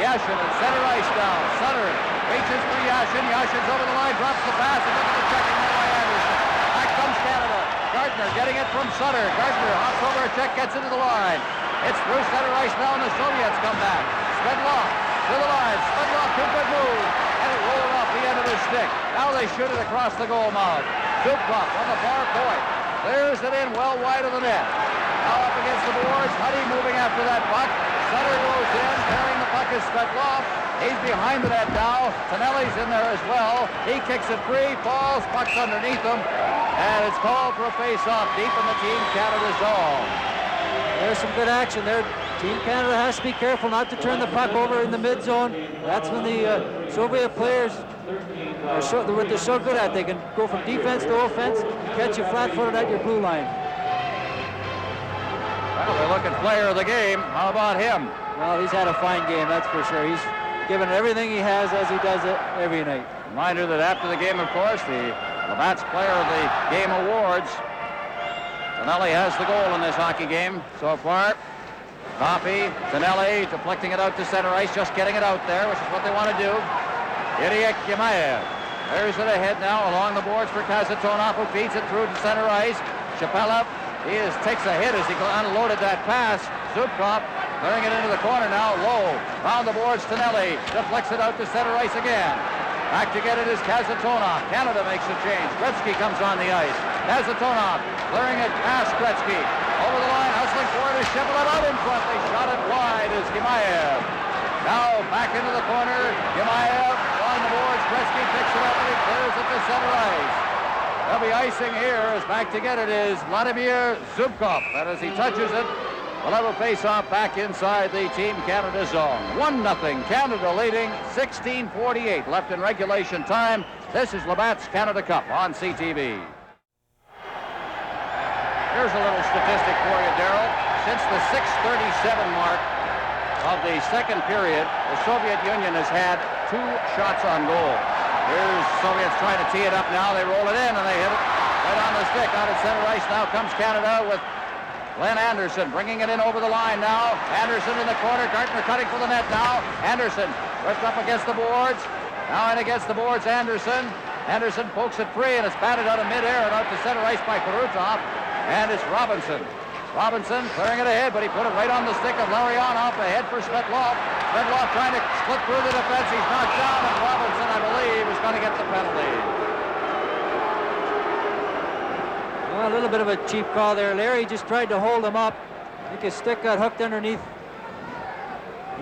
Yashin at center ice now. Sutter reaches for Yashin. Yashin's over the line, drops the pass, and look at the checking there by Anderson. Back comes Canada. Gardner getting it from Sutter. Gardner hops over a check, gets into the line. It's through center ice now, and the Soviets come back. Svedlov to the line. Svedlov, two good move. And it rolled off the end of his stick. Now they shoot it across the goal mouth. Zubkov on the far point. Clears it in well wide of the net. Now up against the boards. Huddy moving after that puck. Sutter goes in. Carrying the puck is Svetlov. He's behind the net now. Tonelli's in there as well. He kicks it free. Falls. Puck's underneath him. And it's called for a face-off deep in the Team Canada zone. There's some good action there. Team Canada has to be careful not to turn the puck over in the mid-zone. That's when the Soviet players are what they're so good at. They can go from defense to offense, catch you flat-footed at your blue line. Well, we're looking player of the game. How about him? Well, he's had a fine game, that's for sure. He's given everything he has as he does it every night. Reminder that after the game, of course, the Labatt's Player of the Game awards. Tonelli has the goal in this hockey game so far. Coffey, Tonelli deflecting it out to center ice, just getting it out there, which is what they want to do. Idiak Yamayev. There's it ahead now along the boards for Kazatonov, who feeds it through to center ice. Shapelov, takes a hit as he unloaded that pass. Zubkov clearing it into the corner now. Low. Round the boards, Tonelli deflects it out to center ice again. Back to get it is Kazatonov. Canada makes a change. Gretzky comes on the ice. Kazatonov clearing it past Gretzky. Over the line, hustling forward is Shepard out in front. They shot it wide is Yamayev. Now back into the corner. Yamayev on the boards. Gretzky picks it up and he clears it to center ice. There'll be icing here as back to get it is Vladimir Zubkov. And as he touches it, we'll have a face-off back inside the Team Canada zone. 1-0, Canada leading, 16:48 left in regulation time. This is Labatt's Canada Cup on CTV. Here's a little statistic for you, Darrell. Since the 6:37 mark of the second period, the Soviet Union has had 2 shots on goal. Here's Soviets trying to tee it up now. They roll it in and they hit it right on the stick. Out at center ice now comes Canada with Glenn Anderson bringing it in over the line now. Anderson in the corner. Gartner cutting for the net now. Anderson ripped up against the boards. Now in against the boards, Anderson. Anderson pokes it free and it's batted out of midair and out to center ice by Karutov. And it's Robinson. Robinson clearing it ahead, but he put it right on the stick of Larionov. Ahead for Svetlov. Svetlov trying to split through the defense. He's knocked down, and Robinson, I believe, is going to get the penalty. Well, a little bit of a cheap call there. Larry just tried to hold him up. I think his stick got hooked underneath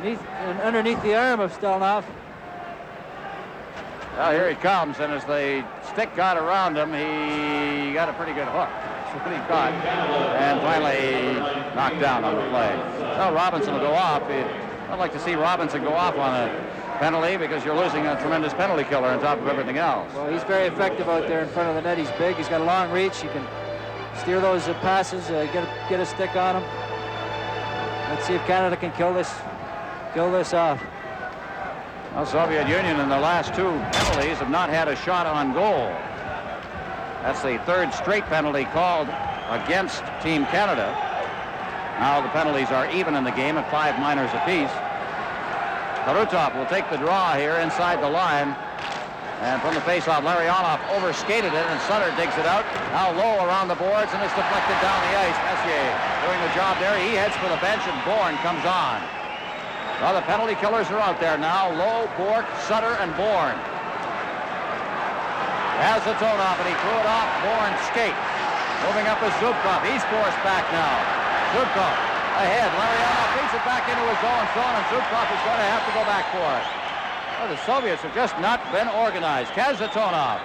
the arm of Stelnov. Well, here he comes, and as the stick got around him, he got a pretty good hook. what he caught, and finally knocked down on the play. Well, Robinson will go off. I'd like to see Robinson go off on a penalty because you're losing a tremendous penalty killer on top of everything else. Well, he's very effective out there in front of the net. He's big. He's got a long reach. He can steer those passes, get a stick on him. Let's see if Canada can kill this off. Well, Soviet Union in the last two penalties have not had a shot on goal. That's the third straight penalty called against Team Canada. Now the penalties are even in the game at 5 minors apiece. Karutov will take the draw here inside the line. And from the faceoff, Larionov overskated it, and Sutter digs it out. Now low around the boards, and it's deflected down the ice. Messier doing the job there. He heads for the bench, and Bourne comes on. Well, the penalty killers are out there now. Low, Bourque, Sutter, and Bourne. Has the tone off, and he threw it off. Bourne skate. Moving up is Zubkov. He's forced back now. Zubkov ahead. Larionov feeds it back into his own zone, and Zubkov is going to have to go back for it. Well, the Soviets have just not been organized. Kazatonov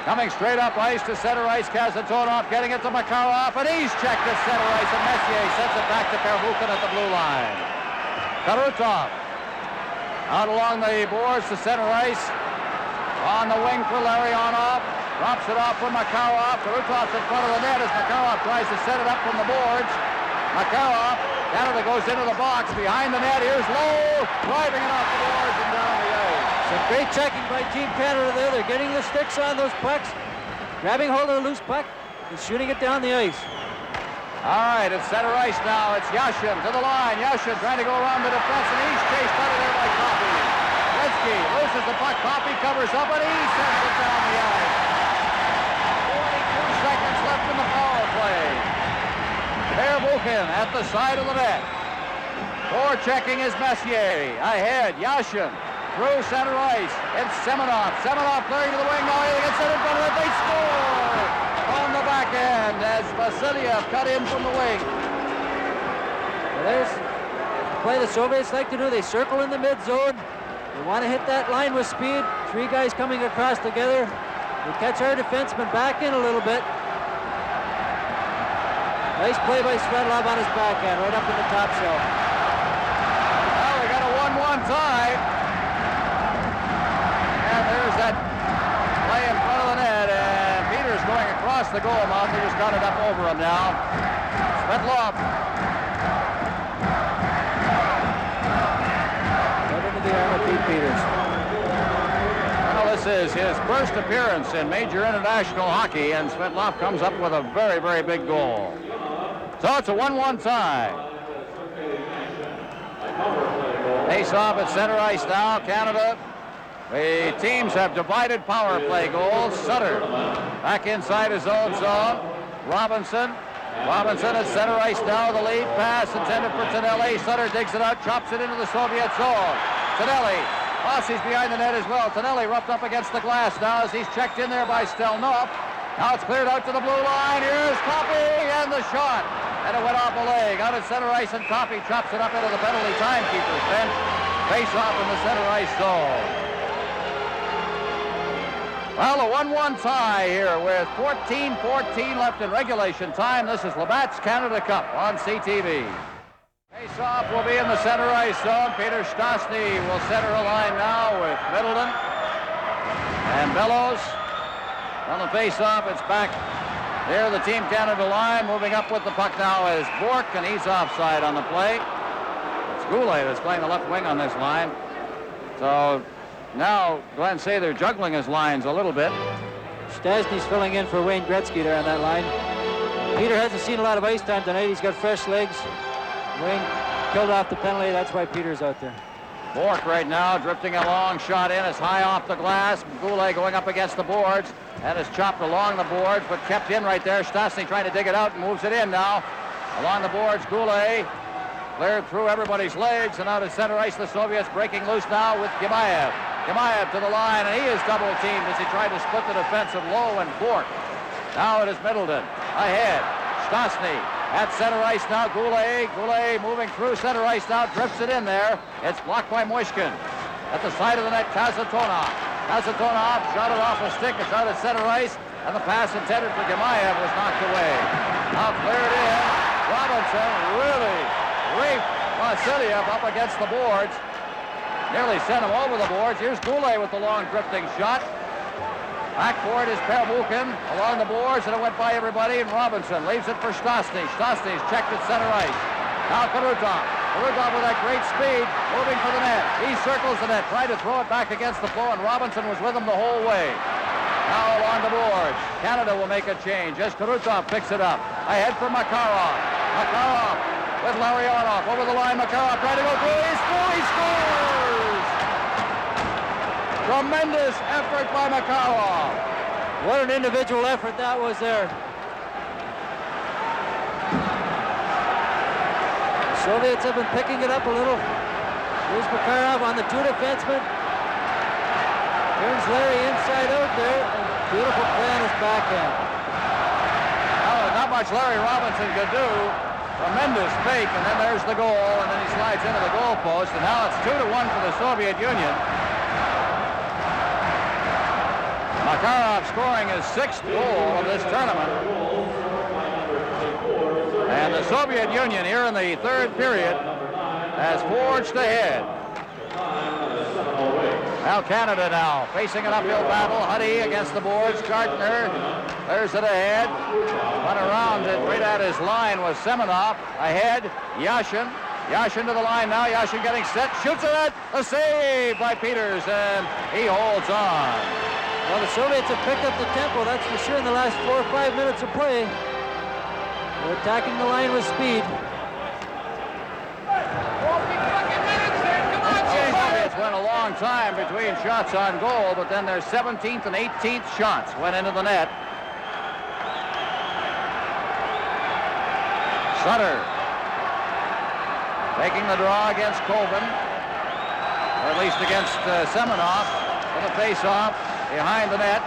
coming straight up ice to center ice. Kazatonov getting it to Makarov, and he's checked at center ice, and Messier sends it back to Pervukin at the blue line. Karutov out along the boards to center ice. On the wing for Larionov. Drops it off for Makarov. Karutov's in front of the net as Makarov tries to set it up from the boards. Makarov, Canada goes into the box behind the net. Here's Lowe driving it off the boards and down the ice. Some great checking by Team Canada there. They're getting the sticks on those pucks, grabbing hold of the loose puck, and shooting it down the ice. All right, it's center ice now. It's Yashin to the line. Yashin trying to go around the defense, and he's chased out of there by Coffey. Gretzky loses the puck. Coffey covers up, and he sends it down the ice. 42 seconds left in the power play. Pervukin at the side of the net. Forechecking is Messier. Ahead, Yashin through center ice. It's Semenov. Semenov clearing to the wing. Now he gets it in front of it. They score on the back end as Vasiliev cut in from the wing. Well, there's the play the Soviets like to do. They circle in the mid zone. They want to hit that line with speed. 3 guys coming across together. They catch our defenseman back in a little bit. Nice play by Svetlov on his backhand, right up in the top shelf. Well, we got a 1-1 tie. And there's that play in front of the net. And Peters going across the goal mouth. He just got it up over him now. Svetlov. Right into the arm of Pete Peters. Well, this is his first appearance in major international hockey, and Svetlov comes up with a very, very big goal. So it's a 1-1 tie. Face off at center ice now, Canada. The teams have divided power play goals. Sutter back inside his own zone. Robinson at center ice now. The lead pass intended for Tonelli. Sutter digs it out, chops it into the Soviet zone. Tonelli, Bossie's behind the net as well. Tonelli roughed up against the glass now as he's checked in there by Stelnov. Now it's cleared out to the blue line. Here's Coffey and the shot. And it went off a leg. Out at center ice, and Coffey chops it up into the penalty timekeeper's bench. Face off in the center ice zone. Well, a 1-1 tie here with 14-14 left in regulation time. This is Labatt's Canada Cup on CTV. Face off will be in the center ice zone. Peter Stastny will center a line now with Middleton and Bellows. On the face off, it's back there, the Team Canada line. Moving up with the puck now is Bourque, and he's offside on the play. It's Goulet that's playing the left wing on this line. So now Glenn say they're juggling his lines a little bit. Stastny's filling in for Wayne Gretzky there on that line. Peter hasn't seen a lot of ice time tonight. He's got fresh legs. Wayne killed off the penalty. That's why Peter's out there. Bourque right now drifting a long shot in. It's high off the glass. Goulet going up against the boards. And is chopped along the boards, but kept in right there. Stastny trying to dig it out and moves it in now. Along the boards, Goulet cleared through everybody's legs, and out at center ice, the Soviets breaking loose now with Gimayev. Gimayev to the line, and he is double teamed as he tried to split the defense of Lowe and Bourque. Now it is Middleton. Ahead, Stastny at center ice now. Goulet moving through center ice now, drifts it in there. It's blocked by Mushkin. At the side of the net, Kazatonov. Kazatonov shot it off a stick. It's out at center ice. And the pass intended for Gemayev was knocked away. Now cleared in. Robinson really raped Vasiliev up against the boards. Nearly sent him over the boards. Here's Goulet with the long drifting shot. Back for it is Pervukin along the boards, and it went by everybody, and Robinson leaves it for Stastny. Stastny's checked at center ice. Now Karutov. Karutov with that great speed, moving for the net. He circles the net, tried to throw it back against the floor, and Robinson was with him the whole way. Now along the boards. Canada will make a change as Karutov picks it up. Ahead for Makarov. Makarov with Larionov over the line. Makarov trying to go through. He scores! Tremendous effort by Makarov. What an individual effort that was there. The Soviets have been picking it up a little. Here's Makarov on the two defensemen. Turns Larry inside out there. Beautiful play on his backhand. Well, not much Larry Robinson could do. Tremendous fake, and then there's the goal, and then he slides into the goal post, and now it's 2-1 for the Soviet Union. Makarov scoring his 6th goal of this tournament. And the Soviet Union here in the 3rd period has forged ahead. Now Canada now facing an uphill battle. Huddy against the boards. Gardner clears it ahead. Went around it right at his line was Semenov. Ahead, Yashin. Yashin to the line now. Yashin getting set. Shoots it. A save by Peters, and he holds on. Well, the Soviets have picked up the tempo, that's for sure, in the last 4 or 5 minutes of play. They're attacking the line with speed. Soviets went a long time between shots on goal, but then their 17th and 18th shots went into the net. Sutter taking the draw against Colvin, or at least against Semenov, for the face-off behind the net.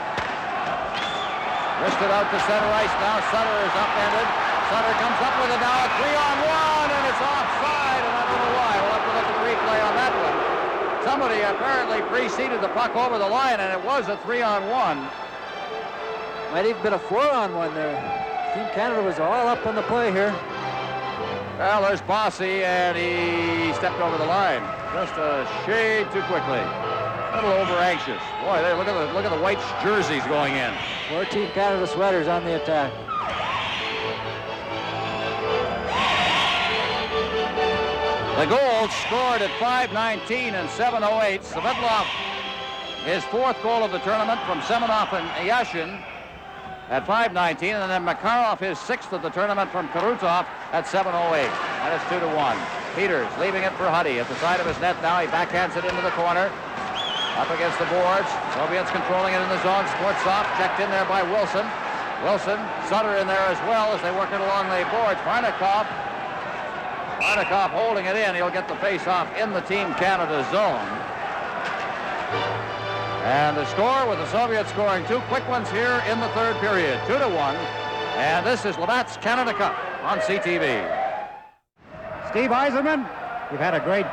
Wristed out to center ice now. Sutter is upended. Sutter comes up with it now. A 3-on-1, and it's offside, and I don't know why. We'll have to look at the replay on that one. Somebody apparently preceded the puck over the line, and it was a 3-on-1. Might even been a 4-on-1 there. Team Canada was all up on the play here. Well, there's Bossy, and he stepped over the line. Just a shade too quickly. A little over-anxious. Boy, look at the white jerseys going in. 4 Team Canada sweaters on the attack. The goals scored at 5:19 and 7:08. Sverdlov, his 4th goal of the tournament from Semenov and Yashin at 5:19, and then Makarov, his 6th of the tournament from Karutov at 7:08. And it's 2-1. Peters leaving it for Huddy at the side of his net now. He backhands it into the corner. Up against the boards. Soviets controlling it in the zone. Sportsov checked in there by Wilson. Wilson, Sutter in there as well as they work it along the boards. Varnikov holding it in. He'll get the face-off in the Team Canada zone. And the score with the Soviets scoring 2 quick ones here in the 3rd period. 2-1. And this is Labatt's Canada Cup on CTV. Steve Yzerman, you've had a great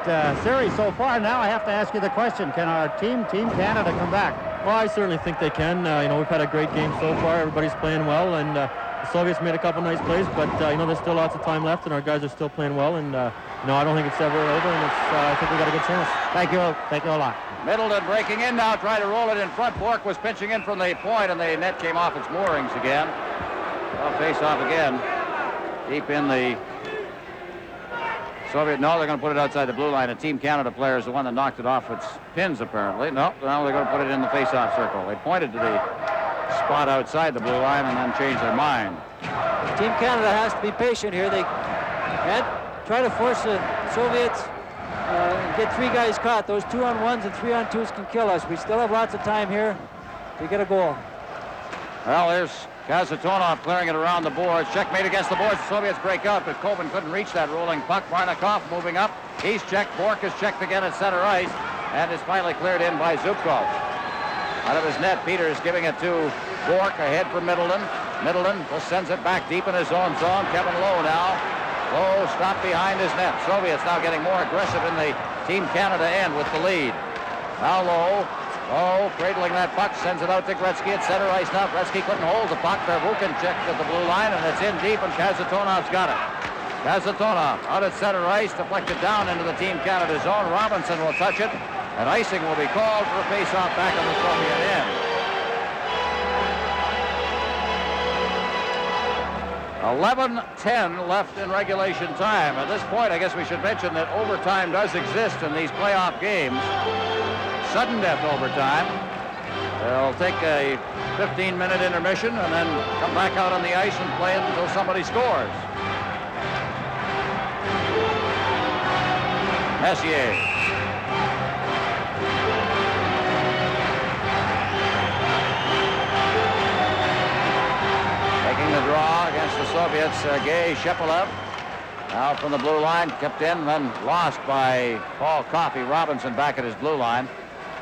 series so far. Now I have to ask you the question, can our Team Canada come back? Well, I certainly think they can. We've had a great game so far. Everybody's playing well, and the Soviets made a couple nice plays, but there's still lots of time left, and our guys are still playing well, and I don't think it's ever over, and I think we got a good chance. Thank you a lot. Middleton breaking in now, trying to roll it in front. Bork was pinching in from the point, and the net came off its moorings again. Well, face off again. Deep in the Soviet. No, they're going to put it outside the blue line. A Team Canada player is the one that knocked it off its pins, apparently. No, now they're going to put it in the face-off circle. They pointed to the spot outside the blue line and then changed their mind. Team Canada has to be patient here. They can't try to force the Soviets and get 3 guys caught. Those 2-on-1s and 3-on-2s can kill us. We still have lots of time here to get a goal. Well, there's Kazatonov clearing it around the boards. Checkmate against the boards. The Soviets break out, but Colvin couldn't reach that rolling puck. Varnikov moving up. He's checked. Bork is checked again at center ice, and is finally cleared in by Zubkov. Out of his net, Peters giving it to Bork ahead for Middleton. Middleton just sends it back deep in his own zone. Kevin Lowe now. Lowe stopped behind his net. Soviets now getting more aggressive in the Team Canada end with the lead. Now Lowe Oh, cradling that puck, sends it out to Gretzky at center ice now. Gretzky couldn't hold the puck. Verbuchen checked at the blue line, and it's in deep, and Kazatonov's got it. Kazatonov out at center ice, deflected down into the Team Canada zone. Robinson will touch it, and icing will be called for a face-off back on the Soviet end. 11:10 left in regulation time. At this point, I guess we should mention that overtime does exist in these playoff games. Sudden death overtime. They'll take a 15-minute intermission and then come back out on the ice and play it until somebody scores. Messier. Taking the draw against the Soviets, Sergei Shepelev. Now from the blue line, kept in, then lost by Paul Coffey. Robinson back at his blue line.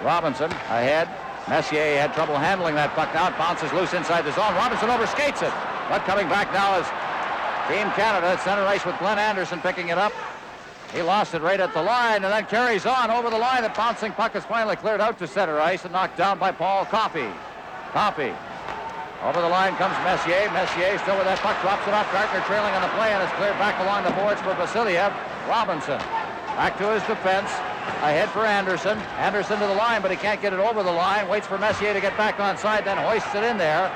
Robinson ahead. Messier had trouble handling that puck now. It bounces loose inside the zone. Robinson overskates it. But coming back now is Team Canada at center ice with Glenn Anderson picking it up. He lost it right at the line and then carries on over the line. The bouncing puck is finally cleared out to center ice and knocked down by Paul Coffey. Coffey. Over the line comes Messier. Messier still with that puck, drops it off. Gartner trailing on the play, and it's cleared back along the boards for Vasiliev. Robinson back to his defense. Ahead for Anderson. Anderson to the line, but he can't get it over the line. Waits for Messier to get back on side, then hoists it in there.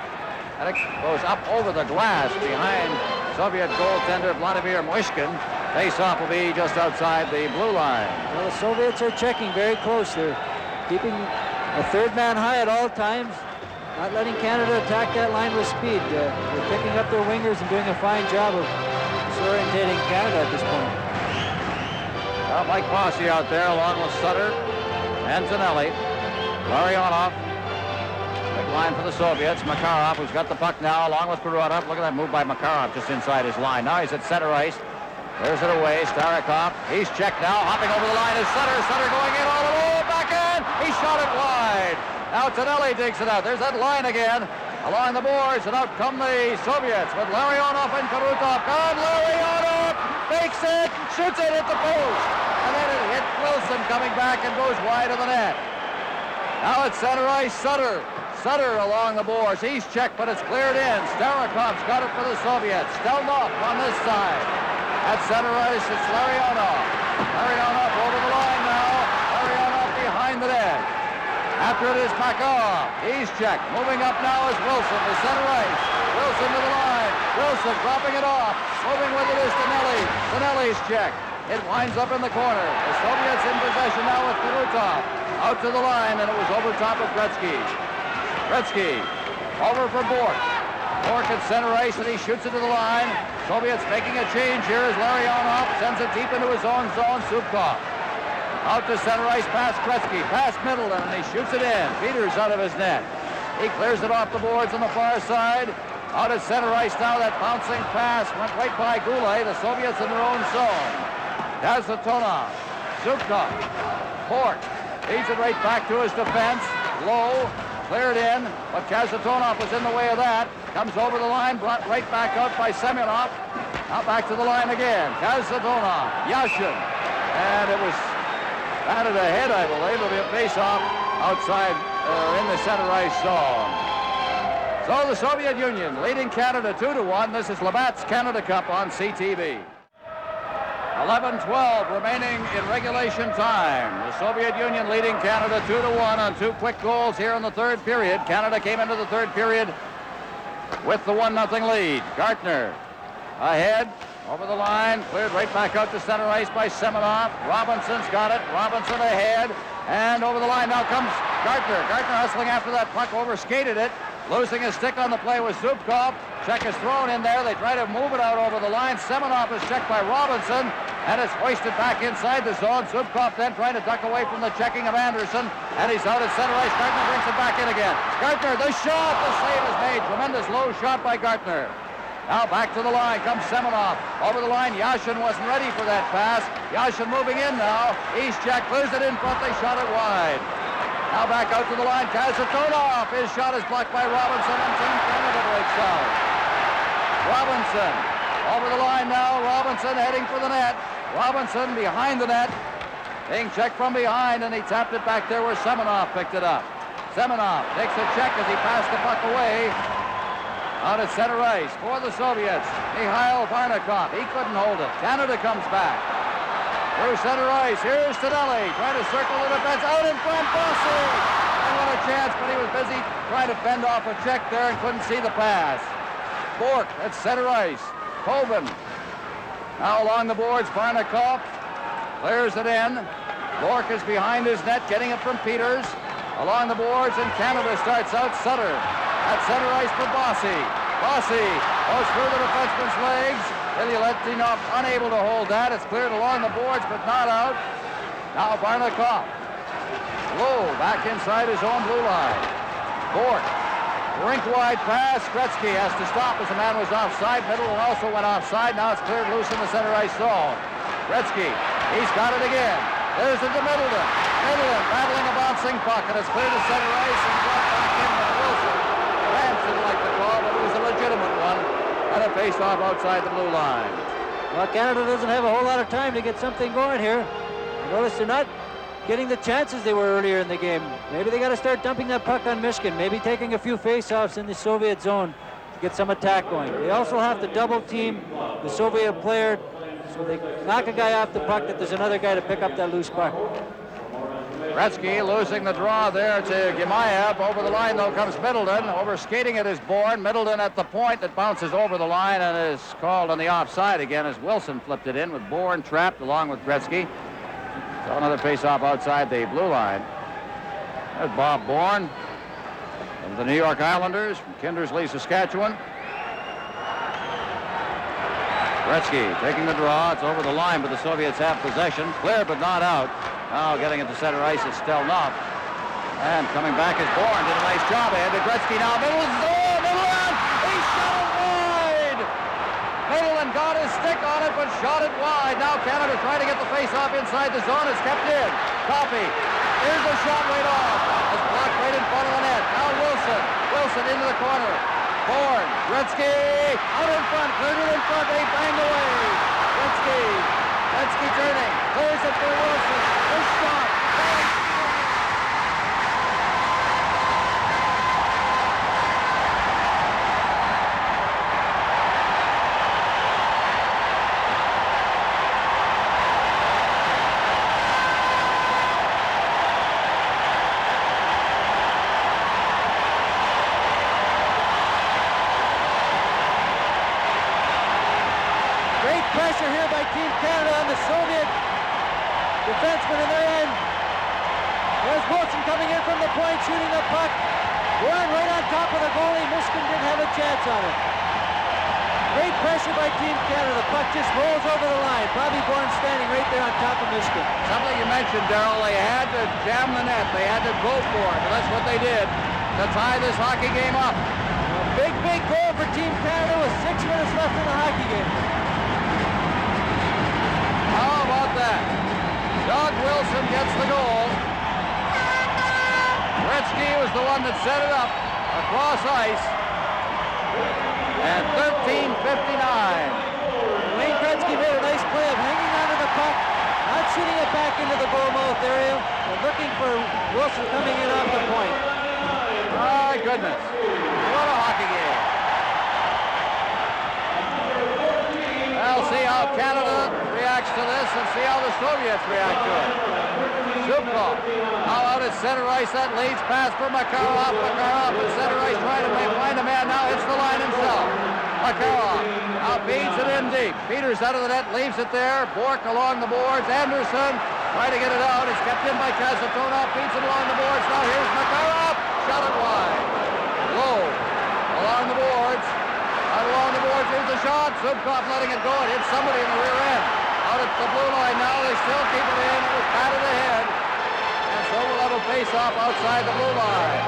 And it goes up over the glass behind Soviet goaltender Vladimir Muishkin. Face-off will be just outside the blue line. Well, the Soviets are checking very close. They're keeping a third man high at all times. Not letting Canada attack that line with speed. They're picking up their wingers and doing a fine job of disorientating Canada at this point. Well, Mike Posse out there along with Sutter and Zanelli. Larionov. Big line for the Soviets. Makarov, who's got the puck now, along with Perotov. Look at that move by Makarov just inside his line. Now he's at center ice. There's it away. Starikov. He's checked now. Hopping over the line is Sutter. Sutter going in all the way. Back in. He shot it wide. Now Tonelli digs it out. There's that line again along the boards, and out come the Soviets with Larionov and Perutov. And Larionov fakes it, shoots it at the post, and then it hit Wilson coming back and goes wide of the net. Now it's center ice, Sutter. Sutter along the boards. He's checked, but it's cleared in. Starikov's got it for the Soviets. Stelnov on this side. At center ice, it's Larionov. Larionov over the line now. Larionov behind the net. After it is Makarov. He's checked. Moving up now is Wilson to center ice. Wilson to the line. Wilson dropping it off. Moving with it is Tonelli. Tonelli's checked. It winds up in the corner. The Soviets in possession now with Perutov. Out to the line, and it was over top of Gretzky. Gretzky over for Bork. Bork at center ice, and he shoots it to the line. Soviets making a change here as Larionov sends it deep into his own zone. Zubkov. Out to center ice, past Gretzky, past Middleton, and he shoots it in. Peters out of his net. He clears it off the boards on the far side. Out at center ice now, that bouncing pass went right by Goulet. The Soviets in their own zone. Kazatonov, Zubkov, Bork. Feeds it right back to his defense. Low, cleared in, but Kazatonov was in the way of that. Comes over the line, brought right back out by Semyonov. Now back to the line again. Kazatonov, Yashin, and it was batted ahead, I believe. It'll be a face-off outside in the center ice zone. So the Soviet Union leading Canada 2-1. This is Labatt's Canada Cup on CTV. 11:12 remaining in regulation time. The Soviet Union leading Canada 2-1 on two quick goals here in the third period. Canada came into the third period with the 1-0 lead. Gartner ahead. Over the line, cleared right back out to center ice by Semyonov. Robinson's got it. Robinson ahead. And over the line now comes Gartner. Gartner hustling after that puck, overskated it. Losing his stick on the play was Zubkov. Check is thrown in there. They try to move it out over the line. Semyonov is checked by Robinson. And it's hoisted back inside the zone. Zubkov then trying to duck away from the checking of Anderson. And he's out at center ice. Gartner brings it back in again. Gartner, the shot. The save is made. Tremendous low shot by Gartner. Now back to the line comes Semyonov. Over the line, Yashin wasn't ready for that pass. Yashin moving in now. He's checked, clears it in front. They shot it wide. Now back out to the line. Kazatonov. His shot is blocked by Robinson, and Team Canada breaks out. Robinson over the line now. Robinson heading for the net. Robinson behind the net. Being checked from behind, and he tapped it back there where Semyonov picked it up. Semenov takes a check as he passed the puck away. Out at center ice for the Soviets. Mikhail Varnikov. He couldn't hold it. Canada comes back. Through center ice. Here's Tonelli trying to circle the defense. Out in front, Bossy. And what a chance, but he was busy trying to fend off a check there and couldn't see the pass. Bork at center ice. Hoban. Now along the boards, Varnikov clears it in. Bork is behind his net, getting it from Peters. Along the boards, and Canada starts out. Sutter at center ice for Bossy. Bossy goes through the defenseman's legs. Ilyuletdinov unable to hold that. It's cleared along the boards, but not out. Now Varnikov. Low back inside his own blue line. Bork. Rink-wide pass. Gretzky has to stop as the man was offside. Middleton also went offside. Now it's cleared loose in the center ice zone. Gretzky, he's got it again. There's it to Middleton. Middleton battling a bouncing puck, and it's cleared to center ice and brought back in by Wilson. Rams didn't like the call, but it was a legitimate one. And a face-off outside the blue line. Well, Canada doesn't have a whole lot of time to get something going here. Notice they're not getting the chances they were earlier in the game. Maybe they got to start dumping that puck on Michigan. Maybe taking a few face-offs in the Soviet zone to get some attack going. They also have to double team the Soviet player so they knock a guy off the puck that there's another guy to pick up that loose puck. Gretzky losing the draw there to Gemayev. Over the line, though, comes Middleton. Over skating it is Bourne. Middleton at the point that bounces over the line and is called on the offside again as Wilson flipped it in with Bourne trapped along with Gretzky. So another face-off outside the blue line. There's Bob Bourne of the New York Islanders from Kindersley, Saskatchewan. Gretzky taking the draw. It's over the line, but the Soviets have possession. Clear, but not out. Now getting it to center ice is Stelnov. And coming back is Bourne. Did a nice job ahead to Gretzky now. Middleton! He shot it wide! Middleton got his stick on it, but shot it wide. Now Canada trying to get the face-off inside the zone. It's kept in. Coffey. Here's the shot right off. It's blocked right in front of the net. Now Wilson. Wilson into the corner. Bourne. Gretzky out in front. Cleared it in front. They banged away. Gretzky turning. Clears it for Wilson. His shot. Pressure here by Team Canada on the Soviet defenseman in their end. There's Wilson coming in from the point, shooting the puck. Bourne right on top of the goalie. Michigan didn't have a chance on it. Great pressure by Team Canada. The puck just rolls over the line. Bobby Bourne standing right there on top of Michigan. Something you mentioned, Darrell, they had to jam the net. They had to go for it. And that's what they did to tie this hockey game up. A big goal for Team Canada with 6 minutes left in the hockey game. How about that? Doug Wilson gets the goal. Gretzky was the one that set it up across ice. And 13:59. Wayne Gretzky made a nice play of hanging onto the puck, not shooting it back into the goal mouth area, but looking for Wilson coming in off the point. My goodness. What a hockey game. We'll see how Canada reacts to this and see how the Soviets react to it. Zubkov now out at center ice. That leads pass for Makarov. Makarov at center ice trying to find a man. Now hits the line himself. Makarov now feeds it in deep. Peters out of the net, leaves it there. Bork along the boards. Anderson trying to get it out. It's kept in by Kasatonov. Feeds it along the boards. Now here's Makarov. Shot it wide. Low along the boards. Out along the boards, here's the shot. Zubkov letting it go. It hits somebody in the rear end. Out at the blue line now. They still keep it in. It was patted ahead. And so we'll have a face-off outside the blue line.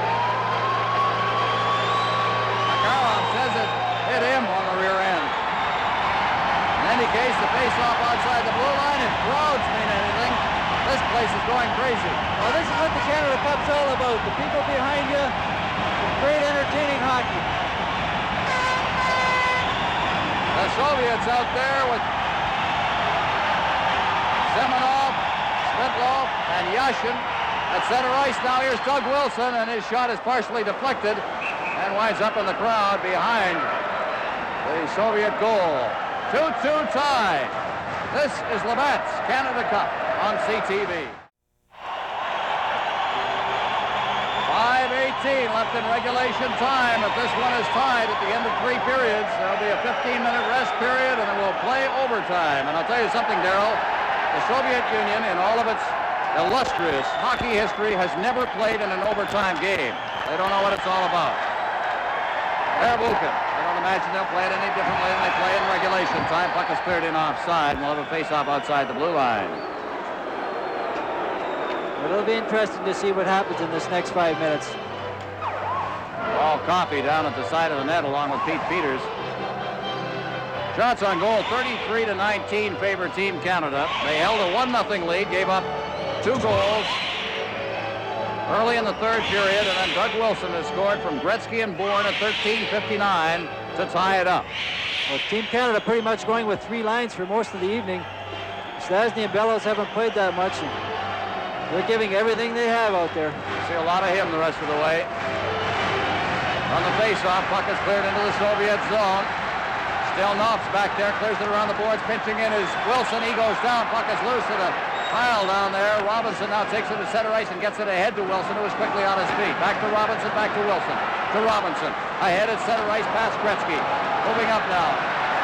Makarov says it hit him on the rear end. In any case, the face-off outside the blue line, if crowds mean anything, this place is going crazy. Well, this is what the Canada Cup's all about. The people behind you, great entertaining hockey. The Soviets out there with Semenov, Svitlov, and Yashin. At center ice now, here's Doug Wilson, and his shot is partially deflected and winds up in the crowd behind the Soviet goal. 2-2 tie. This is Labatt's Canada Cup on CTV. 5:18 left in regulation time. If this one is tied at the end of 3 periods, there'll be a 15-minute rest period, and then we'll play overtime. And I'll tell you something, Darryl. The Soviet Union, in all of its illustrious hockey history, has never played in an overtime game. They don't know what it's all about. Buchan. I don't imagine they'll play it any differently than they play in regulation time. Puck is cleared in offside, and we'll have a face-off outside the blue line. It'll be interesting to see what happens in this next 5 minutes. Ball Coffey down at the side of the net along with Pete Peters. Shots on goal, 33-19 favor Team Canada. They held a 1-0 lead, gave up 2 goals early in the 3rd period, and then Doug Wilson has scored from Gretzky and Bourne at 13:59 to tie it up. Well, Team Canada pretty much going with 3 lines for most of the evening. Stastny and Bellows haven't played that much. They're giving everything they have out there. See a lot of him the rest of the way. On the face-off, puck is cleared into the Soviet zone. Stelnov's back there, clears it around the boards, pinching in is Wilson. He goes down, puck is loose at a pile down there. Robinson now takes it to center ice and gets it ahead to Wilson, who is quickly on his feet. Back to Robinson, back to Wilson. To Robinson. Ahead at center ice, past Gretzky. Moving up now.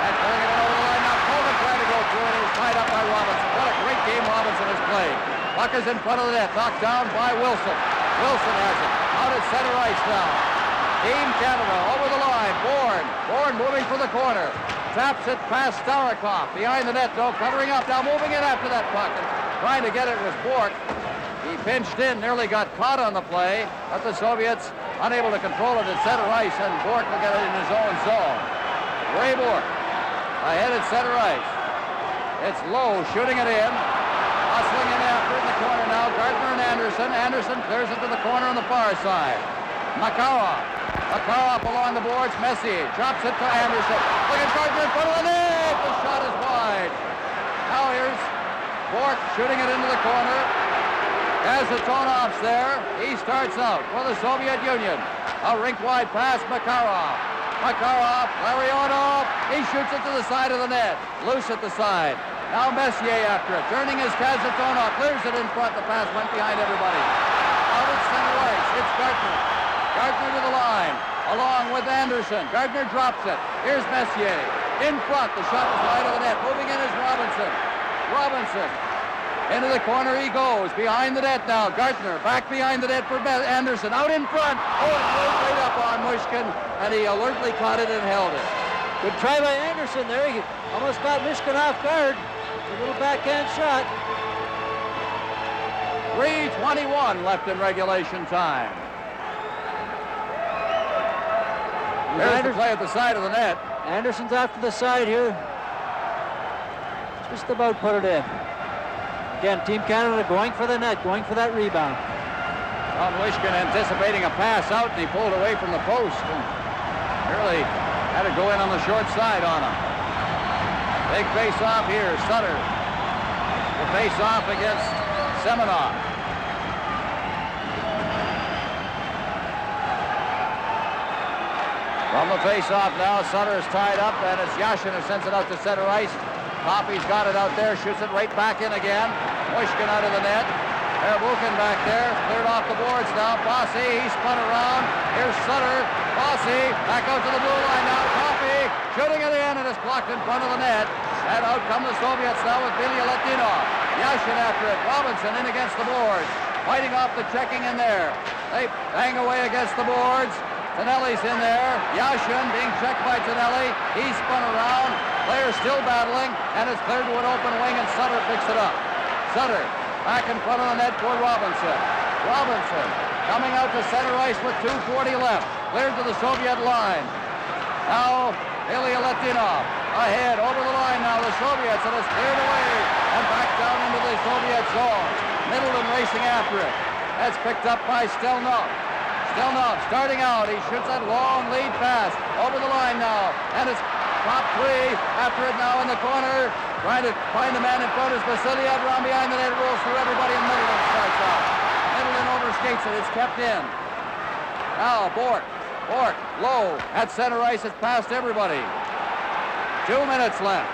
And pulling it over the line now. Coleman trying to go through it. It is tied up by Robinson. What a great game Robinson has played. Puck is in front of the net. Knocked down by Wilson. Wilson has it. Out at center ice now. Team Canada over the line. Bourne moving for the corner. Taps it past Starikov. Behind the net, though. Covering up now. Moving in after that puck. And trying to get it was Bourque. He pinched in. Nearly got caught on the play. But the Soviets unable to control it at center ice. And Bourque will get it in his own zone. Ray Bourque ahead at center ice. It's Lowe shooting it in. Hustling in after in the corner now. Gardner and Anderson. Anderson clears it to the corner on the far side. Makarov along the boards. Messier drops it to Anderson. Look at Gardner in front of the net. The shot is wide. Now here's Bourque shooting it into the corner. Kazatov's there. He starts out for the Soviet Union. A rink-wide pass, Makarov. Larionov. He shoots it to the side of the net. Loose at the side. Now Messier after it. Turning his Kazatonov. Clears it in front. The pass went behind everybody. Out at center ice. It's Gardner. Gardner to the line. Along with Anderson. Gardner drops it. Here's Messier. In front. The shot is wide of the net. Moving in is Robinson. Into the corner he goes. Behind the net now. Gardner back behind the net for Anderson. Out in front. Oh, it goes right up on Mushkin. And he alertly caught it and held it. Good try by Anderson there. He almost got Mushkin off guard. A little backhand shot. 3:21 left in regulation time. There's the play at the side of the net. Anderson's after the side here. Just about put it in. Again, Team Canada going for the net, going for that rebound. Tom Mushkin anticipating a pass out, and he pulled away from the post. And really had to go in on the short side on him. Big face-off here. Sutter. The face-off against Semenov. From the face-off now, Sutter is tied up, and it's Yashin who sends it out to center ice. Coffey's got it out there, shoots it right back in again. Mushkin out of the net. Buchan back there, cleared off the boards now. Bossy, he spun around. Here's Sutter. Bossy, back out to the blue line now. Coffey, shooting it in, and it's blocked in front of the net. And out come the Soviets now with Billy Latinov. Yashin after it. Robinson in against the boards. Fighting off the checking in there. They bang away against the boards. Tonelli's in there. Yashin being checked by Tonelli. He spun around. Players still battling, and it's cleared to an open wing, and Sutter picks it up. Sutter back in front of the net for Robinson. Robinson coming out to center ice with 2:40 left. Cleared to the Soviet line. Now Ilya Latinov ahead over the line now. The Soviets, and it's cleared away and back down into the Soviet zone. Middleton racing after it. That's picked up by Stelnov. Stelnov starting out. He shoots that long lead pass over the line now, and it's top 3 after it now in the corner. Trying to find the man in front is Vasiliev. Around behind the net, rolls through everybody, and Middleton starts out. Middleton skates it. It's kept in. Now Bork, low at center ice. It's past everybody. 2 minutes left.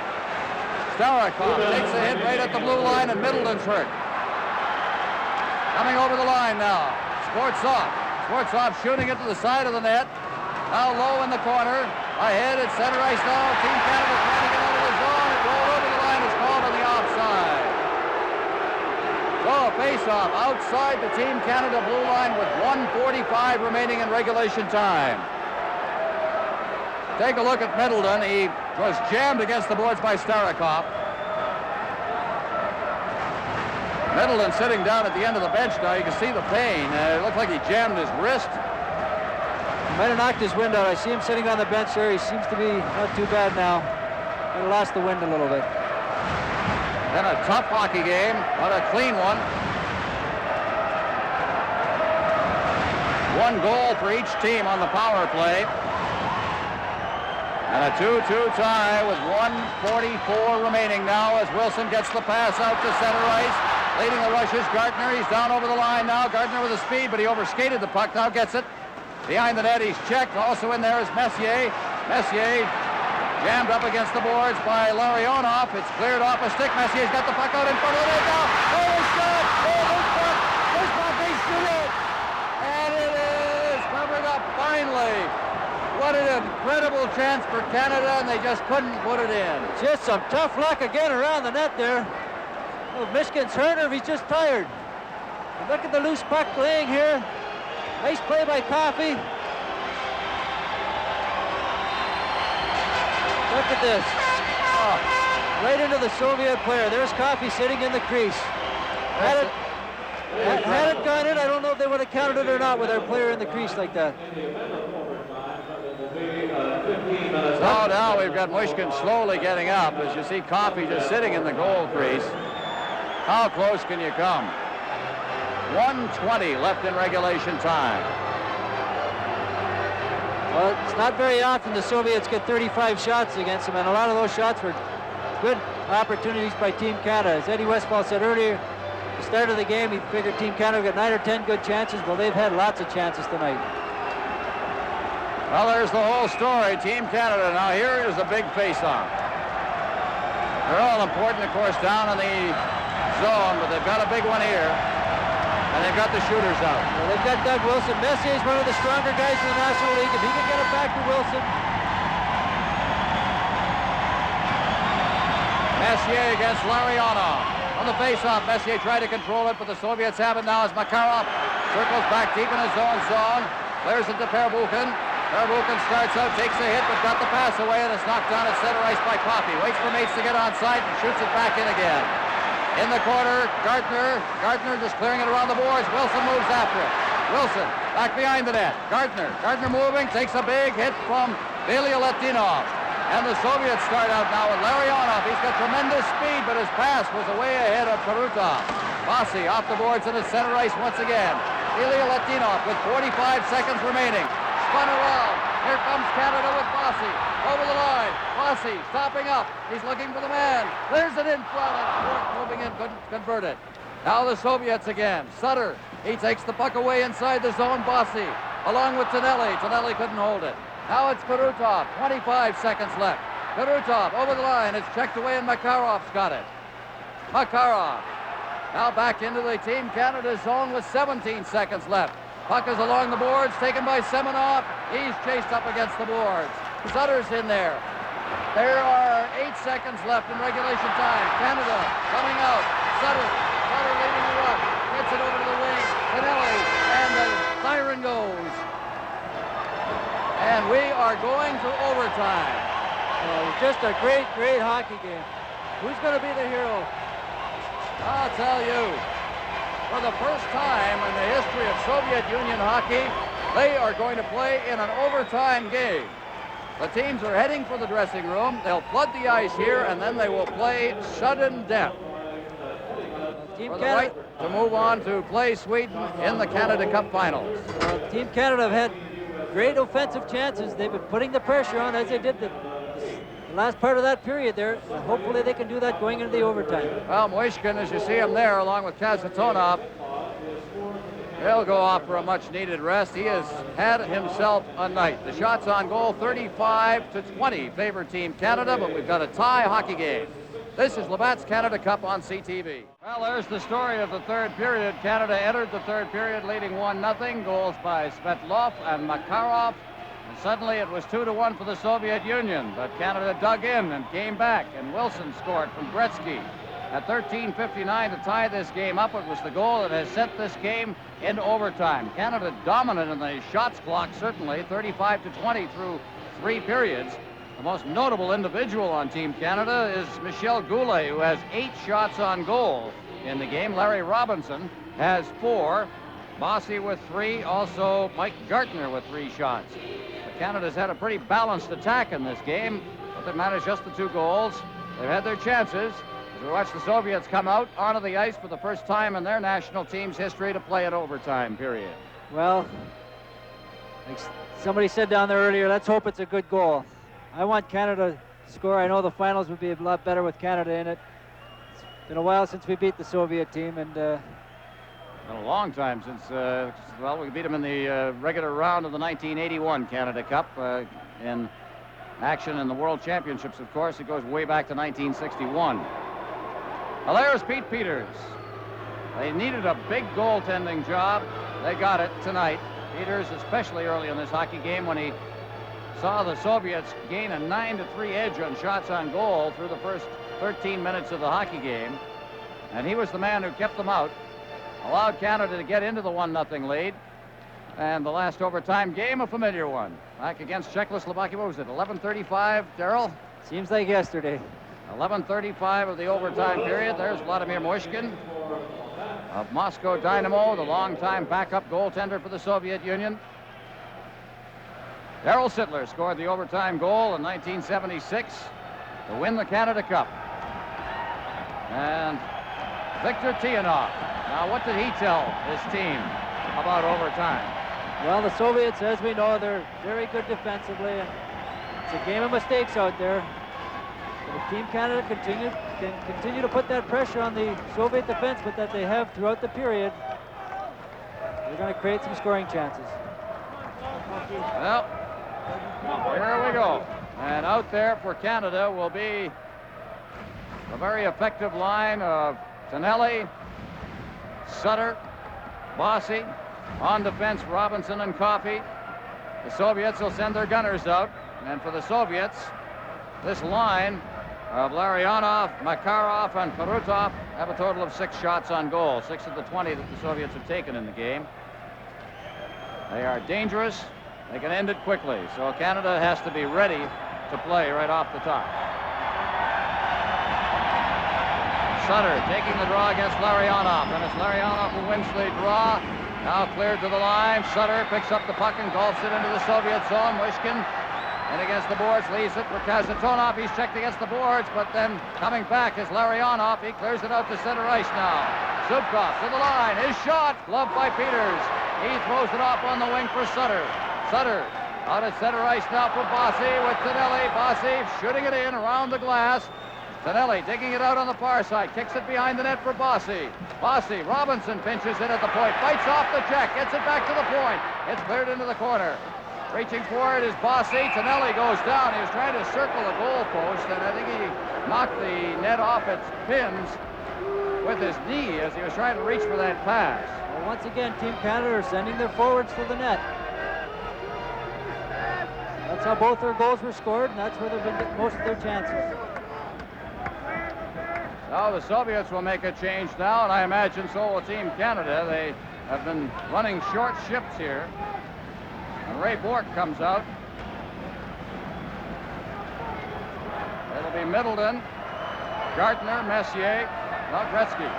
Starikov takes a hit right at the blue line, and Middleton's hurt. Coming over the line now. Sportsov shooting it to the side of the net. Now low in the corner. Ahead at center ice now. Team Canada trying to get out of the zone. It rolled over the line. It's called on the offside. So a face-off outside the Team Canada blue line with 1:45 remaining in regulation time. Take a look at Middleton. He was jammed against the boards by Starikov. Middleton sitting down at the end of the bench now. You can see the pain. It looked like he jammed his wrist. He might have knocked his wind out. I see him sitting on the bench there. He seems to be not too bad now. Might have lost the wind a little bit. Then a tough hockey game, but a clean one. 1 goal for each team on the power play. And a 2-2 tie with 1:44 remaining now as Wilson gets the pass out to center ice. Leading the rushes, Gardner. He's down over the line now. Gardner with the speed, but he overskated the puck. Now gets it. Behind the net, he's checked. Also in there is Messier. Messier jammed up against the boards by Larionov. It's cleared off a stick. Messier's got the puck out in front of the net now. Oh, it's shot! Oh, loose puck! They shoot it! And it is covered up finally. What an incredible chance for Canada, and they just couldn't put it in. Just some tough luck again around the net there. Oh, Michigan's hurt or he's just tired. And look at the loose puck laying here. Nice play by Coffey. Look at this. Oh, right into the Soviet player. There's Coffey sitting in the crease. Had it gone in, I don't know if they would have counted it or not with their player in the crease like that. So now we've got Mushkin slowly getting up as you see Coffey just sitting in the goal crease. How close can you come? 1:20 left in regulation time. Well, it's not very often the Soviets get 35 shots against them, and a lot of those shots were good opportunities by Team Canada. As Eddie Westphal said earlier, at the start of the game, he figured Team Canada got 9 or 10 good chances. Well, they've had lots of chances tonight. Well, there's the whole story. Team Canada. Now here is a big face-off. They're all important, of course, down in the zone, but they've got a big one here. And they've got the shooters out. Well, they've got Doug Wilson. Messier is one of the stronger guys in the National League. If he can get it back to Wilson. Messier against Larionov. On the face-off, Messier tried to control it, but the Soviets have it now as Makarov circles back deep in his own zone. Clears it to Perbukin. Perbukin starts out, takes a hit, but got the pass away, and it's knocked down at center ice by Coffey. Waits for mates to get on side and shoots it back in again. In the corner, Gardner just clearing it around the boards. Wilson moves after it. Wilson back behind the net. Gardner moving, takes a big hit from Letinov. And the Soviets start out now with Larionov. He's got tremendous speed, but his pass was way ahead of Karutov. Bossy off the boards and at center ice once again. Letinov with 45 seconds remaining. Spun around. Here comes Canada with Bossy. Over the line. Bossy stopping up. He's looking for the man. There's it in front. And Bork moving in, couldn't convert it. Now the Soviets again. Sutter. He takes the puck away inside the zone. Bossy along with Tonelli. Tonelli couldn't hold it. Now it's Karutov. 25 seconds left. Karutov over the line. It's checked away and Makarov's got it. Makarov. Now back into the Team Canada zone with 17 seconds left. Puck is along the boards, taken by Semenov. He's chased up against the boards. Sutter's in there. There are 8 seconds left in regulation time. Canada coming out. Sutter leading the rush. Gets it over to the wing. Pinelli, and the siren goes. And we are going to overtime. Just a great, great hockey game. Who's going to be the hero? I'll tell you. For the first time in the history of Soviet Union hockey, they are going to play in an overtime game. The teams are heading for the dressing room. They'll flood the ice here, and then they will play sudden death Team for the Canada, right to move on to play Sweden in the Canada Cup Finals. Team Canada have had great offensive chances. They've been putting the pressure on as they did the last part of that period there. Hopefully they can do that going into the overtime. Well, Mushkin, as you see him there, along with Kazatonov. He'll go off for a much-needed rest. He has had himself a night. The shots on goal, 35-20, favor Team Canada, but we've got a tie hockey game. This is Labatt's Canada Cup on CTV. Well, there's the story of the third period. Canada entered the third period leading 1-0. Goals by Svetlov and Makarov. And suddenly it was 2-1 for the Soviet Union. But Canada dug in and came back, and Wilson scored from Gretzky. At 13:59 to tie this game up, it was the goal that has sent this game into overtime. Canada dominant in the shots clock, certainly, 35-20 through 3 periods. The most notable individual on Team Canada is Michel Goulet, who has 8 shots on goal in the game. Larry Robinson has 4. Bossy with 3. Also, Mike Gartner with 3 shots. But Canada's had a pretty balanced attack in this game, but they managed just the 2 goals. They've had their chances. As we watch the Soviets come out onto the ice for the first time in their national team's history to play an overtime period. Well, like somebody said down there earlier, let's hope it's a good goal. I want Canada to score. I know the finals would be a lot better with Canada in it. It's been a while since we beat the Soviet team, and been a long time since, well, we beat them in the regular round of the 1981 Canada Cup in action in the World Championships, of course. It goes way back to 1961. Well, there's Pete Peters. They needed a big goaltending job. They got it tonight. Peters, especially early in this hockey game when he saw the Soviets gain a 9-3 edge on shots on goal through the first 13 minutes of the hockey game. And he was the man who kept them out, allowed Canada to get into the 1-0 lead. And the last overtime game, a familiar one. Back against Czechoslovakia, what was it, 11:35, Darrell? seems like yesterday. 11:35 of the overtime period. There's Vladimir Mushkin of Moscow Dynamo, the longtime backup goaltender for the Soviet Union. Darrell Sittler scored the overtime goal in 1976 to win the Canada Cup. And Victor Tiyanov. Now, what did he tell his team about overtime? Well, the Soviets, as we know, they're very good defensively. And it's a game of mistakes out there. But if Team Canada can continue to put that pressure on the Soviet defense, but that they have throughout the period, they're going to create some scoring chances. Well, here we go. And out there for Canada will be a very effective line of Tonelli, Sutter, Bossy. On defense, Robinson and Coffey. The Soviets will send their gunners out. And for the Soviets, this line of Larionov, Makarov, and Perutov have a total of 6 shots on goal. 6 of the 20 that the Soviets have taken in the game. They are dangerous. They can end it quickly. So Canada has to be ready to play right off the top. Sutter taking the draw against Larionov, and it's Larionov who wins the draw. Now cleared to the line. Sutter picks up the puck and golfs it into the Soviet zone. Mushkin in against the boards, leaves it for Kazatonov. He's checked against the boards, but then coming back is Larionov. He clears it out to center ice now. Zubkov to the line. His shot, gloved by Peters. He throws it off on the wing for Sutter. Sutter out at center ice now for Bossy with Tonelli. Bossy shooting it in around the glass. Tonelli digging it out on the far side, kicks it behind the net for Bossy. Bossy, Robinson pinches in at the point, fights off the check, gets it back to the point. It's cleared into the corner. Reaching for it is Bossy. Tonelli goes down. He was trying to circle the goal post, and I think he knocked the net off its pins with his knee as he was trying to reach for that pass. Well, once again, Team Canada are sending their forwards to the net. That's how both their goals were scored, and that's where they've been getting most of their chances. Now the Soviets will make a change now, and I imagine so will Team Canada. They have been running short shifts here. And Ray Bourque comes out. It'll be Middleton, Gartner, Messier, now Gretzky.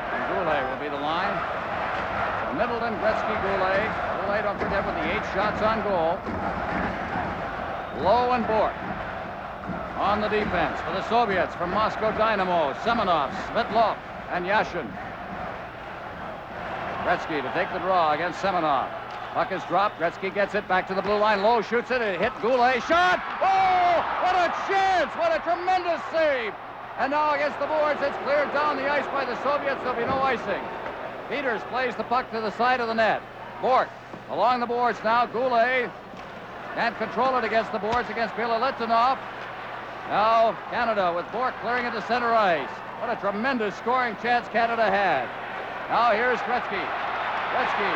And Goulet will be the line. So Middleton, Gretzky, Goulet. Goulet, don't forget, with the 8 shots on goal. Lowe and Bourque. On the defense for the Soviets from Moscow Dynamo, Semenov, Svetlov, and Yashin. Gretzky to take the draw against Semenov. Puck is dropped. Gretzky gets it back to the blue line. Lowe shoots it. It hit Goulet. Shot! Oh! What a chance! What a tremendous save! And now against the boards, it's cleared down the ice by the Soviets. There'll be no icing. Peters plays the puck to the side of the net. Bork along the boards now. Goulet can't control it against the boards against Billy-Litvinov. Now Canada with Bork clearing into center ice. What a tremendous scoring chance Canada had. Now here's Gretzky. Gretzky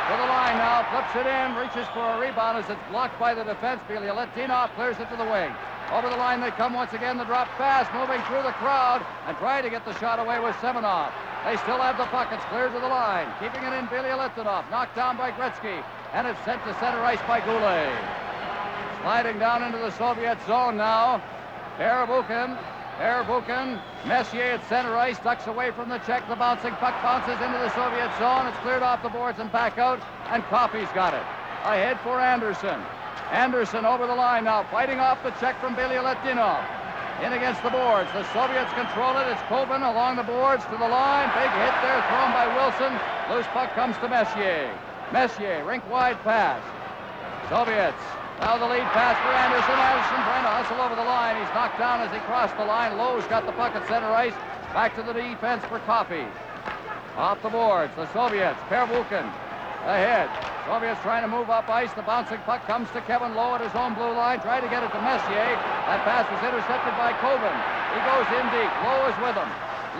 to the line now, flips it in, reaches for a rebound as it's blocked by the defense. Billy-Litvinov clears it to the wing. Over the line they come once again. The drop pass, moving through the crowd and trying to get the shot away with Semenov. They still have the puck. It's cleared to the line. Keeping it in, Billy-Litvinov. Knocked down by Gretzky. And it's sent to center ice by Goulet. Sliding down into the Soviet zone now. Herbukin. Messier at center ice. Ducks away from the check. The bouncing puck bounces into the Soviet zone. It's cleared off the boards and back out. And Coffey's got it. Ahead for Anderson. Anderson over the line now. Fighting off the check from Billy-Litvinov. In against the boards. The Soviets control it. It's Coben along the boards to the line. Big hit there thrown by Wilson. Loose puck comes to Messier. Messier, rink-wide pass. Soviets. Now the lead pass for Anderson. Anderson trying to hustle over the line. He's knocked down as he crossed the line. Lowe's got the puck at center ice. Back to the defense for Coffey. Off the boards. The Soviets. Pervukin ahead. Soviets trying to move up ice. The bouncing puck comes to Kevin Lowe at his own blue line. Trying to get it to Messier. That pass was intercepted by Coben. He goes in deep. Lowe is with him.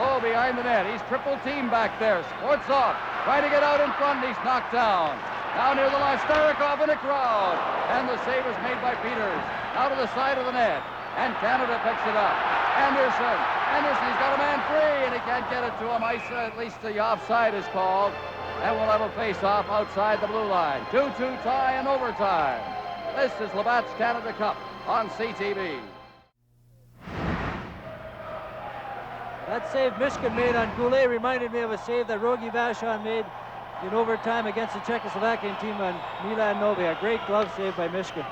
Lowe behind the net. He's triple team back there. Sports off. Trying to get out in front. He's knocked down. Now near the line. Starikov in the crowd. And the save is made by Peters. Out of the side of the net. And Canada picks it up. Anderson. He's got a man free. And he can't get it to him. At least the offside is called. And we'll have a face-off outside the blue line. 2-2 tie in overtime. This is Labatt's Canada Cup on CTV. That save Michigan made on Goulet reminded me of a save that Rogi Vachon made in overtime against the Czechoslovakian team on Milan Novi. A great glove save by Michigan.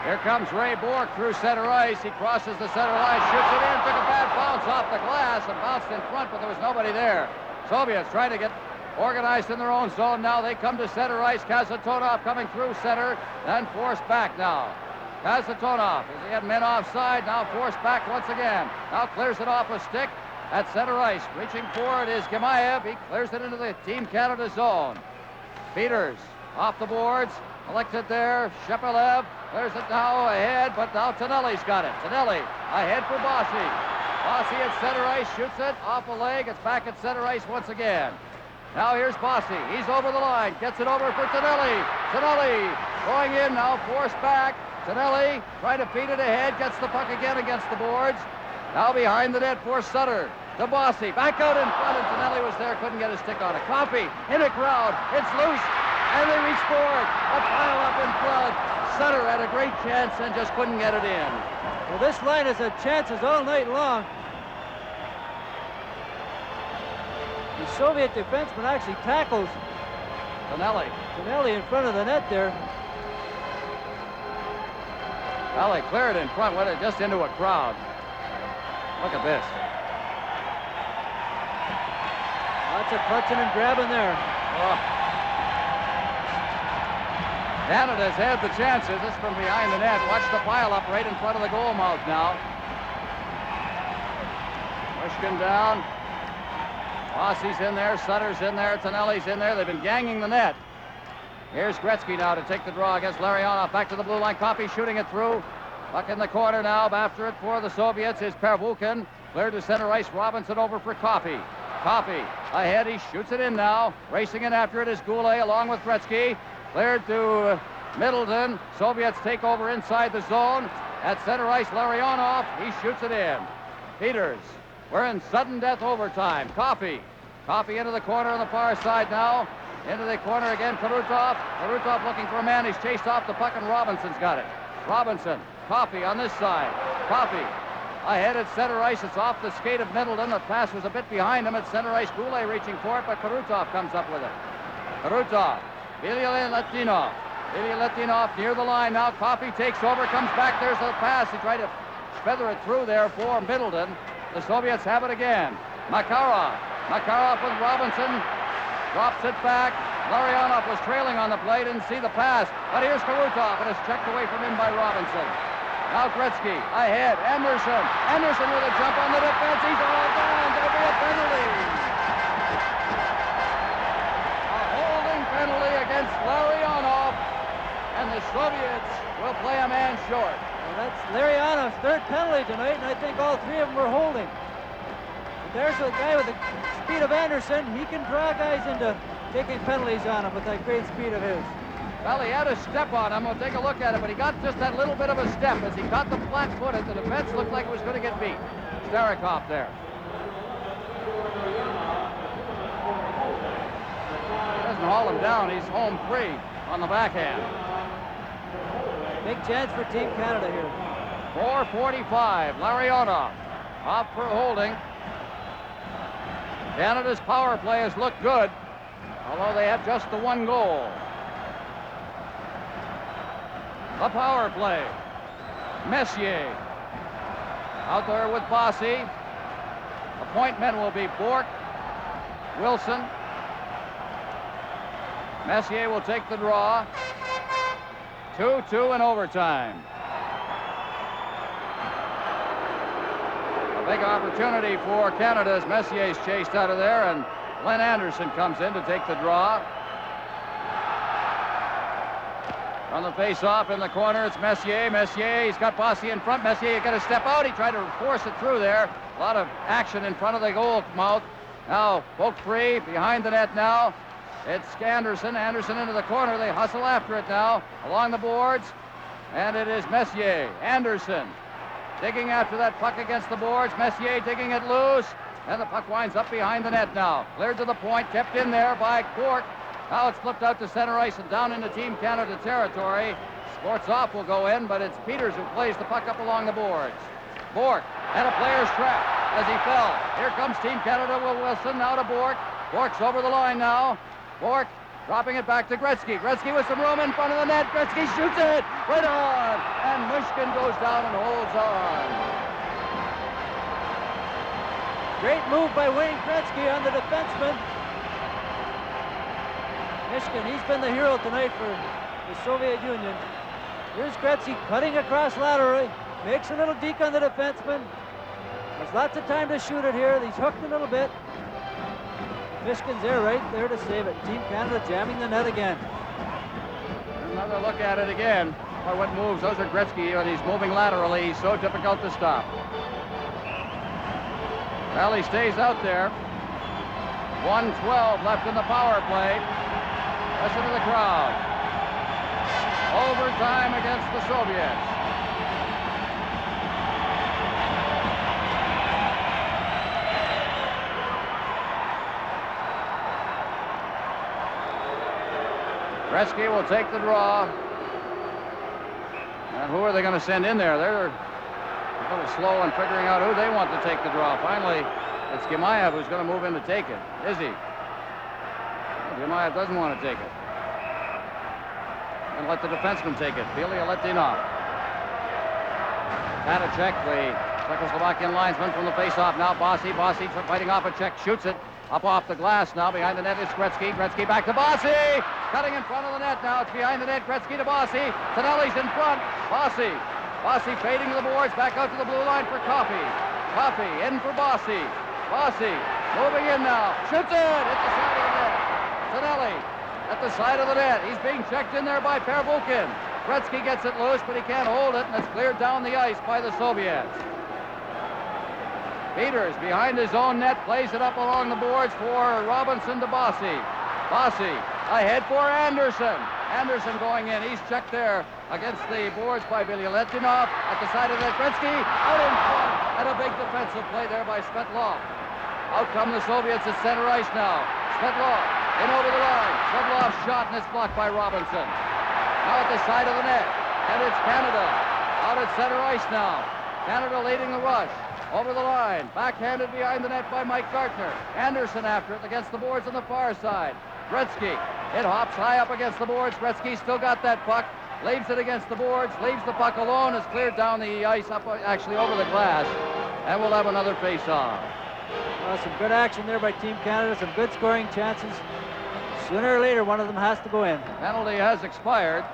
Here comes Ray Bork through center ice. He crosses the center line, shoots it in, took a bad bounce off the glass and bounced in front, but there was nobody there. Soviets trying to get organized in their own zone. Now they come to center ice. Kazatonov coming through center, then forced back now. Kazatonov, as he had men offside, now forced back once again. Now clears it off a stick at center ice. Reaching for it is Gemaev. He clears it into the Team Canada zone. Peters off the boards, collected there. Shepelev clears it now ahead, but now Tonelli's got it. Tonelli ahead for Bossy. Bossy at center ice, shoots it off a leg. It's back at center ice once again. Now here's Bossy. He's over the line. Gets it over for Tonelli. Tonelli going in now, forced back. Tonelli trying to feed it ahead. Gets the puck again against the boards. Now behind the net for Sutter. To Bossy. Back out in front, and Tonelli was there. Couldn't get a stick on it. Coffey in a crowd. It's loose. And they reach for it. A pile up in front. Sutter had a great chance and just couldn't get it in. Well, this line has had chances all night long. The Soviet defenseman actually tackles Tonelli in front of the net there. Well, they cleared in front, went it just into a crowd. Look at this. Lots of clutching and grabbing there. Oh. Canada's had the chances. This from behind the net. Watch the pile up right in front of the goal mouth now. Pushkin down. Bossy's in there, Sutter's in there, Tonelli's in there. They've been ganging the net. Here's Gretzky now to take the draw against Larionov. Back to the blue line. Coffey shooting it through. Puck in the corner now. After it for the Soviets is Pervukin. Cleared to center ice. Robinson over for Coffey. Coffey ahead. He shoots it in now. Racing in after it is Goulet along with Gretzky. Cleared to Middleton. Soviets take over inside the zone. At center ice, Larionov. He shoots it in. Peters. We're in sudden death overtime. Coffey into the corner on the far side now. Into the corner again, Karutov. Karutov looking for a man. He's chased off the puck, and Robinson's got it. Robinson. Coffey on this side. Coffey ahead at center ice. It's off the skate of Middleton. The pass was a bit behind him at center ice. Goulet reaching for it, but Karutov comes up with it. Karutov. Billy-Litvinov. Billy-Litvinov near the line now. Coffey takes over, comes back. There's a pass. He tried to feather it through there for Middleton. The Soviets have it again. Makarov with Robinson. Drops it back. Larionov was trailing on the play. Didn't see the pass. But here's Karutov, and it's checked away from him by Robinson. Now Gretzky ahead. Anderson with a jump on the defense. He's all down. There'll be a penalty. the Soviets will play a man short. Well, that's Larionov's third penalty tonight, and I think all three of them were holding. But there's a guy with the speed of Anderson. He can draw guys into taking penalties on him with that great speed of his. Well, he had a step on him. We'll take a look at it, but he got just that little bit of a step. As he caught the flat-footed, the defense looked like it was going to get beat. Starikov there. Doesn't haul him down. He's home free on the backhand. Big chance for Team Canada here. 4:45. Larionov off for holding. Canada's power play has looked good, although they have just the one goal. The power play. Messier out there with Bossy. The point men will be Bork, Wilson. Messier will take the draw. 2-2 in overtime. A big opportunity for Canada as Messier's chased out of there, and Glenn Anderson comes in to take the draw. On the face-off in the corner, it's Messier. Messier, he's got Bossy in front. Messier, you got to step out. He tried to force it through there. A lot of action in front of the goal mouth. Now, poke free, behind the net now. It's Anderson. Anderson into the corner. They hustle after it now, along the boards. And it is Messier. Anderson digging after that puck against the boards. Messier digging it loose. And the puck winds up behind the net now. Cleared to the point, kept in there by Cork. Now it's flipped out to center ice and down into Team Canada territory. Sports off will go in, but it's Peters who plays the puck up along the boards. Bork had a player's trap as he fell. Here comes Team Canada with Wilson, now to Bork. Bork's over the line now. Bork dropping it back to Gretzky. Gretzky with some room in front of the net. Gretzky shoots it right on, and Myshkin goes down and holds on. Great move by Wayne Gretzky on the defenseman. Myshkin, he's been the hero tonight for the Soviet Union. Here's Gretzky cutting across laterally, makes a little deke on the defenseman. There's lots of time to shoot it here. He's hooked a little bit. Myshkin's there, right there to save it. Team Canada jamming the net again. Another look at it again. By what moves, those are Gretzky, and he's moving laterally. He's so difficult to stop. Well, he stays out there. 1:12 left in the power play. Listen to the crowd. Overtime against the Soviets. Gretzky will take the draw. And who are they going to send in there? They're a little slow in figuring out who they want to take the draw. Finally, it's Gemayev who's going to move in to take it. Is he? Gemayev doesn't want to take it. And let the defenseman take it. Ilya Letinov. Tatacek, the Czechoslovakian linesman from the faceoff. Now Bossy. Bossy fighting off a check. Shoots it. Up off the glass now. Behind the net is Gretzky. Gretzky back to Bossy. Cutting in front of the net now. It's behind the net. Gretzky to Bossy. Tonelli's in front. Bossy. Bossy fading to the boards. Back out to the blue line for Coffey. Coffey in for Bossy. Bossy moving in now. Shoots it. Hit the side of the net. Tonelli at the side of the net. He's being checked in there by Pervukin. Gretzky gets it loose, but he can't hold it, and it's cleared down the ice by the Soviets. Peters behind his own net plays it up along the boards for Robinson to Bossy. Bossy ahead for Anderson. Anderson going in. He's checked there against the boards by Letinov. At the side of the net, Gretzky out in front, and a big defensive play there by Svetlov. Out come the Soviets at center ice now. Svetlov in over the line. Svedlov's shot, and it's blocked by Robinson. Now at the side of the net, and it's Canada out at center ice now. Canada leading the rush. Over the line, backhanded behind the net by Mike Gartner. Anderson after it against the boards on the far side. Gretzky, it hops high up against the boards. Gretzky still got that puck, leaves it against the boards, leaves the puck alone, is cleared down the ice, up actually over the glass, and we'll have another face-off. Well, some good action there by Team Canada, some good scoring chances. Sooner or later, one of them has to go in. Penalty has expired.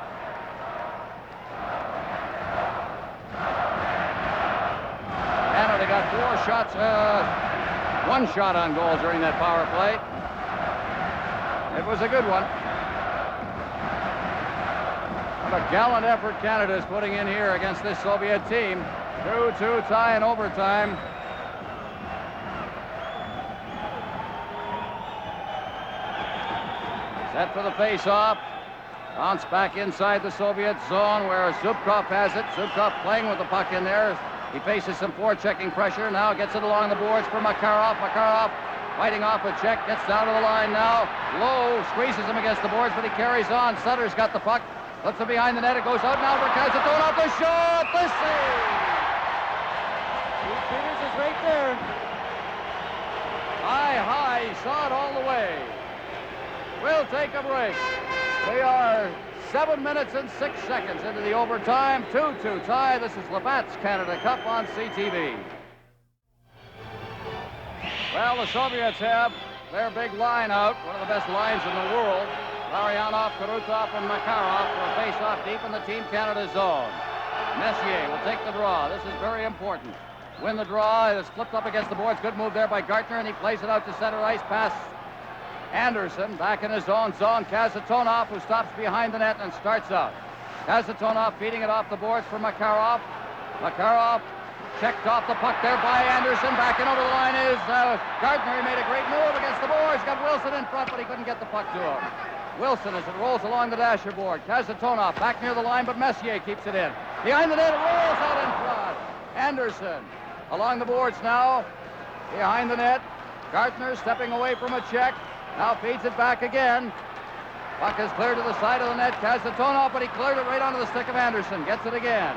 Canada got 4 shots, 1 shot on goal during that power play. It was a good one. What a gallant effort Canada is putting in here against this Soviet team. 2-2 tie in overtime. Set for the face-off. Bounce back inside the Soviet zone where Zubkov has it. Zubkov playing with the puck in there. He faces some forechecking pressure. Now gets it along the boards for Makarov. Makarov fighting off a check. Gets down to the line now. Low squeezes him against the boards, but he carries on. Sutter's got the puck. Flips it behind the net. It goes out now for Kazatonov. The shot. The save. Peters is right there. High. He saw it all the way. We'll take a break. We are 7 minutes and 6 seconds into the overtime. 2-2 tie. This is Labatt's Canada Cup on CTV. Well, the Soviets have their big line out, one of the best lines in the world. Larionov, Krutov, and Makarov for a face-off deep in the Team Canada zone. Messier will take the draw. This is very important. Win the draw. It is flipped up against the boards. Good move there by Gartner, and he plays it out to center ice. Pass Anderson back in his own zone. Kazatonov, who stops behind the net and starts out. Kazatonov feeding it off the boards for Makarov. Makarov checked off the puck there by Anderson. Back in over the line is Gardner. He made a great move against the boards. Got Wilson in front, but he couldn't get the puck to him. Wilson as it rolls along the dasher board. Kazatonov back near the line, but Messier keeps it in. Behind the net, it rolls out in front. Anderson along the boards now. Behind the net. Gardner stepping away from a check. Now feeds it back again. Puck is cleared to the side of the net. Kazatonov, but he cleared it right onto the stick of Anderson. Gets it again.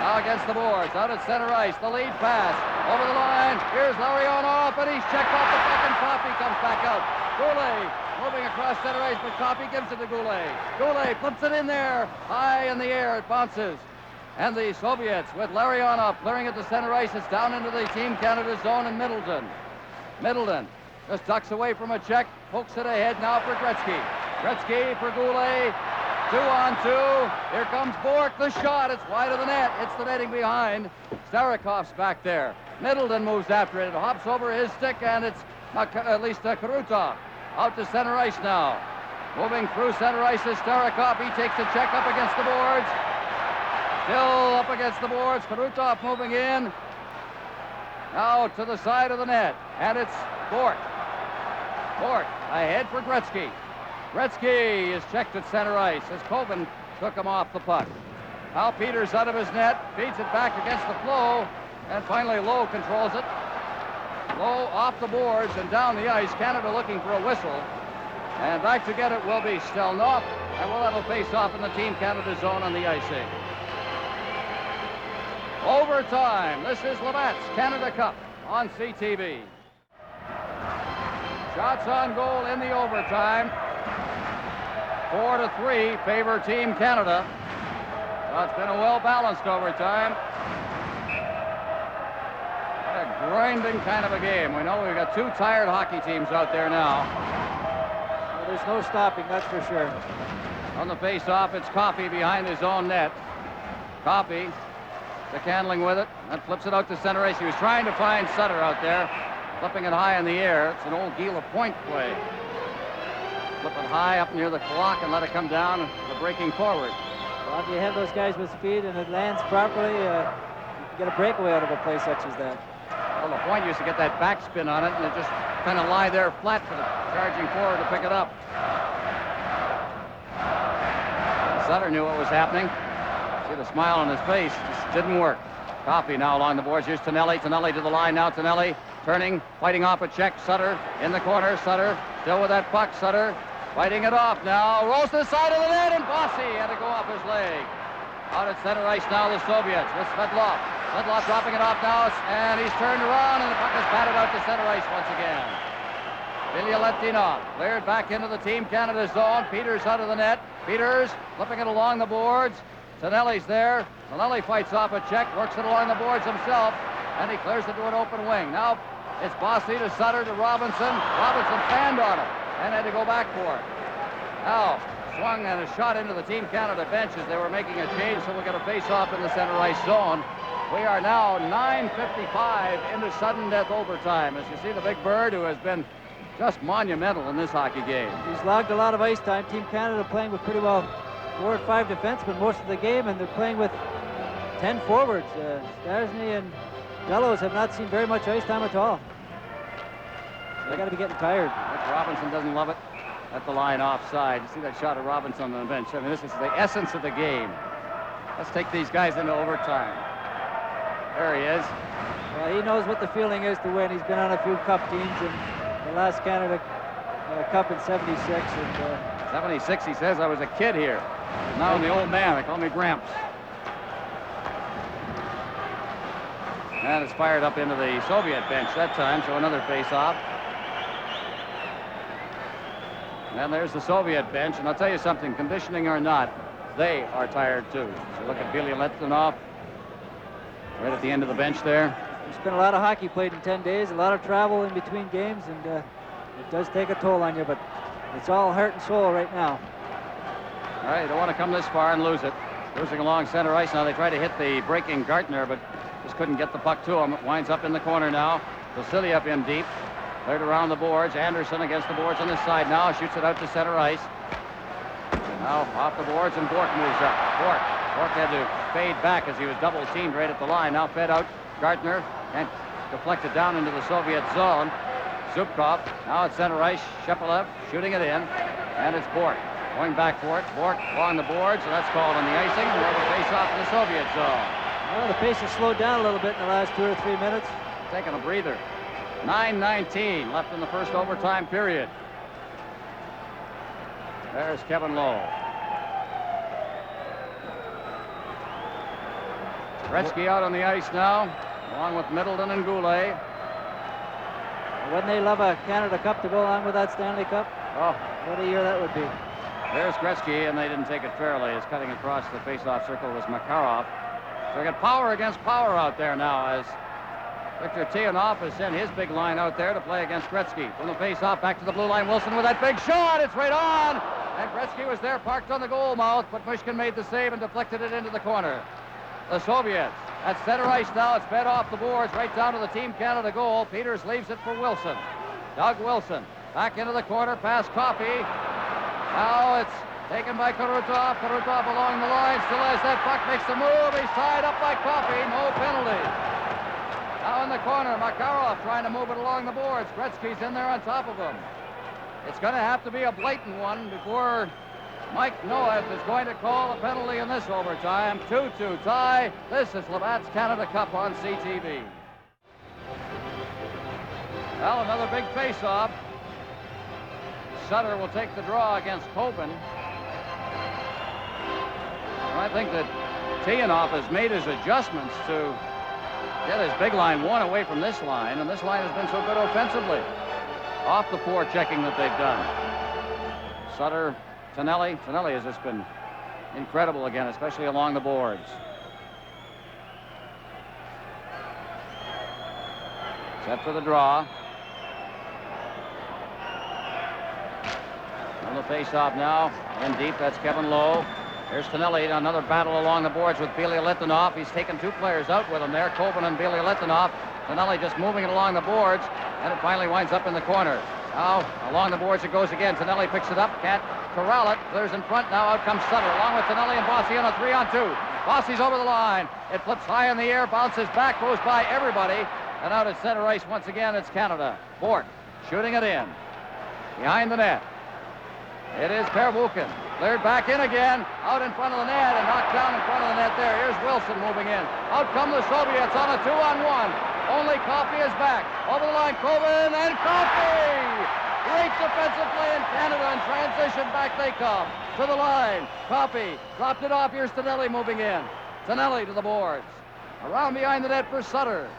Now against the boards. Out at center ice. The lead pass. Over the line. Here's Larionov, and he's checked off the puck, and Coffey comes back out. Goulet moving across center ice, but Coffey gives it to Goulet. Goulet flips it in there. High in the air. It bounces. And the Soviets with Larionov clearing it to center ice. It's down into the Team Canada zone in Middleton. Middleton just ducks away from a check, pokes it ahead now for Gretzky. Gretzky for Goulet. 2-on-2. Here comes Bork. The shot. It's wide of the net. It's the netting behind. Starakov's back there. Middleton moves after it. It hops over his stick, and it's at least Krutov. Out to center ice now. Moving through center ice is Starakov. He takes a check up against the boards. Still up against the boards. Krutov moving in. Now to the side of the net. And it's Bork. Bork ahead for Gretzky. Gretzky is checked at center ice as Coven took him off the puck. Now Peters out of his net, feeds it back against the flow, and finally Lowe controls it. Lowe off the boards and down the ice. Canada looking for a whistle. And back to get it will be Stelnoff, and we'll have a face-off in the Team Canada zone on the icing. Overtime. This is Labatt's Canada Cup on CTV. Shots on goal in the overtime. 4-3 favor Team Canada. So it's been a well-balanced overtime. What a grinding kind of a game. We know we've got two tired hockey teams out there now. Well, there's no stopping, that's for sure. On the face-off, it's Coffey behind his own net. Coffey stick handling with it and flips it out to center ice. He was trying to find Sutter out there, flipping it high in the air. It's an old Gila Point play. Flip it high up near the clock and let it come down the breaking forward. Well, if you have those guys with speed and it lands properly, you can get a breakaway out of a play such as that. Well, the Point used to get that backspin on it, and it just kind of lie there flat for the charging forward to pick it up. Sutter knew what was happening. See the smile on his face. Just didn't work. Coffey now along the boards. Here's Tonelli. Tonelli to the line now. Tonelli turning, fighting off a check. Sutter in the corner. Sutter still with that puck. Sutter fighting it off now. Rolls to the side of the net, and Bossy had to go off his leg. Out at center ice now, the Soviets with Svetlov. Svetlov dropping it off now, and he's turned around, and the puck is batted out to center ice once again. Ilya Letinov cleared back into the Team Canada zone. Peters out of the net. Peters flipping it along the boards. Tonelli's there. Tonelli fights off a check, works it along the boards himself, and he clears it to an open wing. Now it's Bossy to Sutter to Robinson. Robinson fanned on him and had to go back for it. Now swung and a shot into the Team Canada bench as they were making a change, so we'll get a face-off in the center ice zone. We are now 9:55 into sudden death overtime. As you see the big bird, who has been just monumental in this hockey game. He's logged a lot of ice time. Team Canada playing with pretty well 4 or 5 defensemen most of the game, and they're playing with 10 forwards. Stasny and Bellows have not seen very much ice time at all. They got to be getting tired. Robinson doesn't love it at the line offside. You see that shot of Robinson on the bench. I mean, this is the essence of the game. Let's take these guys into overtime. There he is. Well, he knows what the feeling is to win. He's been on a few cup teams, and the last Canada Cup in '76. And 76, he says, I was a kid here. Now I'm the old man. They call me Gramps. And it's fired up into the Soviet bench that time, so another face-off. And there's the Soviet bench, and I'll tell you something, conditioning or not, they are tired too. So look at Billy Letlinov right at the end of the bench there. There's been a lot of hockey played in 10 days, a lot of travel in between games, and it does take a toll on you, but it's all heart and soul right now. All right, you don't want to come this far and lose it. Losing along center ice now. They try to hit the breaking Gartner, but just couldn't get the puck to him. It winds up in the corner now. Vasilyev in deep. Cleared around the boards. Anderson against the boards on this side now. Shoots it out to center ice. Now off the boards, and Bork moves up. Bork had to fade back as he was double teamed right at the line. Now fed out Gartner and deflected down into the Soviet zone. Zubkov now at center ice. Shepelev shooting it in, and it's Bork going back for it. Bork along the boards, and that's called on the icing. We'll have a face off in the Soviet zone. Well, the pace has slowed down a little bit in the last 2 or 3 minutes. Taking a breather. 9:19 left in the first overtime period. There's Kevin Lowe. Gretzky out on the ice now, along with Middleton and Goulet. Wouldn't they love a Canada Cup to go along with that Stanley Cup? Oh, what a year that would be. There's Gretzky, and they didn't take it fairly, as cutting across the face-off circle was Makarov. So we got power against power out there now, as Victor Tianov has sent his big line out there to play against Gretzky. From the face-off, back to the blue line. Wilson with that big shot. It's right on. And Gretzky was there, parked on the goal mouth, but Mushkin made the save and deflected it into the corner. The Soviets at center ice now. It's fed off the boards right down to the Team Canada goal. Peters leaves it for Wilson. Doug Wilson back into the corner, past Coffey. Now it's taken by Kurutov. Kurutov along the line, still has that puck, makes the move. He's tied up by Coffey. No penalty. Now in the corner, Makarov trying to move it along the boards. Gretzky's in there on top of him. It's going to have to be a blatant one before Mike Noeth is going to call a penalty in this overtime. 2-2 tie. This is Labatt's Canada Cup on CTV. Well, another big face-off. Sutter will take the draw against Copen. And I think that Tianov has made his adjustments to get his big line one away from this line, and this line has been so good offensively. Off the forechecking that they've done. Sutter, Tonelli. Tonelli has just been incredible again, especially along the boards. Set for the draw. On the face-off now, in deep, that's Kevin Lowe. Here's Tonelli, another battle along the boards with Billy Litvinov. He's taken 2 players out with him there, Coben and Billy Litvinov. Tonelli just moving it along the boards, and it finally winds up in the corner. Now, along the boards it goes again. Tonelli picks it up, can't corral it. Clears in front, now out comes Sutter, along with Tonelli and Bossy on a 3-on-2. Bossy's over the line. It flips high in the air, bounces back, goes by everybody. And out at center ice once again, it's Canada. Bork shooting it in. Behind the net. It is Pervukin. Cleared back in again, out in front of the net and knocked down in front of the net there. Here's Wilson moving in. Out come the Soviets on a 2-on-1. Only Coffey is back. Over the line, Coben and Coffey! Great defensive play in Canada, and transition back they come. To the line, Coffey dropped it off. Here's Tonelli moving in. Tonelli to the boards. Around behind the net for Sutter.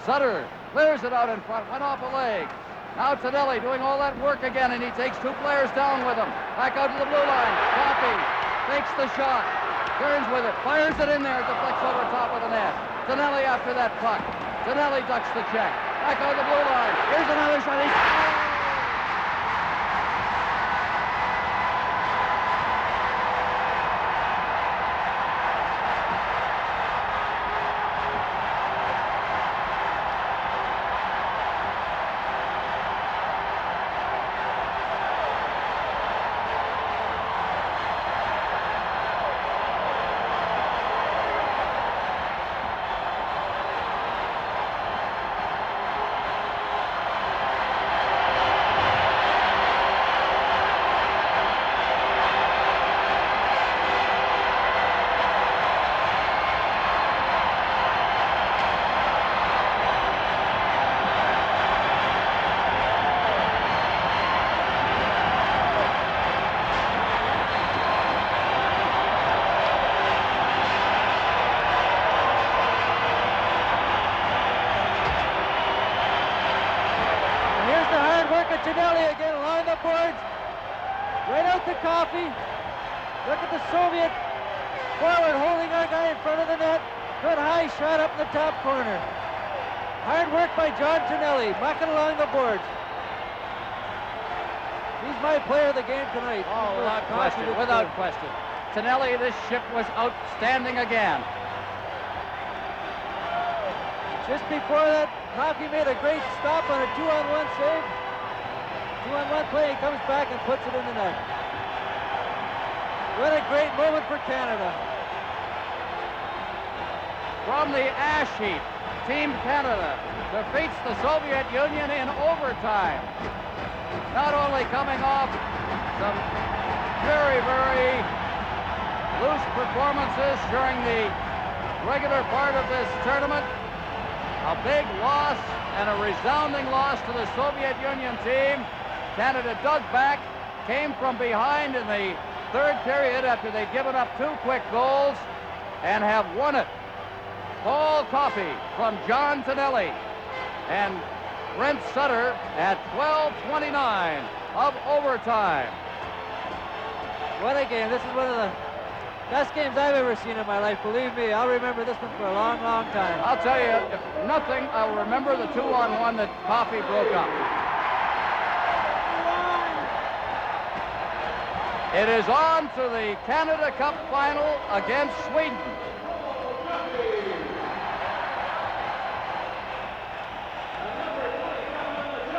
Sutter clears it out in front, went off a leg. Now Tonelli doing all that work again, and he takes 2 players down with him. Back out to the blue line. Coffey takes the shot, turns with it, fires it in there, deflects over top of the net. Tonelli after that puck. Tonelli ducks the check. Back out the blue line. Here's another shot. to Coffey. Look at the Soviet forward holding our guy in front of the net. Good high shot up in the top corner. Hard work by John Tonelli, mucking along the boards. He's my player of the game tonight. Oh, without question, without question. Tonelli, this ship was outstanding again. Just before that, Coffey made a great stop on a 2-on-1 save. 2-on-1 play, he comes back and puts it in the net. What a great moment for Canada. From the ash heap, Team Canada defeats the Soviet Union in overtime. Not only coming off some very, very loose performances during the regular part of this tournament, a big loss and a resounding loss to the Soviet Union team. Canada dug back, came from behind in the third period after they'd given up 2 quick goals and have won it. Paul Coffey from John Tonelli and Brent Sutter at 12:29 of overtime. What a game. This is one of the best games I've ever seen in my life. Believe me, I'll remember this one for a long, long time. I'll tell you, if nothing, I'll remember the 2-on-1 that Coffey broke up. It is on to the Canada Cup final against Sweden.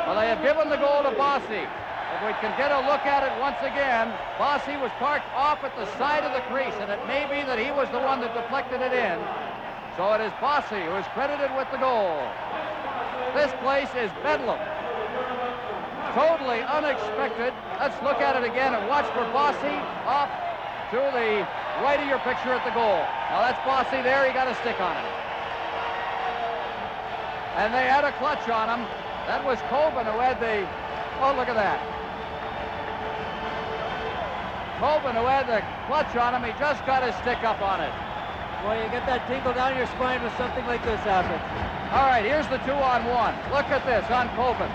Well, they have given the goal to Bossy. If we can get a look at it once again, Bossy was parked off at the side of the crease, and it may be that he was the one that deflected it in. So it is Bossy who is credited with the goal. This place is bedlam. Totally unexpected. Let's look at it again and watch for Bossy off to the right of your picture at the goal. Now that's Bossy there. He got a stick on it. And they had a clutch on him. That was Coben who had the... Oh, look at that. Coben who had the clutch on him. He just got his stick up on it. Boy, you get that tingle down your spine when something like this happens. All right, here's the 2-on-1. Look at this on Coben.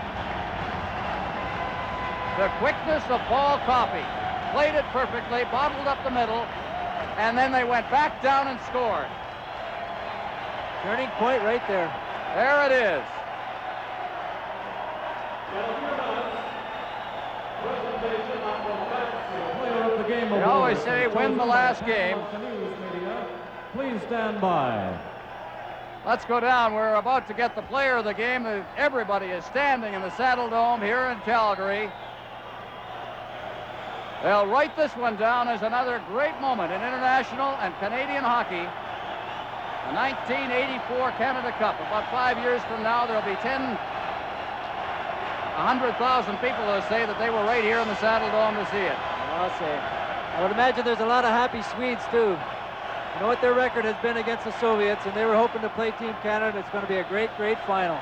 The quickness of Paul Coffey. Played it perfectly, bottled up the middle, and then they went back down and scored. Turning point right there. There it is. They always say win the last game. Please stand by. Let's go down. We're about to get the player of the game. Everybody is standing in the Saddle Dome here in Calgary. They'll write this one down as another great moment in international and Canadian hockey. The 1984 Canada Cup. About 5 years from now, there'll be 100,000 people who say that they were right here in the Saddle Dome to see it. I'll say. I would imagine there's a lot of happy Swedes, too. You know what their record has been against the Soviets, and they were hoping to play Team Canada. It's going to be a great, great final.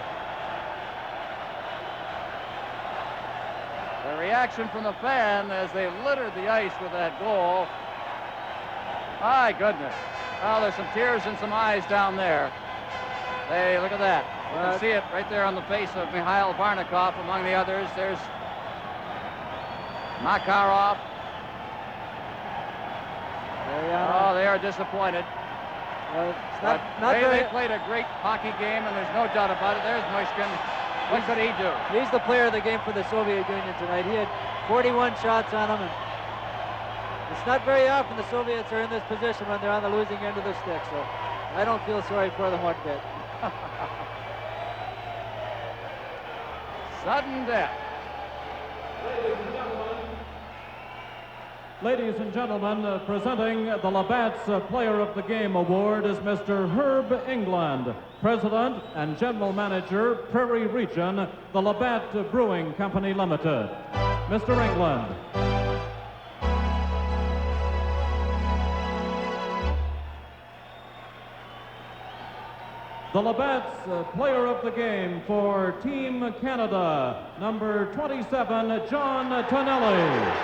The reaction from the fan as they littered the ice with that goal. My goodness. Oh, there's some tears and some eyes down there. Hey, look at that. You can see it right there on the face of Mikhail Varnikov among the others. There's Makarov. Oh, they are disappointed. They played a great hockey game, and there's no doubt about it. There's Mushkin. What could he do? He's the player of the game for the Soviet Union tonight. He had 41 shots on him, and it's not very often the Soviets are in this position when they're on the losing end of the stick, so I don't feel sorry for them one bit. Sudden death. Ladies and gentlemen, presenting the Labatt's Player of the Game Award is Mr. Herb England, President and General Manager, Prairie Region, the Labatt Brewing Company Limited. Mr. England. The Labatt's Player of the Game for Team Canada, number 27, John Tonelli.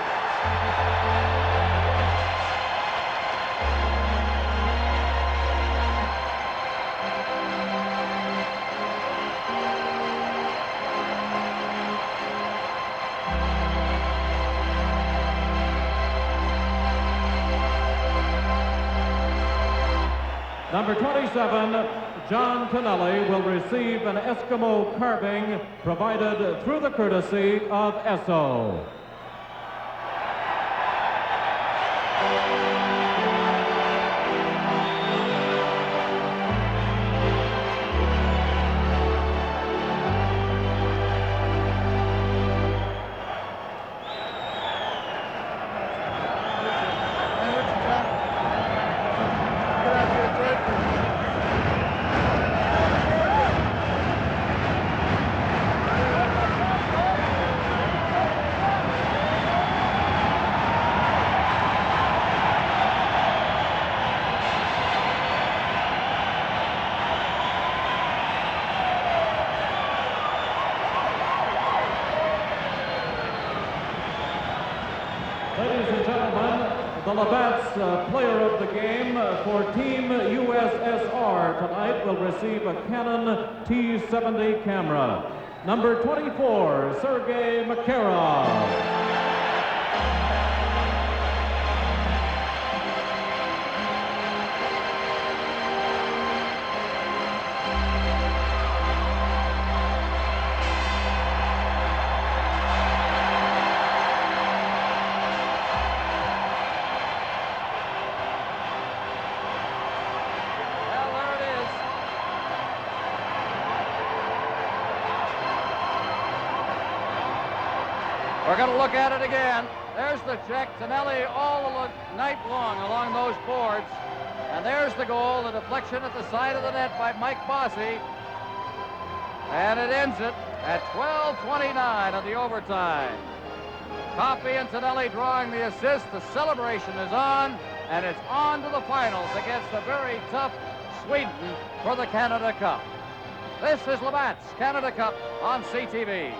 Number 27, John Tonelli, will receive an Eskimo carving provided through the courtesy of Esso. Ladies and gentlemen, the Labatt's player of the game for Team USSR tonight will receive a Canon T70 camera. Number 24, Sergei Makarov. We're going to look at it again. There's the check. Tonelli all night long along those boards. And there's the goal, the deflection at the side of the net by Mike Bossy. And it ends it at 12:29 of the overtime. Coffey and Tonelli drawing the assist. The celebration is on, and it's on to the finals against the very tough Sweden for the Canada Cup. This is Labatt's Canada Cup on CTV.